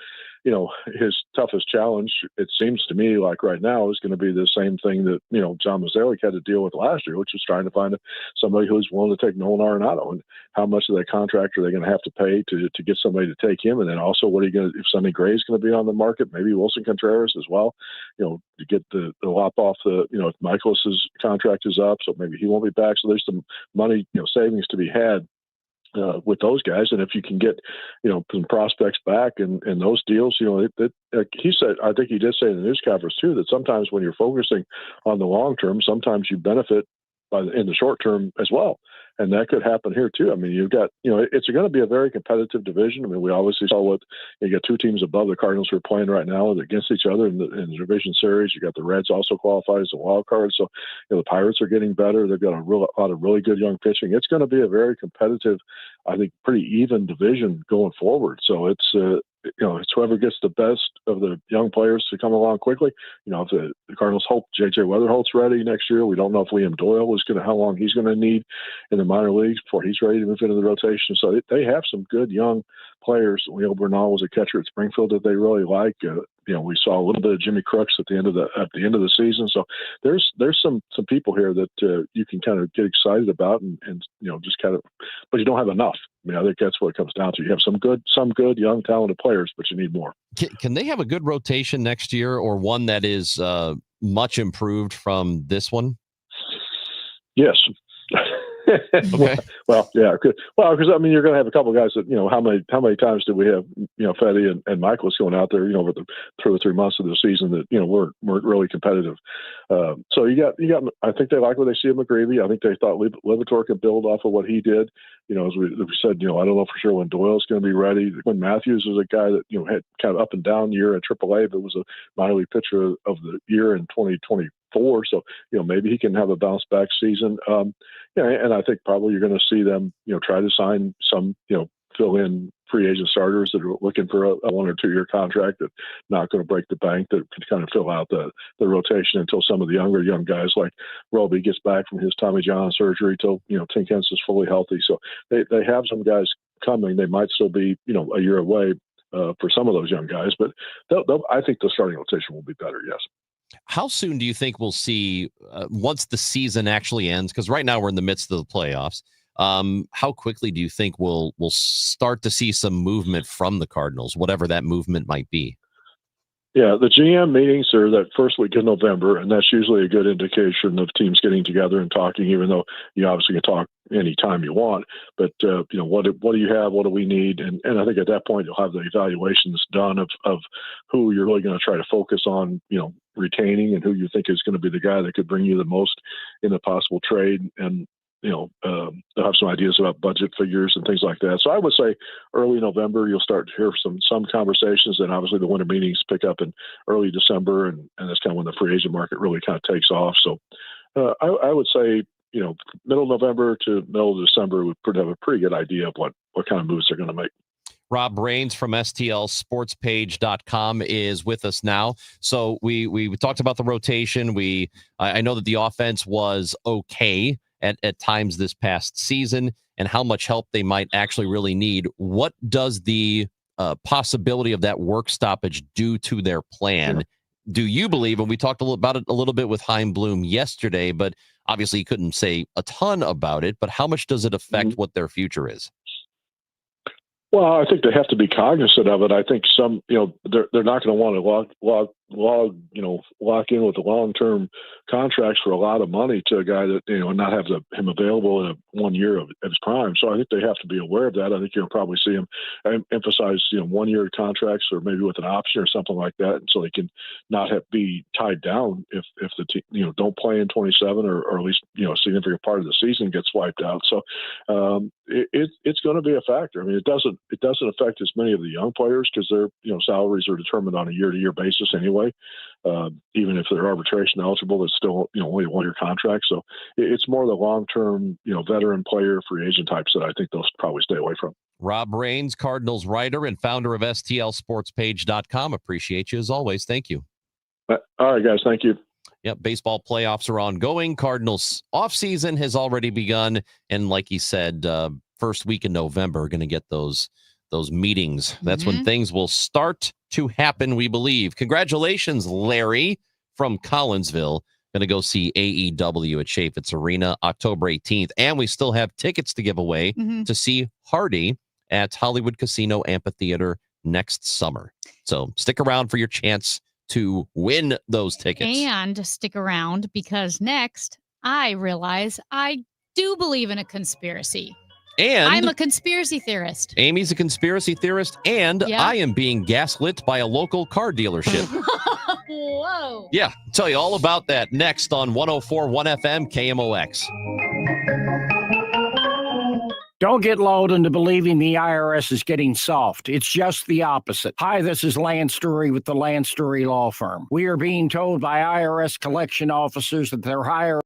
his toughest challenge, it seems to me like right now, is going to be the same thing that, John Mozeliak had to deal with last year, which was trying to find somebody who's willing to take Nolan Arenado, and how much of that contract are they going to have to pay to get somebody to take him? And then also, what are you going to, if Sonny Gray is going to be on the market, maybe Wilson Contreras as well, to get the lop off the, if Michaelis's contract is up, so maybe he won't be back. So there's some money, savings to be had with those guys. And if you can get, some prospects back and those deals, he said, I think he did say in the news conference too, that sometimes when you're focusing on the long term, sometimes you benefit in the short term as well. And that could happen here too. I mean, you've got, it's going to be a very competitive division. I mean, we obviously saw what you got, two teams above the Cardinals who are playing right now against each other in the division series. You got the Reds also qualified as a wild card. So, the Pirates are getting better. They've got a lot of really good young pitching. It's going to be a very competitive, I think, pretty even division going forward. So it's whoever gets the best of the young players to come along quickly. If the Cardinals hope J.J. Weatherholt's ready next year. We don't know if Liam Doyle is how long he's going to need in the minor leagues before he's ready to move into the rotation. So they have some good young players. Leo Bernal was a catcher at Springfield that they really like. We saw a little bit of Jimmy Crooks at the end of the season. So there's some people here that you can kind of get excited about and just kind of, but you don't have enough. I mean, I think that's what it comes down to. You have some good young talented players, but you need more. Can they have a good rotation next year, or one that is much improved from this one? Yes. Okay. Well, yeah. Well, because I mean, you're going to have a couple of guys that how many times did we have Fetty and Michaelis going out there over the 2 or 3 months of the season that weren't really competitive. So you got. I think they like what they see of McGreevy. I think they thought Livator could build off of what he did. As we said, I don't know for sure when Doyle's going to be ready. When Matthews is a guy that had kind of up and down year at AAA, but was a minor league pitcher of the year in 2024. So maybe he can have a bounce back season. And I think probably you're going to see them try to sign some fill in free agent starters that are looking for a 1 or 2 year contract that's not going to break the bank, that can kind of fill out the rotation until some of the young guys like Roby gets back from his Tommy John surgery, till Tink Hens is fully healthy. So they have some guys coming. They might still be a year away for some of those young guys, but I think the starting rotation will be better. Yes. How soon do you think we'll see once the season actually ends? Because right now we're in the midst of the playoffs. How quickly do you think we'll start to see some movement from the Cardinals, whatever that movement might be? Yeah, the GM meetings are that first week of November, and that's usually a good indication of teams getting together and talking, even though you obviously can talk anytime you want. But, what do you have? What do we need? And I think at that point, you'll have the evaluations done of who you're really going to try to focus on, retaining, and who you think is going to be the guy that could bring you the most in a possible trade. And, they'll have some ideas about budget figures and things like that. So I would say early November, you'll start to hear some conversations, and obviously the winter meetings pick up in early December, and that's kind of when the free agent market really kind of takes off. So I would say, middle November to middle of December, we have a pretty good idea of what kind of moves they're going to make. Rob Rains from STLSportsPage.com is with us now. So we talked about the rotation. I know that the offense was okay at times this past season, and how much help they might actually really need. What does the possibility of that work stoppage do to their plan? Yeah. Do you believe, and we talked about it a little bit with Chaim Bloom yesterday, but obviously you couldn't say a ton about it, but how much does it affect what their future is? Well, I think they have to be cognizant of it. I think some, they're not going to want to lock in with the long-term contracts for a lot of money to a guy that, and not have him available in 1 year of his prime. So I think they have to be aware of that. I think you'll probably see him emphasize, 1 year contracts, or maybe with an option or something like that, and so they can not be tied down if the team, don't play in 27 or at least, a significant part of the season gets wiped out. So it's going to be a factor. I mean, it doesn't affect as many of the young players because their salaries are determined on a year-to-year basis anyway. Even if they're arbitration eligible, it's still only a 1 year contract. So it's more the long-term veteran player, free agent types that I think they'll probably stay away from. Rob Rains, Cardinals writer and founder of STLSportsPage.com. Appreciate you as always. Thank you. All right, guys. Thank you. Yep, baseball playoffs are ongoing. Cardinals offseason has already begun, and like he said, first week in November, going to get those meetings. That's when things will start to happen, we believe. Congratulations, Larry from Collinsville. Going to go see AEW at Chaifetz Arena October 18th. And we still have tickets to give away to see Hardy at Hollywood Casino Amphitheater next summer. So stick around for your chance to win those tickets. And stick around, because next I realize I do believe in a conspiracy. And I'm a conspiracy theorist. Amy's a conspiracy theorist, and I am being gaslit by a local car dealership. Whoa. Yeah, I'll tell you all about that next on 104.1 FM KMOX. Don't get lulled into believing the IRS is getting soft. It's just the opposite. Hi, this is Lance Story with the Lance Story Law Firm. We are being told by IRS collection officers that they're hiring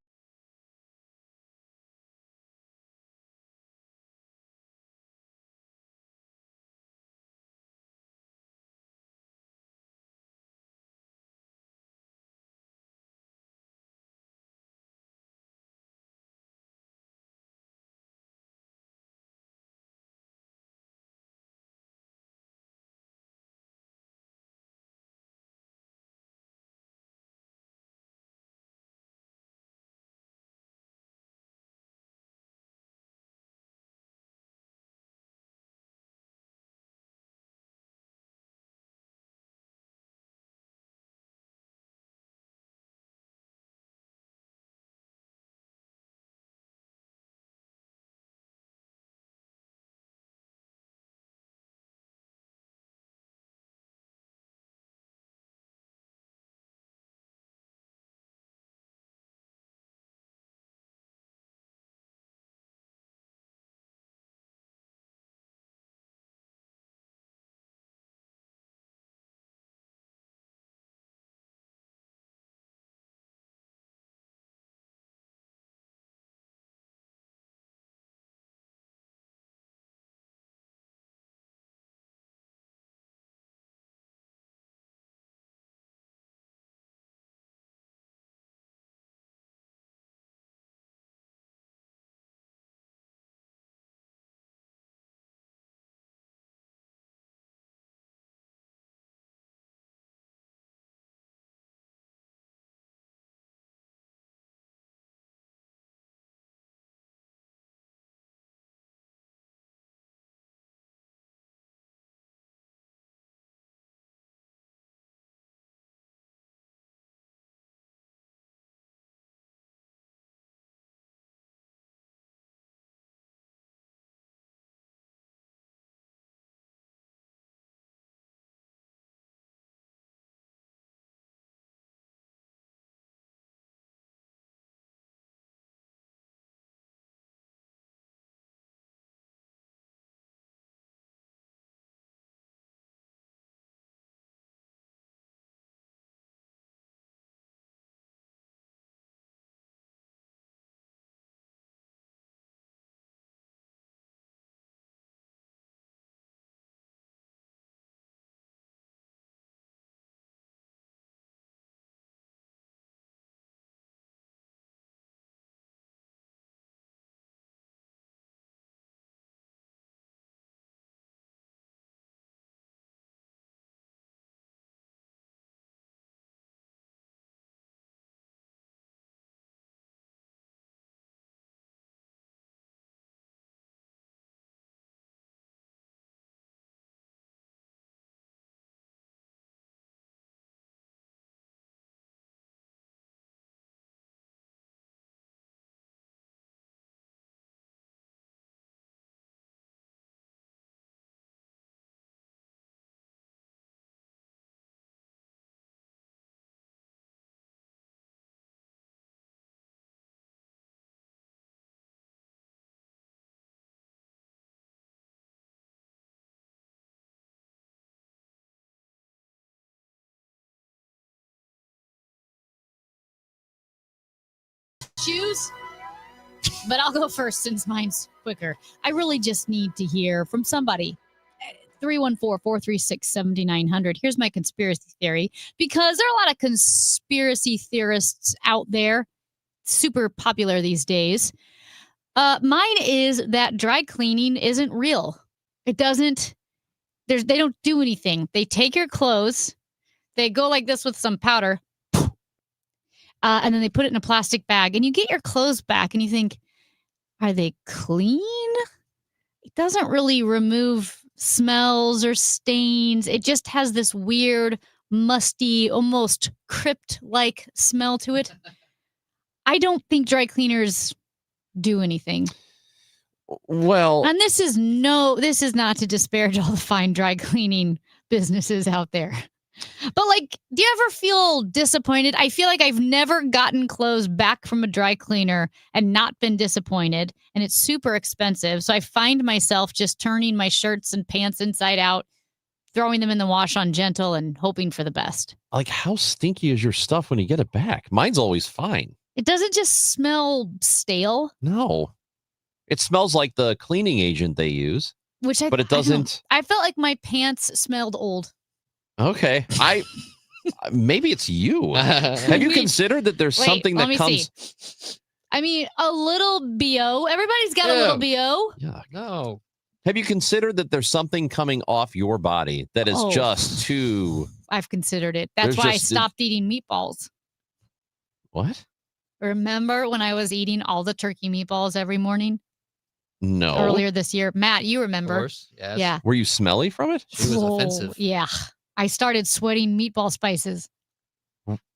choose, but I'll go first since mine's quicker. I really just need to hear from somebody. 314-436-7900. Here's my conspiracy theory, because there are a lot of conspiracy theorists out there, super popular these days. Mine is that dry cleaning isn't real. It doesn't. They don't do anything. They take your clothes, they go like this with some powder, and then they put it in a plastic bag, and you get your clothes back, and you think, are they clean? It doesn't really remove smells or stains. It just has this weird, musty, almost crypt-like smell to it. I don't think dry cleaners do anything. Well, and this is not to disparage all the fine dry cleaning businesses out there. But like, do you ever feel disappointed? I feel like I've never gotten clothes back from a dry cleaner and not been disappointed. And it's super expensive. So I find myself just turning my shirts and pants inside out, throwing them in the wash on gentle and hoping for the best. Like, how stinky is your stuff when you get it back? Mine's always fine. It doesn't just smell stale. No. It smells like the cleaning agent they use. But it doesn't. I felt like my pants smelled old. Okay. Maybe it's you. Have you considered that there's something that comes? See. I mean, a little BO. Everybody's got a little BO. Yeah. No. Have you considered that there's something coming off your body that is just too? I've considered it. That's why I stopped eating meatballs. What? Remember when I was eating all the turkey meatballs every morning? No. Earlier this year. Matt, you remember. Of course, yes. Yeah. Were you smelly from it? She was offensive. Yeah. I started sweating meatball spices.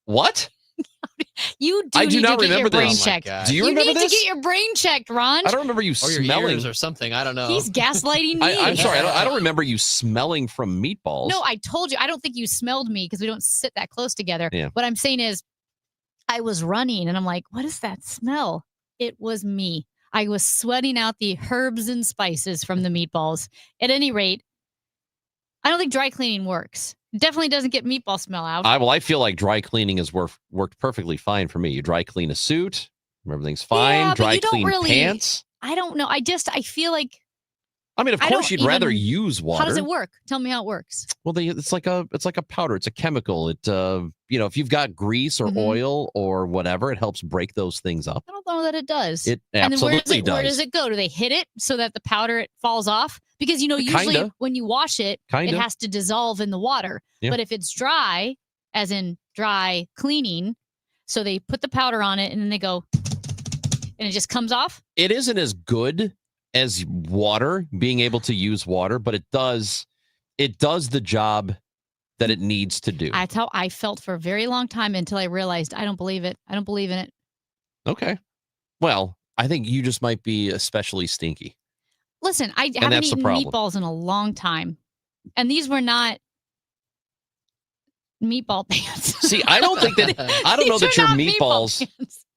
What? You I do need not to get remember your brain this. checked. Do you remember need this? to get your brain checked, Ron. I don't remember you Or your smelling ears or something. I don't know. He's gaslighting me. I'm sorry. I don't remember you smelling from meatballs. No, I told you. I don't think you smelled me because we don't sit that close together. Yeah. What I'm saying is I was running and I'm like, what is that smell? It was me. I was sweating out the herbs and spices from the meatballs. At any rate, I don't think dry cleaning works. It definitely doesn't get meatball smell out. I feel like dry cleaning has worked perfectly fine for me. You dry clean a suit, everything's fine. Yeah, but dry you don't clean really, pants. I don't know. I feel like. I mean, of course, you'd rather use water. How does it work? Tell me how it works. Well, it's like a powder. It's a chemical. It if you've got grease or oil or whatever, it helps break those things up. I don't know that it does. It and then absolutely does. Where does it go? Do they hit it so that the powder it falls off? Because usually when you wash it, it has to dissolve in the water. Yeah. But if it's dry, as in dry cleaning, so they put the powder on it and then they go, and it just comes off. It isn't as good as water, being able to use water, but it does the job that it needs to do. That's how I felt for a very long time until I realized I don't believe it. I don't believe in it. Okay. Well, I think you just might be especially stinky. Listen, I haven't eaten meatballs in a long time. And these were not meatball pants. See, I don't think that I don't know that your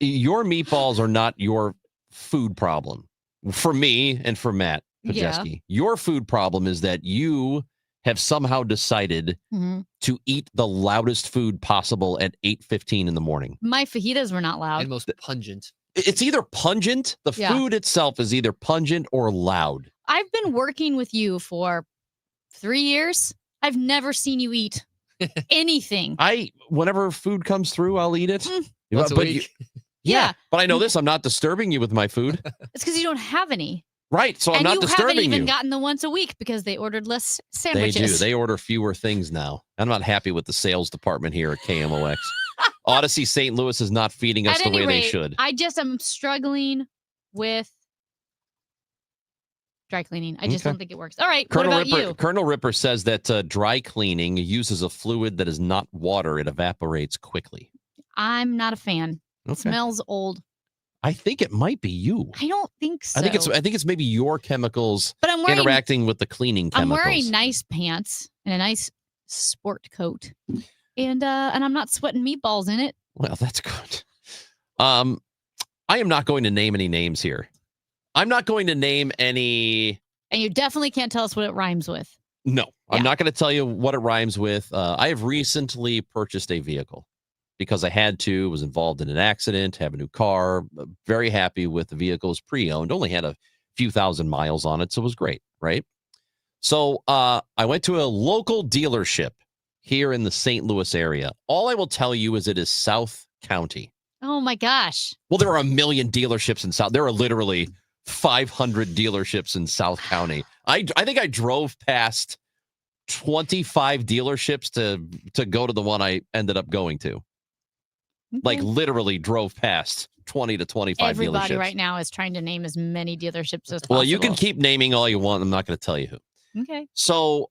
your meatballs are not your food problem. For me and for Matt Pajeski, your food problem is that you have somehow decided to eat the loudest food possible at 8:15 in the morning. My fajitas were not loud. And most pungent. It's either pungent. The food itself is either pungent or loud. I've been working with you for 3 years. I've never seen you eat anything. Whenever food comes through, I'll eat it. Once a week. Yeah. But I know this. I'm not disturbing you with my food. It's because you don't have any. Right. So I'm not disturbing you. And you haven't even gotten the once a week because they ordered less sandwiches. They do. They order fewer things now. I'm not happy with the sales department here at KMOX. Odyssey St. Louis is not feeding us the way they should. I just am struggling with dry cleaning. I just don't think it works. All right. What about you? Colonel Ripper says that dry cleaning uses a fluid that is not water. It evaporates quickly. I'm not a fan. Okay. It smells old. I think it might be you. I don't think so. I think it's maybe your chemicals but I'm wearing, interacting with the cleaning chemicals. I'm wearing nice pants and a nice sport coat. And I'm not sweating meatballs in it. Well, that's good. I am not going to name any names here. I'm not going to name any. And you definitely can't tell us what it rhymes with. No, I'm not going to tell you what it rhymes with. I have recently purchased a vehicle. because I had to, was involved in an accident, have a new car. Very happy with the vehicle. It was pre-owned, only had a few thousand miles on it, so it was great, right? So I went to a local dealership here in the St. Louis area. All I will tell you is it is South County. Oh my gosh. Well, there are a million dealerships in South. There are literally 500 dealerships in South County. I think I drove past 25 dealerships to go to the one I ended up going to. Like literally drove past 20 to 25 Everybody dealerships. right now is trying to name as many dealerships as possible. Well, you can keep naming all you want. I'm not going to tell you who. Okay. So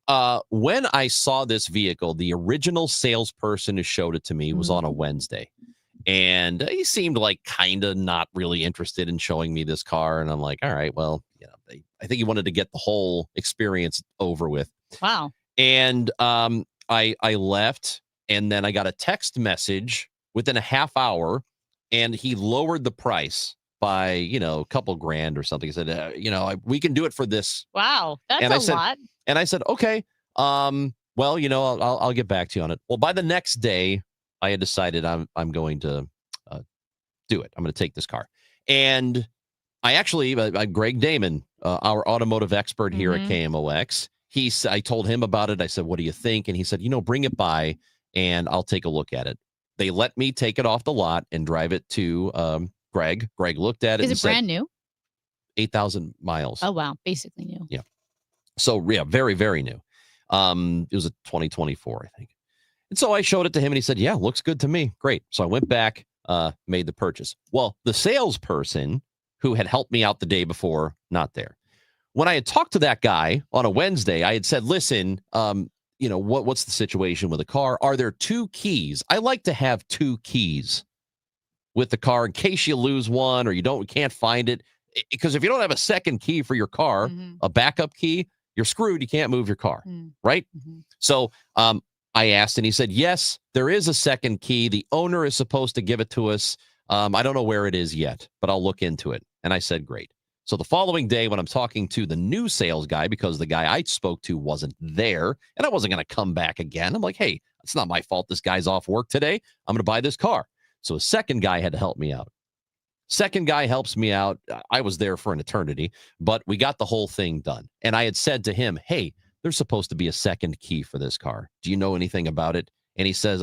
when I saw this vehicle, the original salesperson who showed it to me was on a Wednesday. And he seemed like kind of not really interested in showing me this car. And I'm like, all right, well, I think he wanted to get the whole experience over with. Wow. And I left, and then I got a text message within a half hour, and he lowered the price by, a couple grand or something. He said, we can do it for this. Wow. That's And a I said, lot. And I said, okay, well, I'll get back to you on it. Well, by the next day, I had decided I'm going to do it. I'm going to take this car. And I actually, Greg Damon, our automotive expert here at KMOX, I told him about it. I said, what do you think? And he said, bring it by and I'll take a look at it. They let me take it off the lot and drive it to Greg. Greg looked at it. Is it brand new? 8,000 miles. Oh, wow. Basically new. Yeah. So, yeah, very, very new. It was a 2024, I think. And so I showed it to him and he said, yeah, looks good to me. Great. So I went back, made the purchase. Well, the salesperson who had helped me out the day before, not there. When I had talked to that guy on a Wednesday, I had said, listen, what's the situation with the car? Are there two keys? I like to have two keys with the car in case you lose one or you can't find it. Because if you don't have a second key for your car, a backup key, you're screwed. You can't move your car, right? So I asked, and he said, yes, there is a second key. The owner is supposed to give it to us. I don't know where it is yet, but I'll look into it. And I said, great. So the following day, when I'm talking to the new sales guy, because the guy I spoke to wasn't there, and I wasn't going to come back again, I'm like, hey, it's not my fault this guy's off work today. I'm going to buy this car. So a second guy had to help me out. Second guy helps me out. I was there for an eternity, but we got the whole thing done. And I had said to him, hey, there's supposed to be a second key for this car. Do you know anything about it? And he says,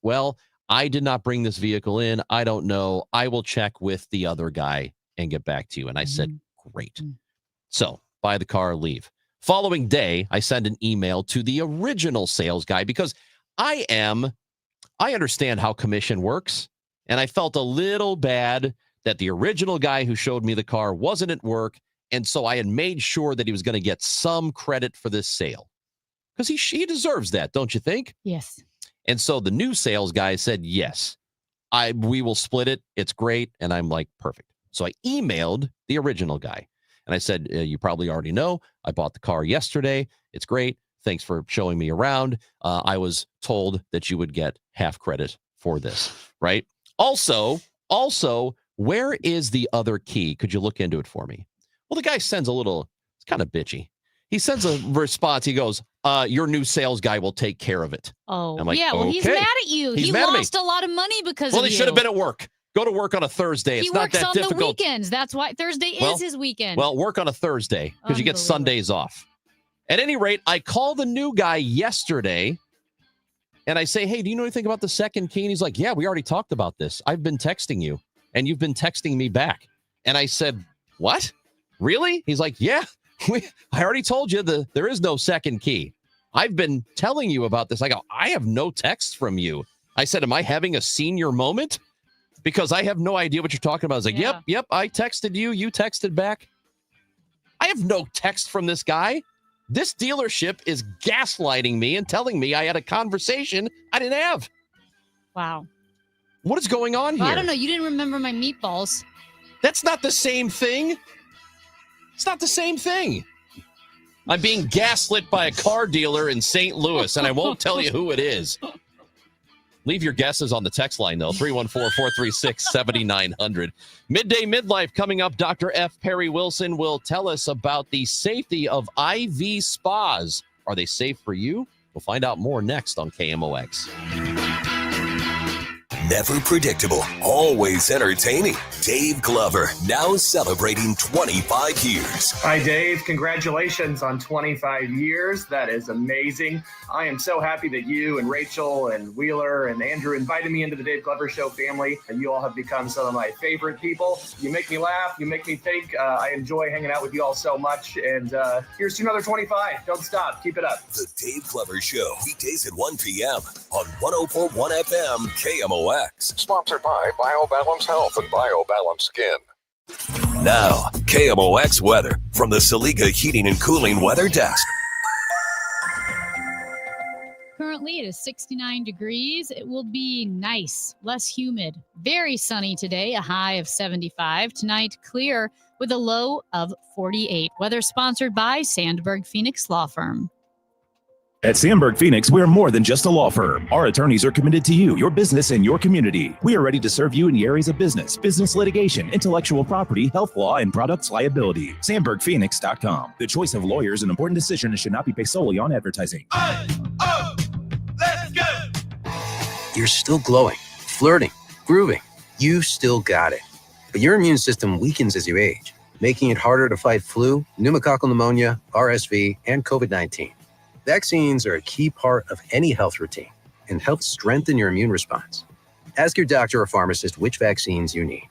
well, I did not bring this vehicle in. I don't know. I will check with the other guy and get back to you. And I said, great. So buy the car, leave. Following day, I send an email to the original sales guy because I understand how commission works. And I felt a little bad that the original guy who showed me the car wasn't at work. And so I had made sure that he was going to get some credit for this sale because he deserves that, don't you think? Yes. And so the new sales guy said, yes, we will split it. It's great. And I'm like, perfect. So I emailed the original guy and I said, you probably already know, I bought the car yesterday. It's great. Thanks for showing me around. I was told that you would get half credit for this, right? Also, where is the other key? Could you look into it for me? Well, the guy sends it's kind of bitchy. He sends a response. He goes, your new sales guy will take care of it. Oh, I'm like, yeah. Well, he's okay. mad at you. He's He mad at me. lost a lot of money because Well, of he you. should have been at work. Go to work on a Thursday. He It's not works that on difficult. the weekends. That's why Thursday is his weekend. Well, work on a Thursday because you get Sundays off. At any rate, I called the new guy yesterday and I say, hey, do you know anything about the second key? And he's like, yeah, we already talked about this. I've been texting you and you've been texting me back. And I said, what? Really? He's like, yeah, I already told you there is no second key. I've been telling you about this. I go, I have no text from you. I said, am I having a senior moment? Because I have no idea what you're talking about. I was like, yep, I texted you. You texted back. I have no text from this guy. This dealership is gaslighting me and telling me I had a conversation I didn't have. Wow. What is going on here? Well, I don't know. You didn't remember my meatballs. That's not the same thing. It's not the same thing. I'm being gaslit by a car dealer in St. Louis, and I won't tell you who it is. Leave your guesses on the text line, though, 314-436-7900. Midday Midlife coming up. Dr. F. Perry Wilson will tell us about the safety of IV spas. Are they safe for you? We'll find out more next on KMOX. Never predictable, always entertaining. Dave Glover, now celebrating 25 years. Hi, Dave. Congratulations on 25 years. That is amazing. I am so happy that you and Rachel and Wheeler and Andrew invited me into the Dave Glover Show family, and you all have become some of my favorite people. You make me laugh. You make me think. I enjoy hanging out with you all so much. And here's to another 25. Don't stop. Keep it up. The Dave Glover Show, weekdays at 1 p.m. on 104.1 FM KMOX. Sponsored by BioBalance Health and BioBalance Skin. Now, KMOX weather from the Saliga Heating and Cooling Weather Desk. Currently, it is 69 degrees. It will be nice, less humid. Very sunny today, a high of 75. Tonight, clear with a low of 48. Weather sponsored by Sandberg Phoenix Law Firm. At Sandberg Phoenix, we're more than just a law firm. Our attorneys are committed to you, your business, and your community. We are ready to serve you in the areas of business litigation, intellectual property, health law, and products liability. SandbergPhoenix.com. The choice of lawyer is an important decision and should not be based solely on advertising. Let's go! You're still glowing, flirting, grooving. You still got it. But your immune system weakens as you age, making it harder to fight flu, pneumococcal pneumonia, RSV, and COVID-19. Vaccines are a key part of any health routine and help strengthen your immune response. Ask your doctor or pharmacist which vaccines you need.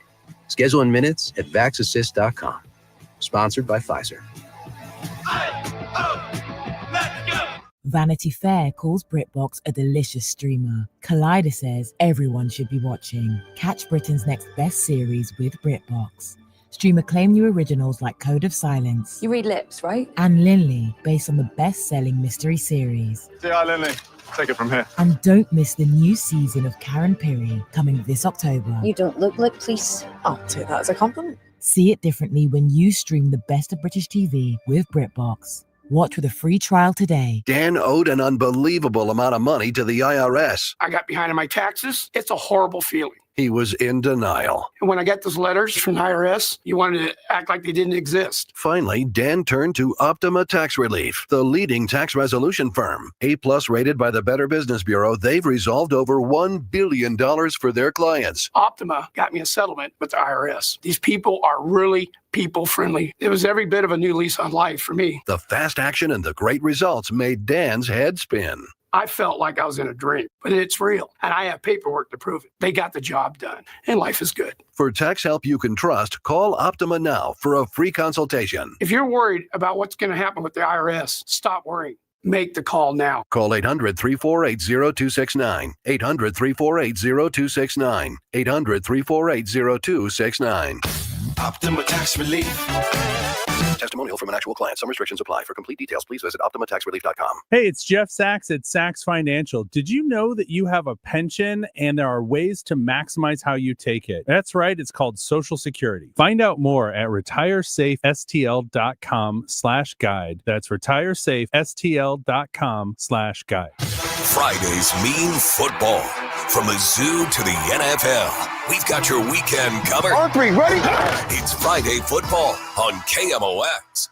Schedule in minutes at VaxAssist.com. Sponsored by Pfizer. Vanity Fair calls BritBox a delicious streamer. Collider says everyone should be watching. Catch Britain's next best series with BritBox. Stream acclaimed new originals like Code of Silence. You read lips, right? And Linley, based on the best-selling mystery series. Say hi, Lily. Take it from here. And don't miss the new season of Karen Piri coming this October. You don't look like police. I'll take that as a compliment. See it differently when you stream the best of British TV with BritBox. Watch with a free trial today. Dan owed an unbelievable amount of money to the IRS. I got behind on my taxes. It's a horrible feeling. He was in denial. And when I got those letters from the IRS, you wanted to act like they didn't exist. Finally, Dan turned to Optima Tax Relief, the leading tax resolution firm. A+ rated by the Better Business Bureau, they've resolved over $1 billion for their clients. Optima got me a settlement with the IRS. These people are really people-friendly. It was every bit of a new lease on life for me. The fast action and the great results made Dan's head spin. I felt like I was in a dream, but it's real. And I have paperwork to prove it. They got the job done, and life is good. For tax help you can trust, call Optima now for a free consultation. If you're worried about what's going to happen with the IRS, stop worrying. Make the call now. Call 800-348-0269. 800-348-0269. 800-348-0269. Optima Tax Relief. Testimonial from an actual client. Some restrictions apply. For complete details, please visit OptimaTaxRelief.com. Hey, it's Jeff Sachs at Sachs Financial. Did you know that you have a pension and there are ways to maximize how you take it? That's right. It's called Social Security. Find out more at retiresafestl.com/guide. That's retiresafestl.com/guide. Fridays mean football. From the zoo to the NFL, we've got your weekend covered. On three, ready? It's Friday football on KMOX.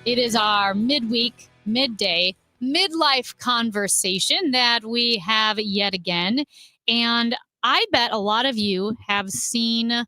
It is our midweek, midday, midlife conversation that we have yet again. And I bet a lot of you have seen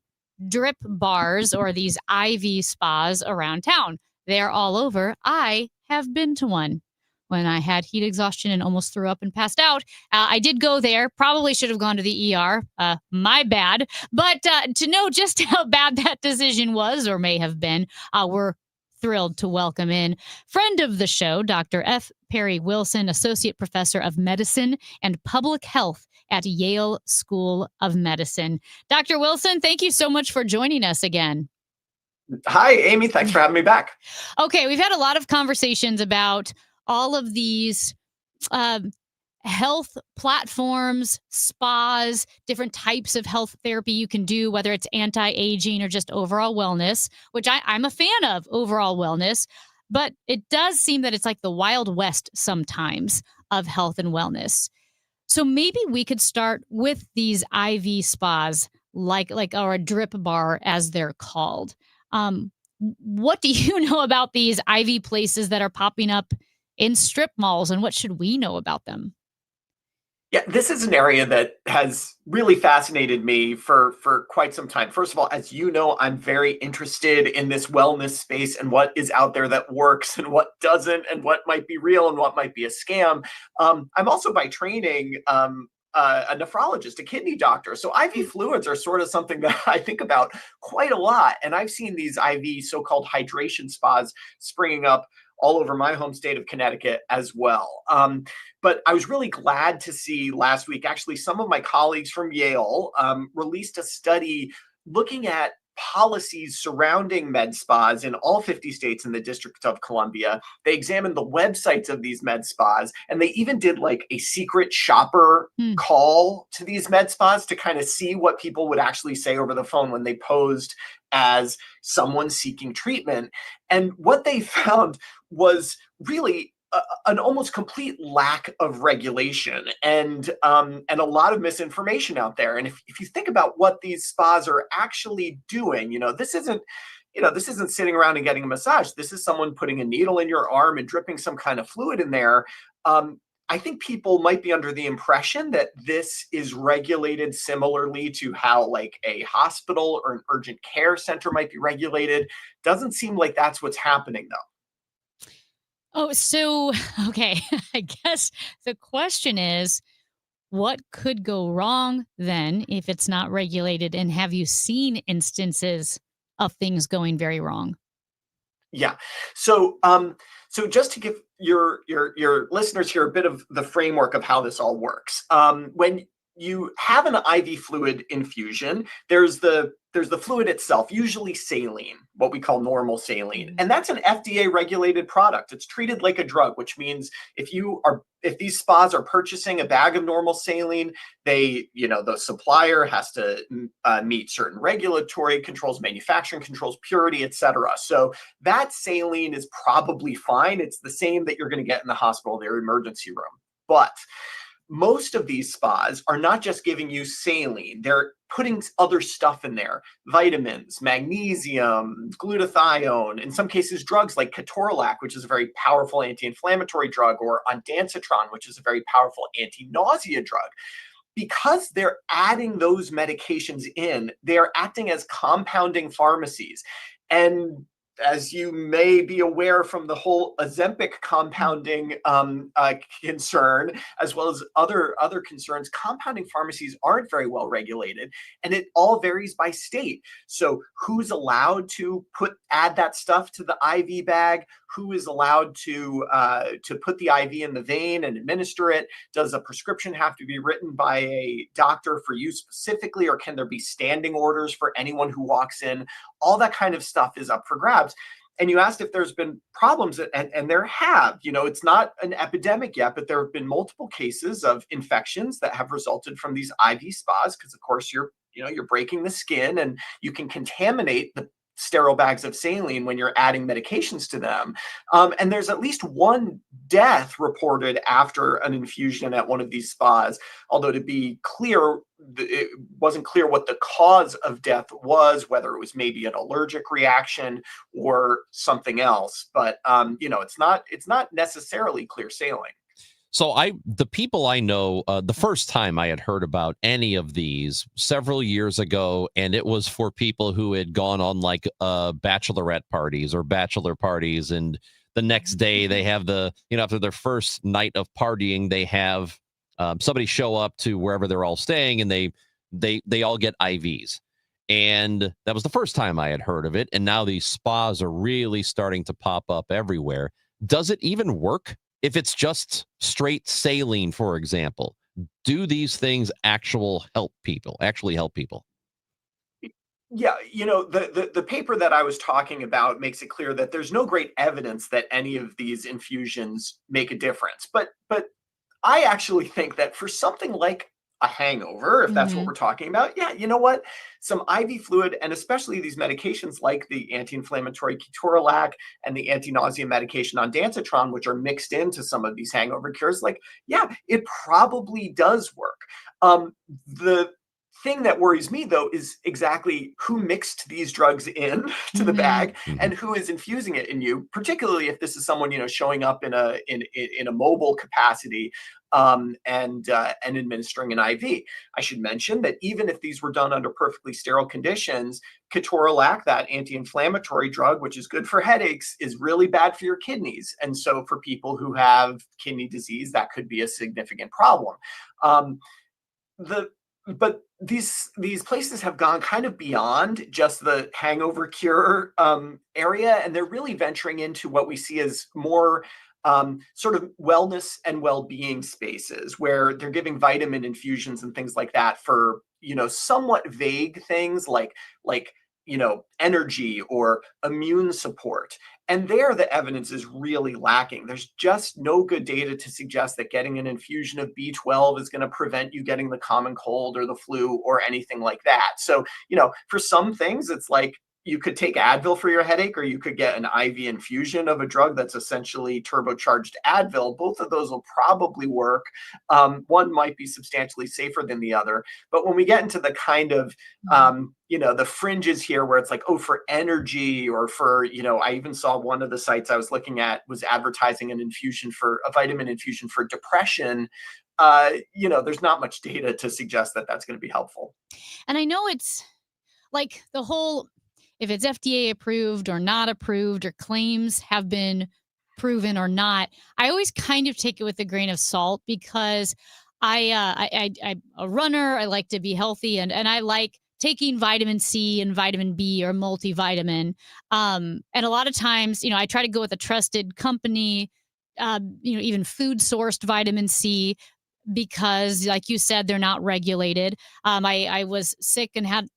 drip bars or these IV spas around town. They're all over. I have been to one when I had heat exhaustion and almost threw up and passed out. I did go there. Probably should have gone to the ER. My bad. But to know just how bad that decision was or may have been, we're thrilled to welcome in friend of the show, Dr. F. Perry Wilson, Associate Professor of Medicine and Public Health at Yale School of Medicine. Dr. Wilson, thank you so much for joining us again. Hi, Amy. Thanks for having me back. Okay, we've had a lot of conversations about all of these health platforms, spas, different types of health therapy you can do, whether it's anti-aging or just overall wellness, which I'm a fan of overall wellness. But it does seem that it's like the Wild West sometimes of health and wellness. So maybe we could start with these IV spas, like or a drip bar, as they're called. What do you know about these IV places that are popping up in strip malls, and what should we know about them? Yeah, this is an area that has really fascinated me for quite some time. First of all, as you know, I'm very interested in this wellness space and what is out there that works and what doesn't, and what might be real and what might be a scam. I'm also by training a nephrologist, a kidney doctor. So IV fluids are sort of something that I think about quite a lot. And I've seen these IV so-called hydration spas springing up all over my home state of Connecticut as well. But I was really glad to see last week, actually, some of my colleagues from Yale released a study looking at policies surrounding med spas in all 50 states in the District of Columbia. They examined the websites of these med spas, and they even did like a secret shopper call to these med spas to kind of see what people would actually say over the phone when they posed as someone seeking treatment. And what they found was really an almost complete lack of regulation and a lot of misinformation out there. And if you think about what these spas are actually doing, this isn't sitting around and getting a massage. This is someone putting a needle in your arm and dripping some kind of fluid in there. I think people might be under the impression that this is regulated similarly to how like a hospital or an urgent care center might be regulated. Doesn't seem like that's what's happening though. Oh, so, okay. I guess the question is, what could go wrong then if it's not regulated? And have you seen instances of things going very wrong? Yeah. So just to give your listeners here a bit of the framework of how this all works. When you have an IV fluid infusion, there's the fluid itself, usually saline, what we call normal saline. And that's an FDA regulated product. It's treated like a drug, which means if these spas are purchasing a bag of normal saline, the supplier has to meet certain regulatory controls, manufacturing controls, purity, etc. So that saline is probably fine. It's the same that you're going to get in the hospital, their emergency room. But most of these spas are not just giving you saline. They're putting other stuff in there, vitamins, magnesium, glutathione, in some cases drugs like ketorolac, which is a very powerful anti-inflammatory drug, or ondansetron, which is a very powerful anti-nausea drug. Because they're adding those medications in, they're acting as compounding pharmacies. And as you may be aware from the whole Ozempic compounding concern, as well as other concerns, compounding pharmacies aren't very well regulated, and it all varies by state. So who's allowed to add that stuff to the IV bag? Who is allowed to put the IV in the vein and administer it? Does a prescription have to be written by a doctor for you specifically, or can there be standing orders for anyone who walks in? All that kind of stuff is up for grabs. And you asked if there's been problems, and there have. It's not an epidemic yet, but there have been multiple cases of infections that have resulted from these IV spas, because of course you're breaking the skin, and you can contaminate the sterile bags of saline when you're adding medications to them. And there's at least one death reported after an infusion at one of these spas, although to be clear, it wasn't clear what the cause of death was, whether it was maybe an allergic reaction or something else. But it's not necessarily clear sailing. So the people I know, the first time I had heard about any of these several years ago, and it was for people who had gone on like bachelorette parties or bachelor parties, and the next day they have after their first night of partying, they have somebody show up to wherever they're all staying, and they all get IVs. And that was the first time I had heard of it. And now these spas are really starting to pop up everywhere. Does it even work? If it's just straight saline, for example, do these things actually help people? Yeah, the paper that I was talking about makes it clear that there's no great evidence that any of these infusions make a difference. But I actually think that for something like a hangover, if that's what we're talking about, yeah, you know what? Some IV fluid, and especially these medications like the anti-inflammatory ketorolac and the anti-nausea medication ondansetron, which are mixed into some of these hangover cures, like, yeah, it probably does work. The thing that worries me, though, is exactly who mixed these drugs in to the bag and who is infusing it in you, particularly if this is someone, showing up in a mobile capacity and administering an IV. I should mention that even if these were done under perfectly sterile conditions, ketorolac, that anti-inflammatory drug, which is good for headaches, is really bad for your kidneys. And so for people who have kidney disease, that could be a significant problem. But these places have gone kind of beyond just the hangover cure area, and they're really venturing into what we see as more sort of wellness and well-being spaces, where they're giving vitamin infusions and things like that for somewhat vague things like energy or immune support. And there, the evidence is really lacking. There's just no good data to suggest that getting an infusion of B12 is going to prevent you getting the common cold or the flu or anything like that. So, for some things, it's like you could take Advil for your headache, or you could get an IV infusion of a drug that's essentially turbocharged Advil. Both of those will probably work. One might be substantially safer than the other. But when we get into the kind of, the fringes here where it's like, oh, for energy, or for, I even saw one of the sites I was looking at was advertising a vitamin infusion for depression. There's not much data to suggest that that's going to be helpful. And I know it's like the whole, if it's FDA approved or not approved, or claims have been proven or not, I always kind of take it with a grain of salt, because I'm a runner. I like to be healthy, and I like taking vitamin C and vitamin B or multivitamin. And a lot of times, I try to go with a trusted company, even food sourced vitamin C, because like you said, they're not regulated. I was sick and had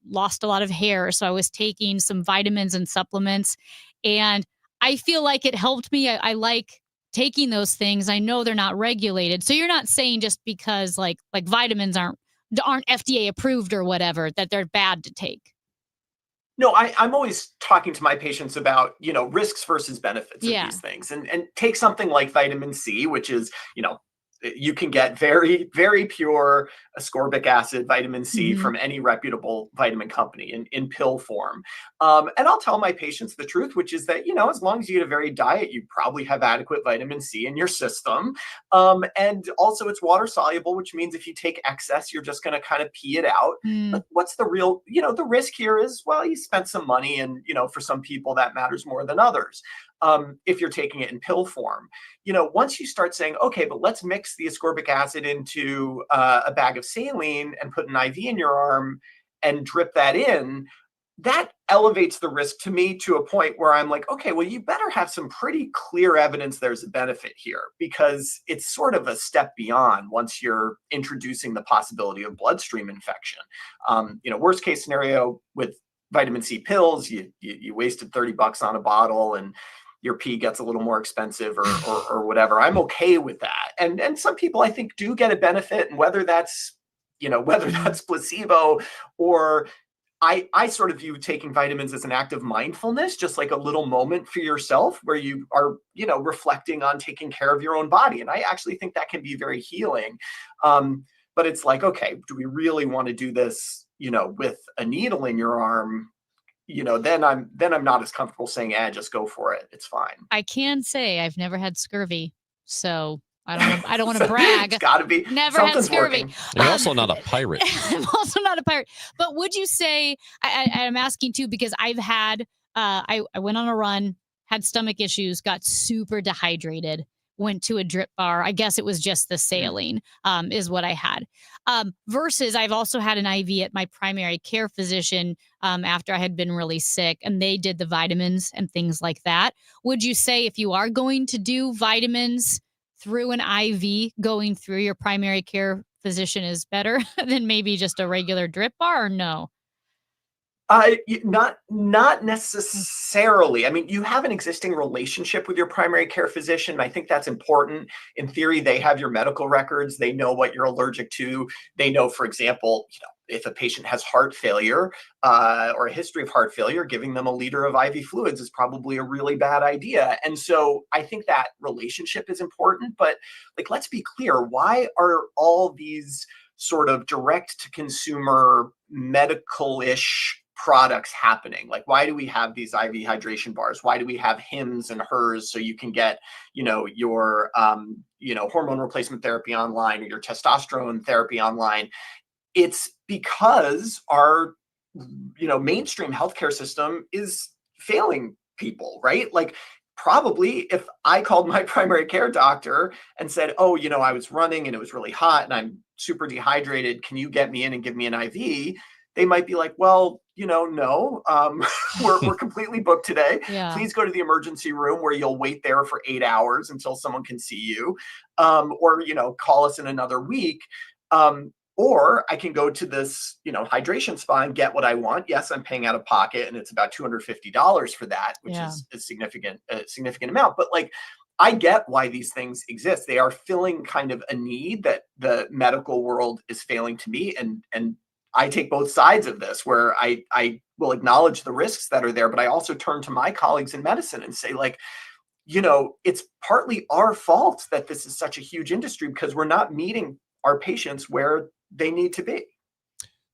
lost a lot of hair. So I was taking some vitamins and supplements, and I feel like it helped me. I like taking those things. I know they're not regulated. So you're not saying just because like vitamins aren't FDA approved or whatever, that they're bad to take. No, I'm always talking to my patients about, risks versus benefits of these things, and take something like vitamin C, which is, you can get very, very pure ascorbic acid, vitamin C, from any reputable vitamin company in pill form. And I'll tell my patients the truth, which is that, as long as you eat a varied diet, you probably have adequate vitamin C in your system. And also it's water soluble, which means if you take excess, you're just going to kind of pee it out. But what's the real, the risk here is, well, you spent some money, and, for some people that matters more than others. If you're taking it in pill form, once you start saying, okay, but let's mix the ascorbic acid into a bag of saline and put an IV in your arm and drip that in, that elevates the risk to me to a point where I'm like, okay, well, you better have some pretty clear evidence there's a benefit here, because it's sort of a step beyond once you're introducing the possibility of bloodstream infection. Worst case scenario with vitamin C pills, you wasted $30 on a bottle, and your pee gets a little more expensive or whatever. I'm okay with that. And some people, I think, do get a benefit, and whether that's placebo or I sort of view taking vitamins as an act of mindfulness, just like a little moment for yourself where you are, reflecting on taking care of your own body. And I actually think that can be very healing. But it's like, okay, do we really want to do this, with a needle in your arm? Then I'm not as comfortable saying, just go for it. It's fine. I can say I've never had scurvy, so I don't want to brag. It's got to be. Never had scurvy. You're also not a pirate. I'm also not a pirate. But would you say, I'm asking too, because I've had, I went on a run, had stomach issues, got super dehydrated, went to a drip bar. I guess it was just the saline is what I had. Versus I've also had an IV at my primary care physician after I had been really sick, and they did the vitamins and things like that. Would you say if you are going to do vitamins through an IV, going through your primary care physician is better than maybe just a regular drip bar, or no? Not necessarily. I mean, you have an existing relationship with your primary care physician. I think that's important. In theory, they have your medical records. They know what you're allergic to. They know, for example, if a patient has heart failure or a history of heart failure, giving them a liter of IV fluids is probably a really bad idea. And so I think that relationship is important. But let's be clear. Why are all these sort of direct to consumer medical-ish products happening? Like, why do we have these IV hydration bars? Why do we have Hims and Hers so you can get, your, hormone replacement therapy online or your testosterone therapy online? It's because our, mainstream healthcare system is failing people, right? Like, probably if I called my primary care doctor and said, oh, I was running and it was really hot and I'm super dehydrated, can you get me in and give me an IV? They might be like, well, no, we're completely booked today. Yeah. Please go to the emergency room where you'll wait there for 8 hours until someone can see you. Or, call us in another week. Or I can go to this, hydration spa and get what I want. Yes, I'm paying out of pocket and it's about $250 for that, which is a significant amount. But like, I get why these things exist. They are filling kind of a need that the medical world is failing to meet. And I take both sides of this, where I will acknowledge the risks that are there, but I also turn to my colleagues in medicine and say, like, it's partly our fault that this is such a huge industry because we're not meeting our patients where they need to be.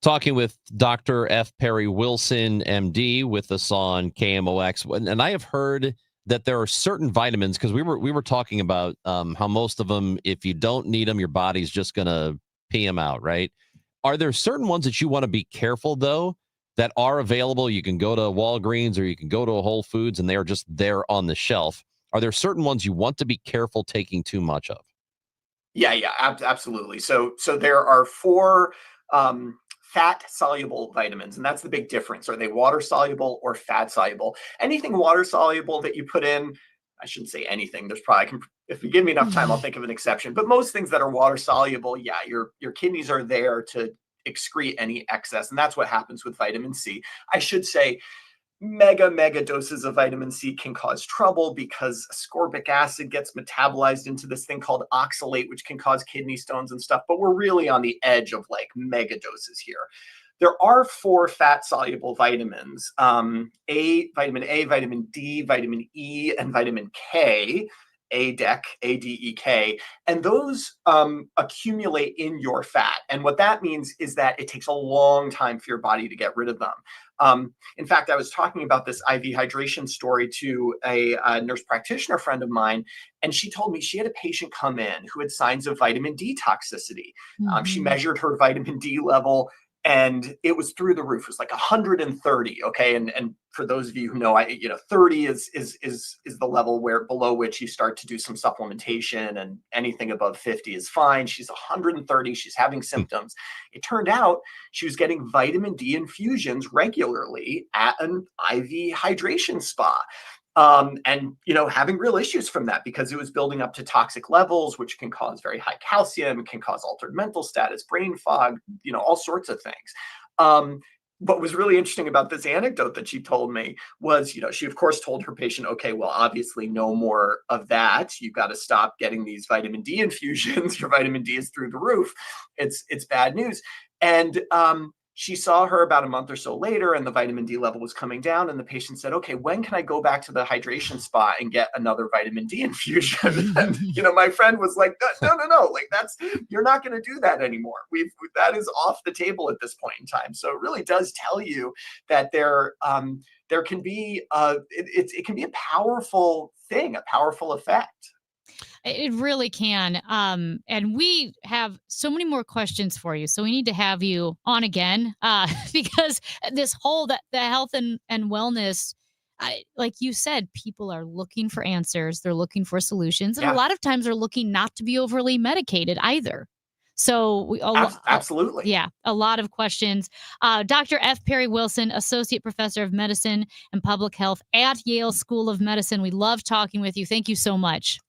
Talking with Dr. F. Perry Wilson, MD, with us on KMOX. And I have heard that there are certain vitamins, because we were talking about how most of them, if you don't need them, your body's just going to pee them out, right? Are there certain ones that you want to be careful, though, that are available? You can go to Walgreens or you can go to a Whole Foods and they are just there on the shelf. Are there certain ones you want to be careful taking too much of? Yeah, absolutely. So there are 4 fat-soluble vitamins, and that's the big difference. Are they water-soluble or fat-soluble? Anything water-soluble that you put in, I shouldn't say anything. There's probably, if you give me enough time, I'll think of an exception. But most things that are water-soluble, your kidneys are there to excrete any excess, and that's what happens with vitamin C. I should say, mega doses of vitamin C can cause trouble because ascorbic acid gets metabolized into this thing called oxalate, which can cause kidney stones and stuff. But we're really on the edge of like mega doses here. There are 4 fat-soluble vitamins, vitamin A, vitamin D, vitamin E, and vitamin K, ADEK, ADEK, and those accumulate in your fat. And what that means is that it takes a long time for your body to get rid of them. In fact, I was talking about this IV hydration story to a nurse practitioner friend of mine, and she told me she had a patient come in who had signs of vitamin D toxicity. She measured her vitamin D level, and it was through the roof. It was like 130. Okay. And for those of you who know, 30 is the level below which you start to do some supplementation, and anything above 50 is fine. She's 130. She's having symptoms. It turned out she was getting vitamin D infusions regularly at an IV hydration spa. And having real issues from that because it was building up to toxic levels, which can cause very high calcium, can cause altered mental status, brain fog, all sorts of things. What was really interesting about this anecdote that she told me was, she of course told her patient, okay, well, obviously no more of that. You've got to stop getting these vitamin D infusions. Your vitamin D is through the roof. It's bad news. And she saw her about a month or so later, and the vitamin D level was coming down. And the patient said, okay, when can I go back to the hydration spa and get another vitamin D infusion? And, my friend was like, no. Like, you're not going to do that anymore. That is off the table at this point in time. So it really does tell you that there can be, it can be a powerful thing, a powerful effect. It really can. And we have so many more questions for you. So we need to have you on again because this whole, the health and wellness, like you said, people are looking for answers. They're looking for solutions. And a lot of times they're looking not to be overly medicated either. So absolutely. Yeah. A lot of questions. Dr. F. Perry Wilson, Associate Professor of Medicine and Public Health at Yale School of Medicine. We love talking with you. Thank you so much.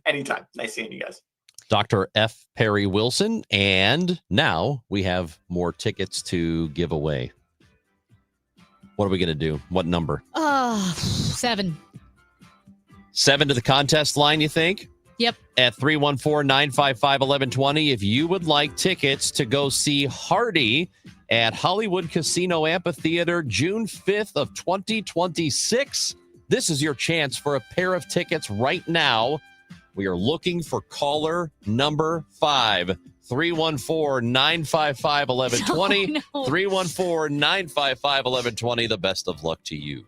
Anytime. Nice seeing you guys. Dr. F. Perry Wilson. And now we have more tickets to give away. What are we going to do? What number? 7. 7 to the contest line, you think? Yep. At 314-955-1120. If you would like tickets to go see Hardy at Hollywood Casino Amphitheater June 5th of 2026, this is your chance for a pair of tickets right now. We are looking for caller number 5. 314-955-1120. Oh, no. 314-955-1120. The best of luck to you.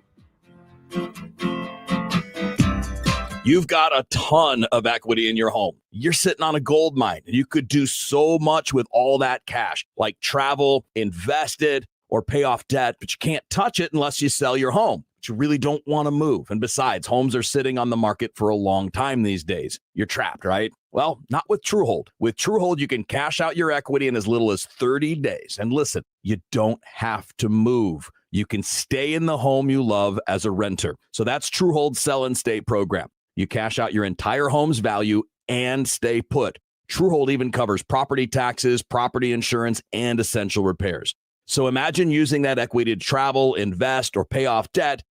You've got a ton of equity in your home. You're sitting on a gold mine, and you could do so much with all that cash, like travel, invest it, or pay off debt, but you can't touch it unless you sell your home. But you really don't want to move. And besides, homes are sitting on the market for a long time these days. You're trapped, right? Well, not with Truehold. With Truehold, you can cash out your equity in as little as 30 days. And listen, you don't have to move. You can stay in the home you love as a renter. So that's Truehold's Sell and Stay program. You cash out your entire home's value and stay put. Truehold even covers property taxes, property insurance, and essential repairs. So imagine using that equity to travel, invest, or pay off debt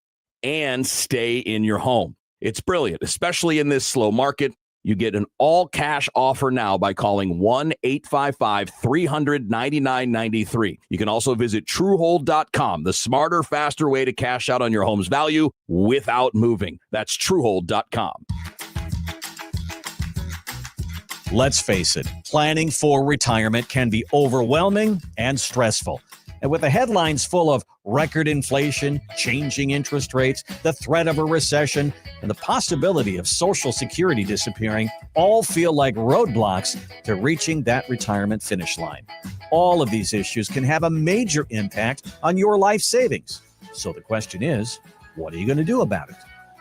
and stay in your home. It's brilliant, especially in this slow market. You get an all-cash offer now by calling 1-855-300-9993. You can also visit Truehold.com, the smarter, faster way to cash out on your home's value without moving. That's Truehold.com. Let's face it, planning for retirement can be overwhelming and stressful. And with the headlines full of record inflation, changing interest rates, the threat of a recession, and the possibility of Social Security disappearing, all feel like roadblocks to reaching that retirement finish line. All of these issues can have a major impact on your life savings. So the question is, what are you going to do about it?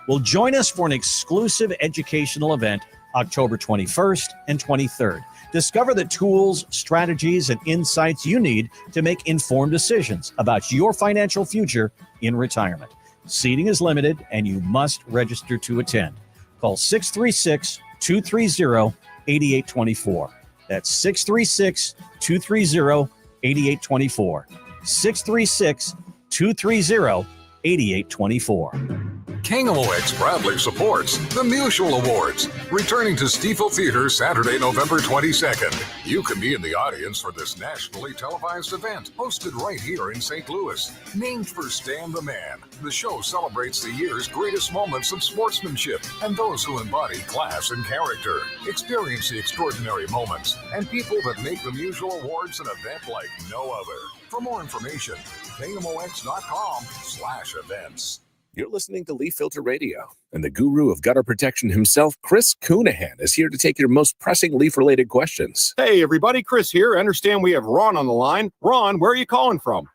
Well, join us for an exclusive educational event October 21st and 23rd. Discover the tools, strategies, and insights you need to make informed decisions about your financial future in retirement. Seating is limited, and you must register to attend. Call 636-230-8824. That's 636-230-8824. 636-230-8824. KMOX proudly supports the Musial Awards, returning to Stiefel Theater Saturday, November 22nd. You can be in the audience for this nationally televised event, hosted right here in St. Louis. Named for Stan the Man, the show celebrates the year's greatest moments of sportsmanship and those who embody class and character. Experience the extraordinary moments and people that make the Musial Awards an event like no other. For more information, KMOX.com/events. You're listening to Leaf Filter Radio, and the guru of gutter protection himself, Chris Coonahan, is here to take your most pressing leaf-related questions. Hey, everybody, Chris here. I understand we have Ron on the line. Ron, where are you calling from?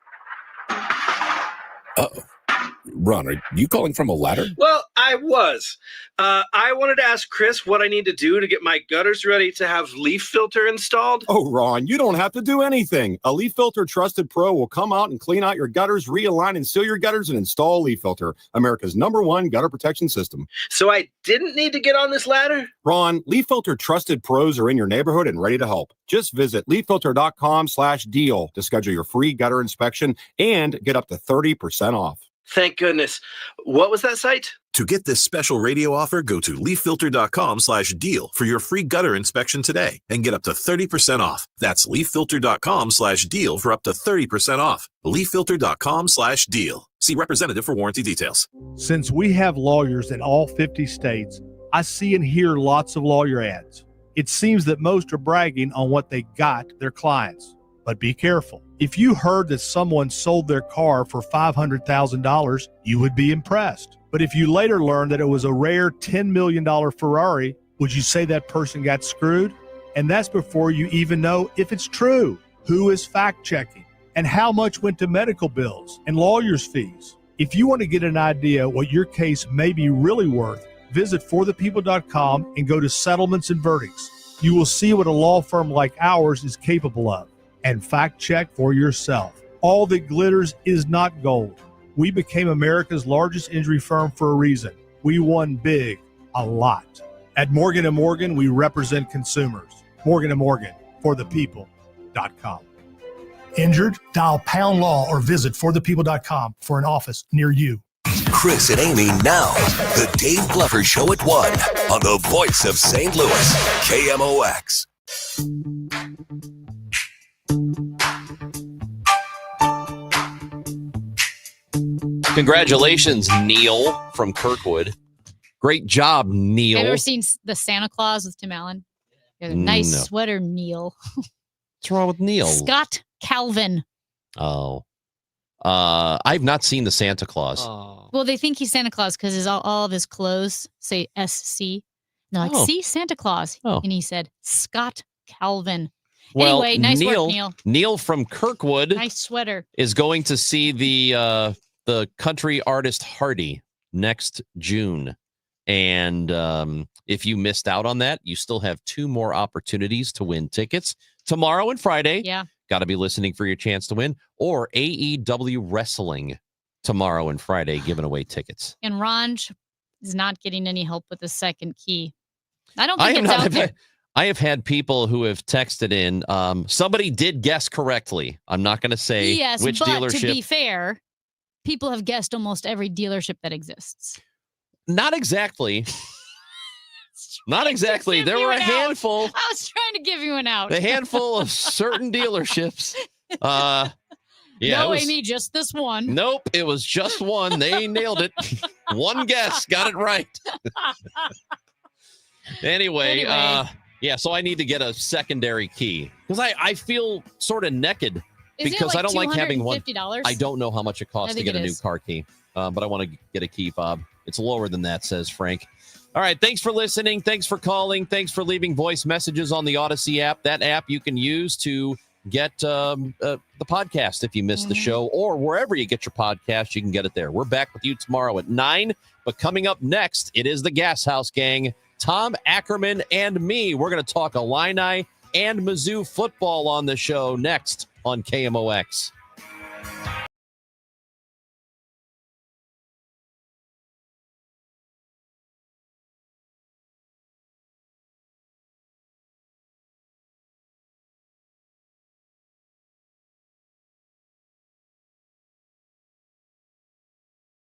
Uh-oh. Ron, are you calling from a ladder? Well, I was. I wanted to ask Chris what I need to do to get my gutters ready to have Leaf Filter installed. Oh, Ron, you don't have to do anything. A Leaf Filter Trusted Pro will come out and clean out your gutters, realign and seal your gutters, and install Leaf Filter, America's #1 gutter protection system. So I didn't need to get on this ladder? Ron, Leaf Filter Trusted Pros are in your neighborhood and ready to help. Just visit leaffilter.com/deal to schedule your free gutter inspection and get up to 30% off. Thank goodness. What was that site? To get this special radio offer, go to leaffilter.com/deal for your free gutter inspection today and get up to 30% off. That's leaffilter.com/deal for up to 30% off. leaffilter.com/deal. See representative for warranty details. Since we have lawyers in all 50 states, I see and hear lots of lawyer ads. It seems that most are bragging on what they got their clients. But be careful. If you heard that someone sold their car for $500,000, you would be impressed. But if you later learned that it was a rare $10 million Ferrari, would you say that person got screwed? And that's before you even know if it's true. Who is fact-checking? And how much went to medical bills and lawyers' fees? If you want to get an idea what your case may be really worth, visit forthepeople.com and go to Settlements and Verdicts. You will see what a law firm like ours is capable of. And fact check for yourself. All that glitters is not gold. We became America's largest injury firm for a reason. We won big, a lot. At Morgan & Morgan, we represent consumers. Morgan & Morgan, forthepeople.com. Injured? Dial pound law or visit forthepeople.com for an office near you. Chris and Amy now. The Dave Glover Show at 1 on the voice of St. Louis, KMOX. Congratulations, Neil from Kirkwood. Great job, Neil. Have you ever seen the Santa Claus with Tim Allen? Nice sweater, Neil. What's wrong with Neil? Scott Calvin. Oh. I've not seen the Santa Claus. Well, they think he's Santa Claus because all of his clothes say SC. And they're like, see, Santa Claus. And he said, Scott Calvin. Well, Anyway, nice work, Neil. Neil from Kirkwood Nice sweater. is going to see the country artist Hardy next June. And if you missed out on that, you still have 2 more opportunities to win tickets tomorrow and Friday. Yeah. Got to be listening for your chance to win, or AEW Wrestling tomorrow and Friday, giving away tickets. And Ranj is not getting any help with the second key. I don't think it's out there. I have had people who have texted in. Somebody did guess correctly. I'm not going to say which but dealership. To be fair, people have guessed almost every dealership that exists. Not exactly. Not exactly. There were a handful. I was trying to give you an out. A handful of certain dealerships. Yeah, no, Amy, just this one. Nope, it was just one. They nailed it. One guess, got it right. Anyway. Yeah, so I need to get a secondary key because I feel sort of naked because I don't like having one. I don't know how much it costs to get a new car key, but I want to get a key fob. It's lower than that, says Frank. All right, thanks for listening. Thanks for calling. Thanks for leaving voice messages on the Odyssey app. That app you can use to get the podcast if you missed the show, or wherever you get your podcast, you can get it there. We're back with you tomorrow at 9, but coming up next, it is the Gas House Gang. Tom Ackerman and me. We're going to talk Illini and Mizzou football on the show next on KMOX.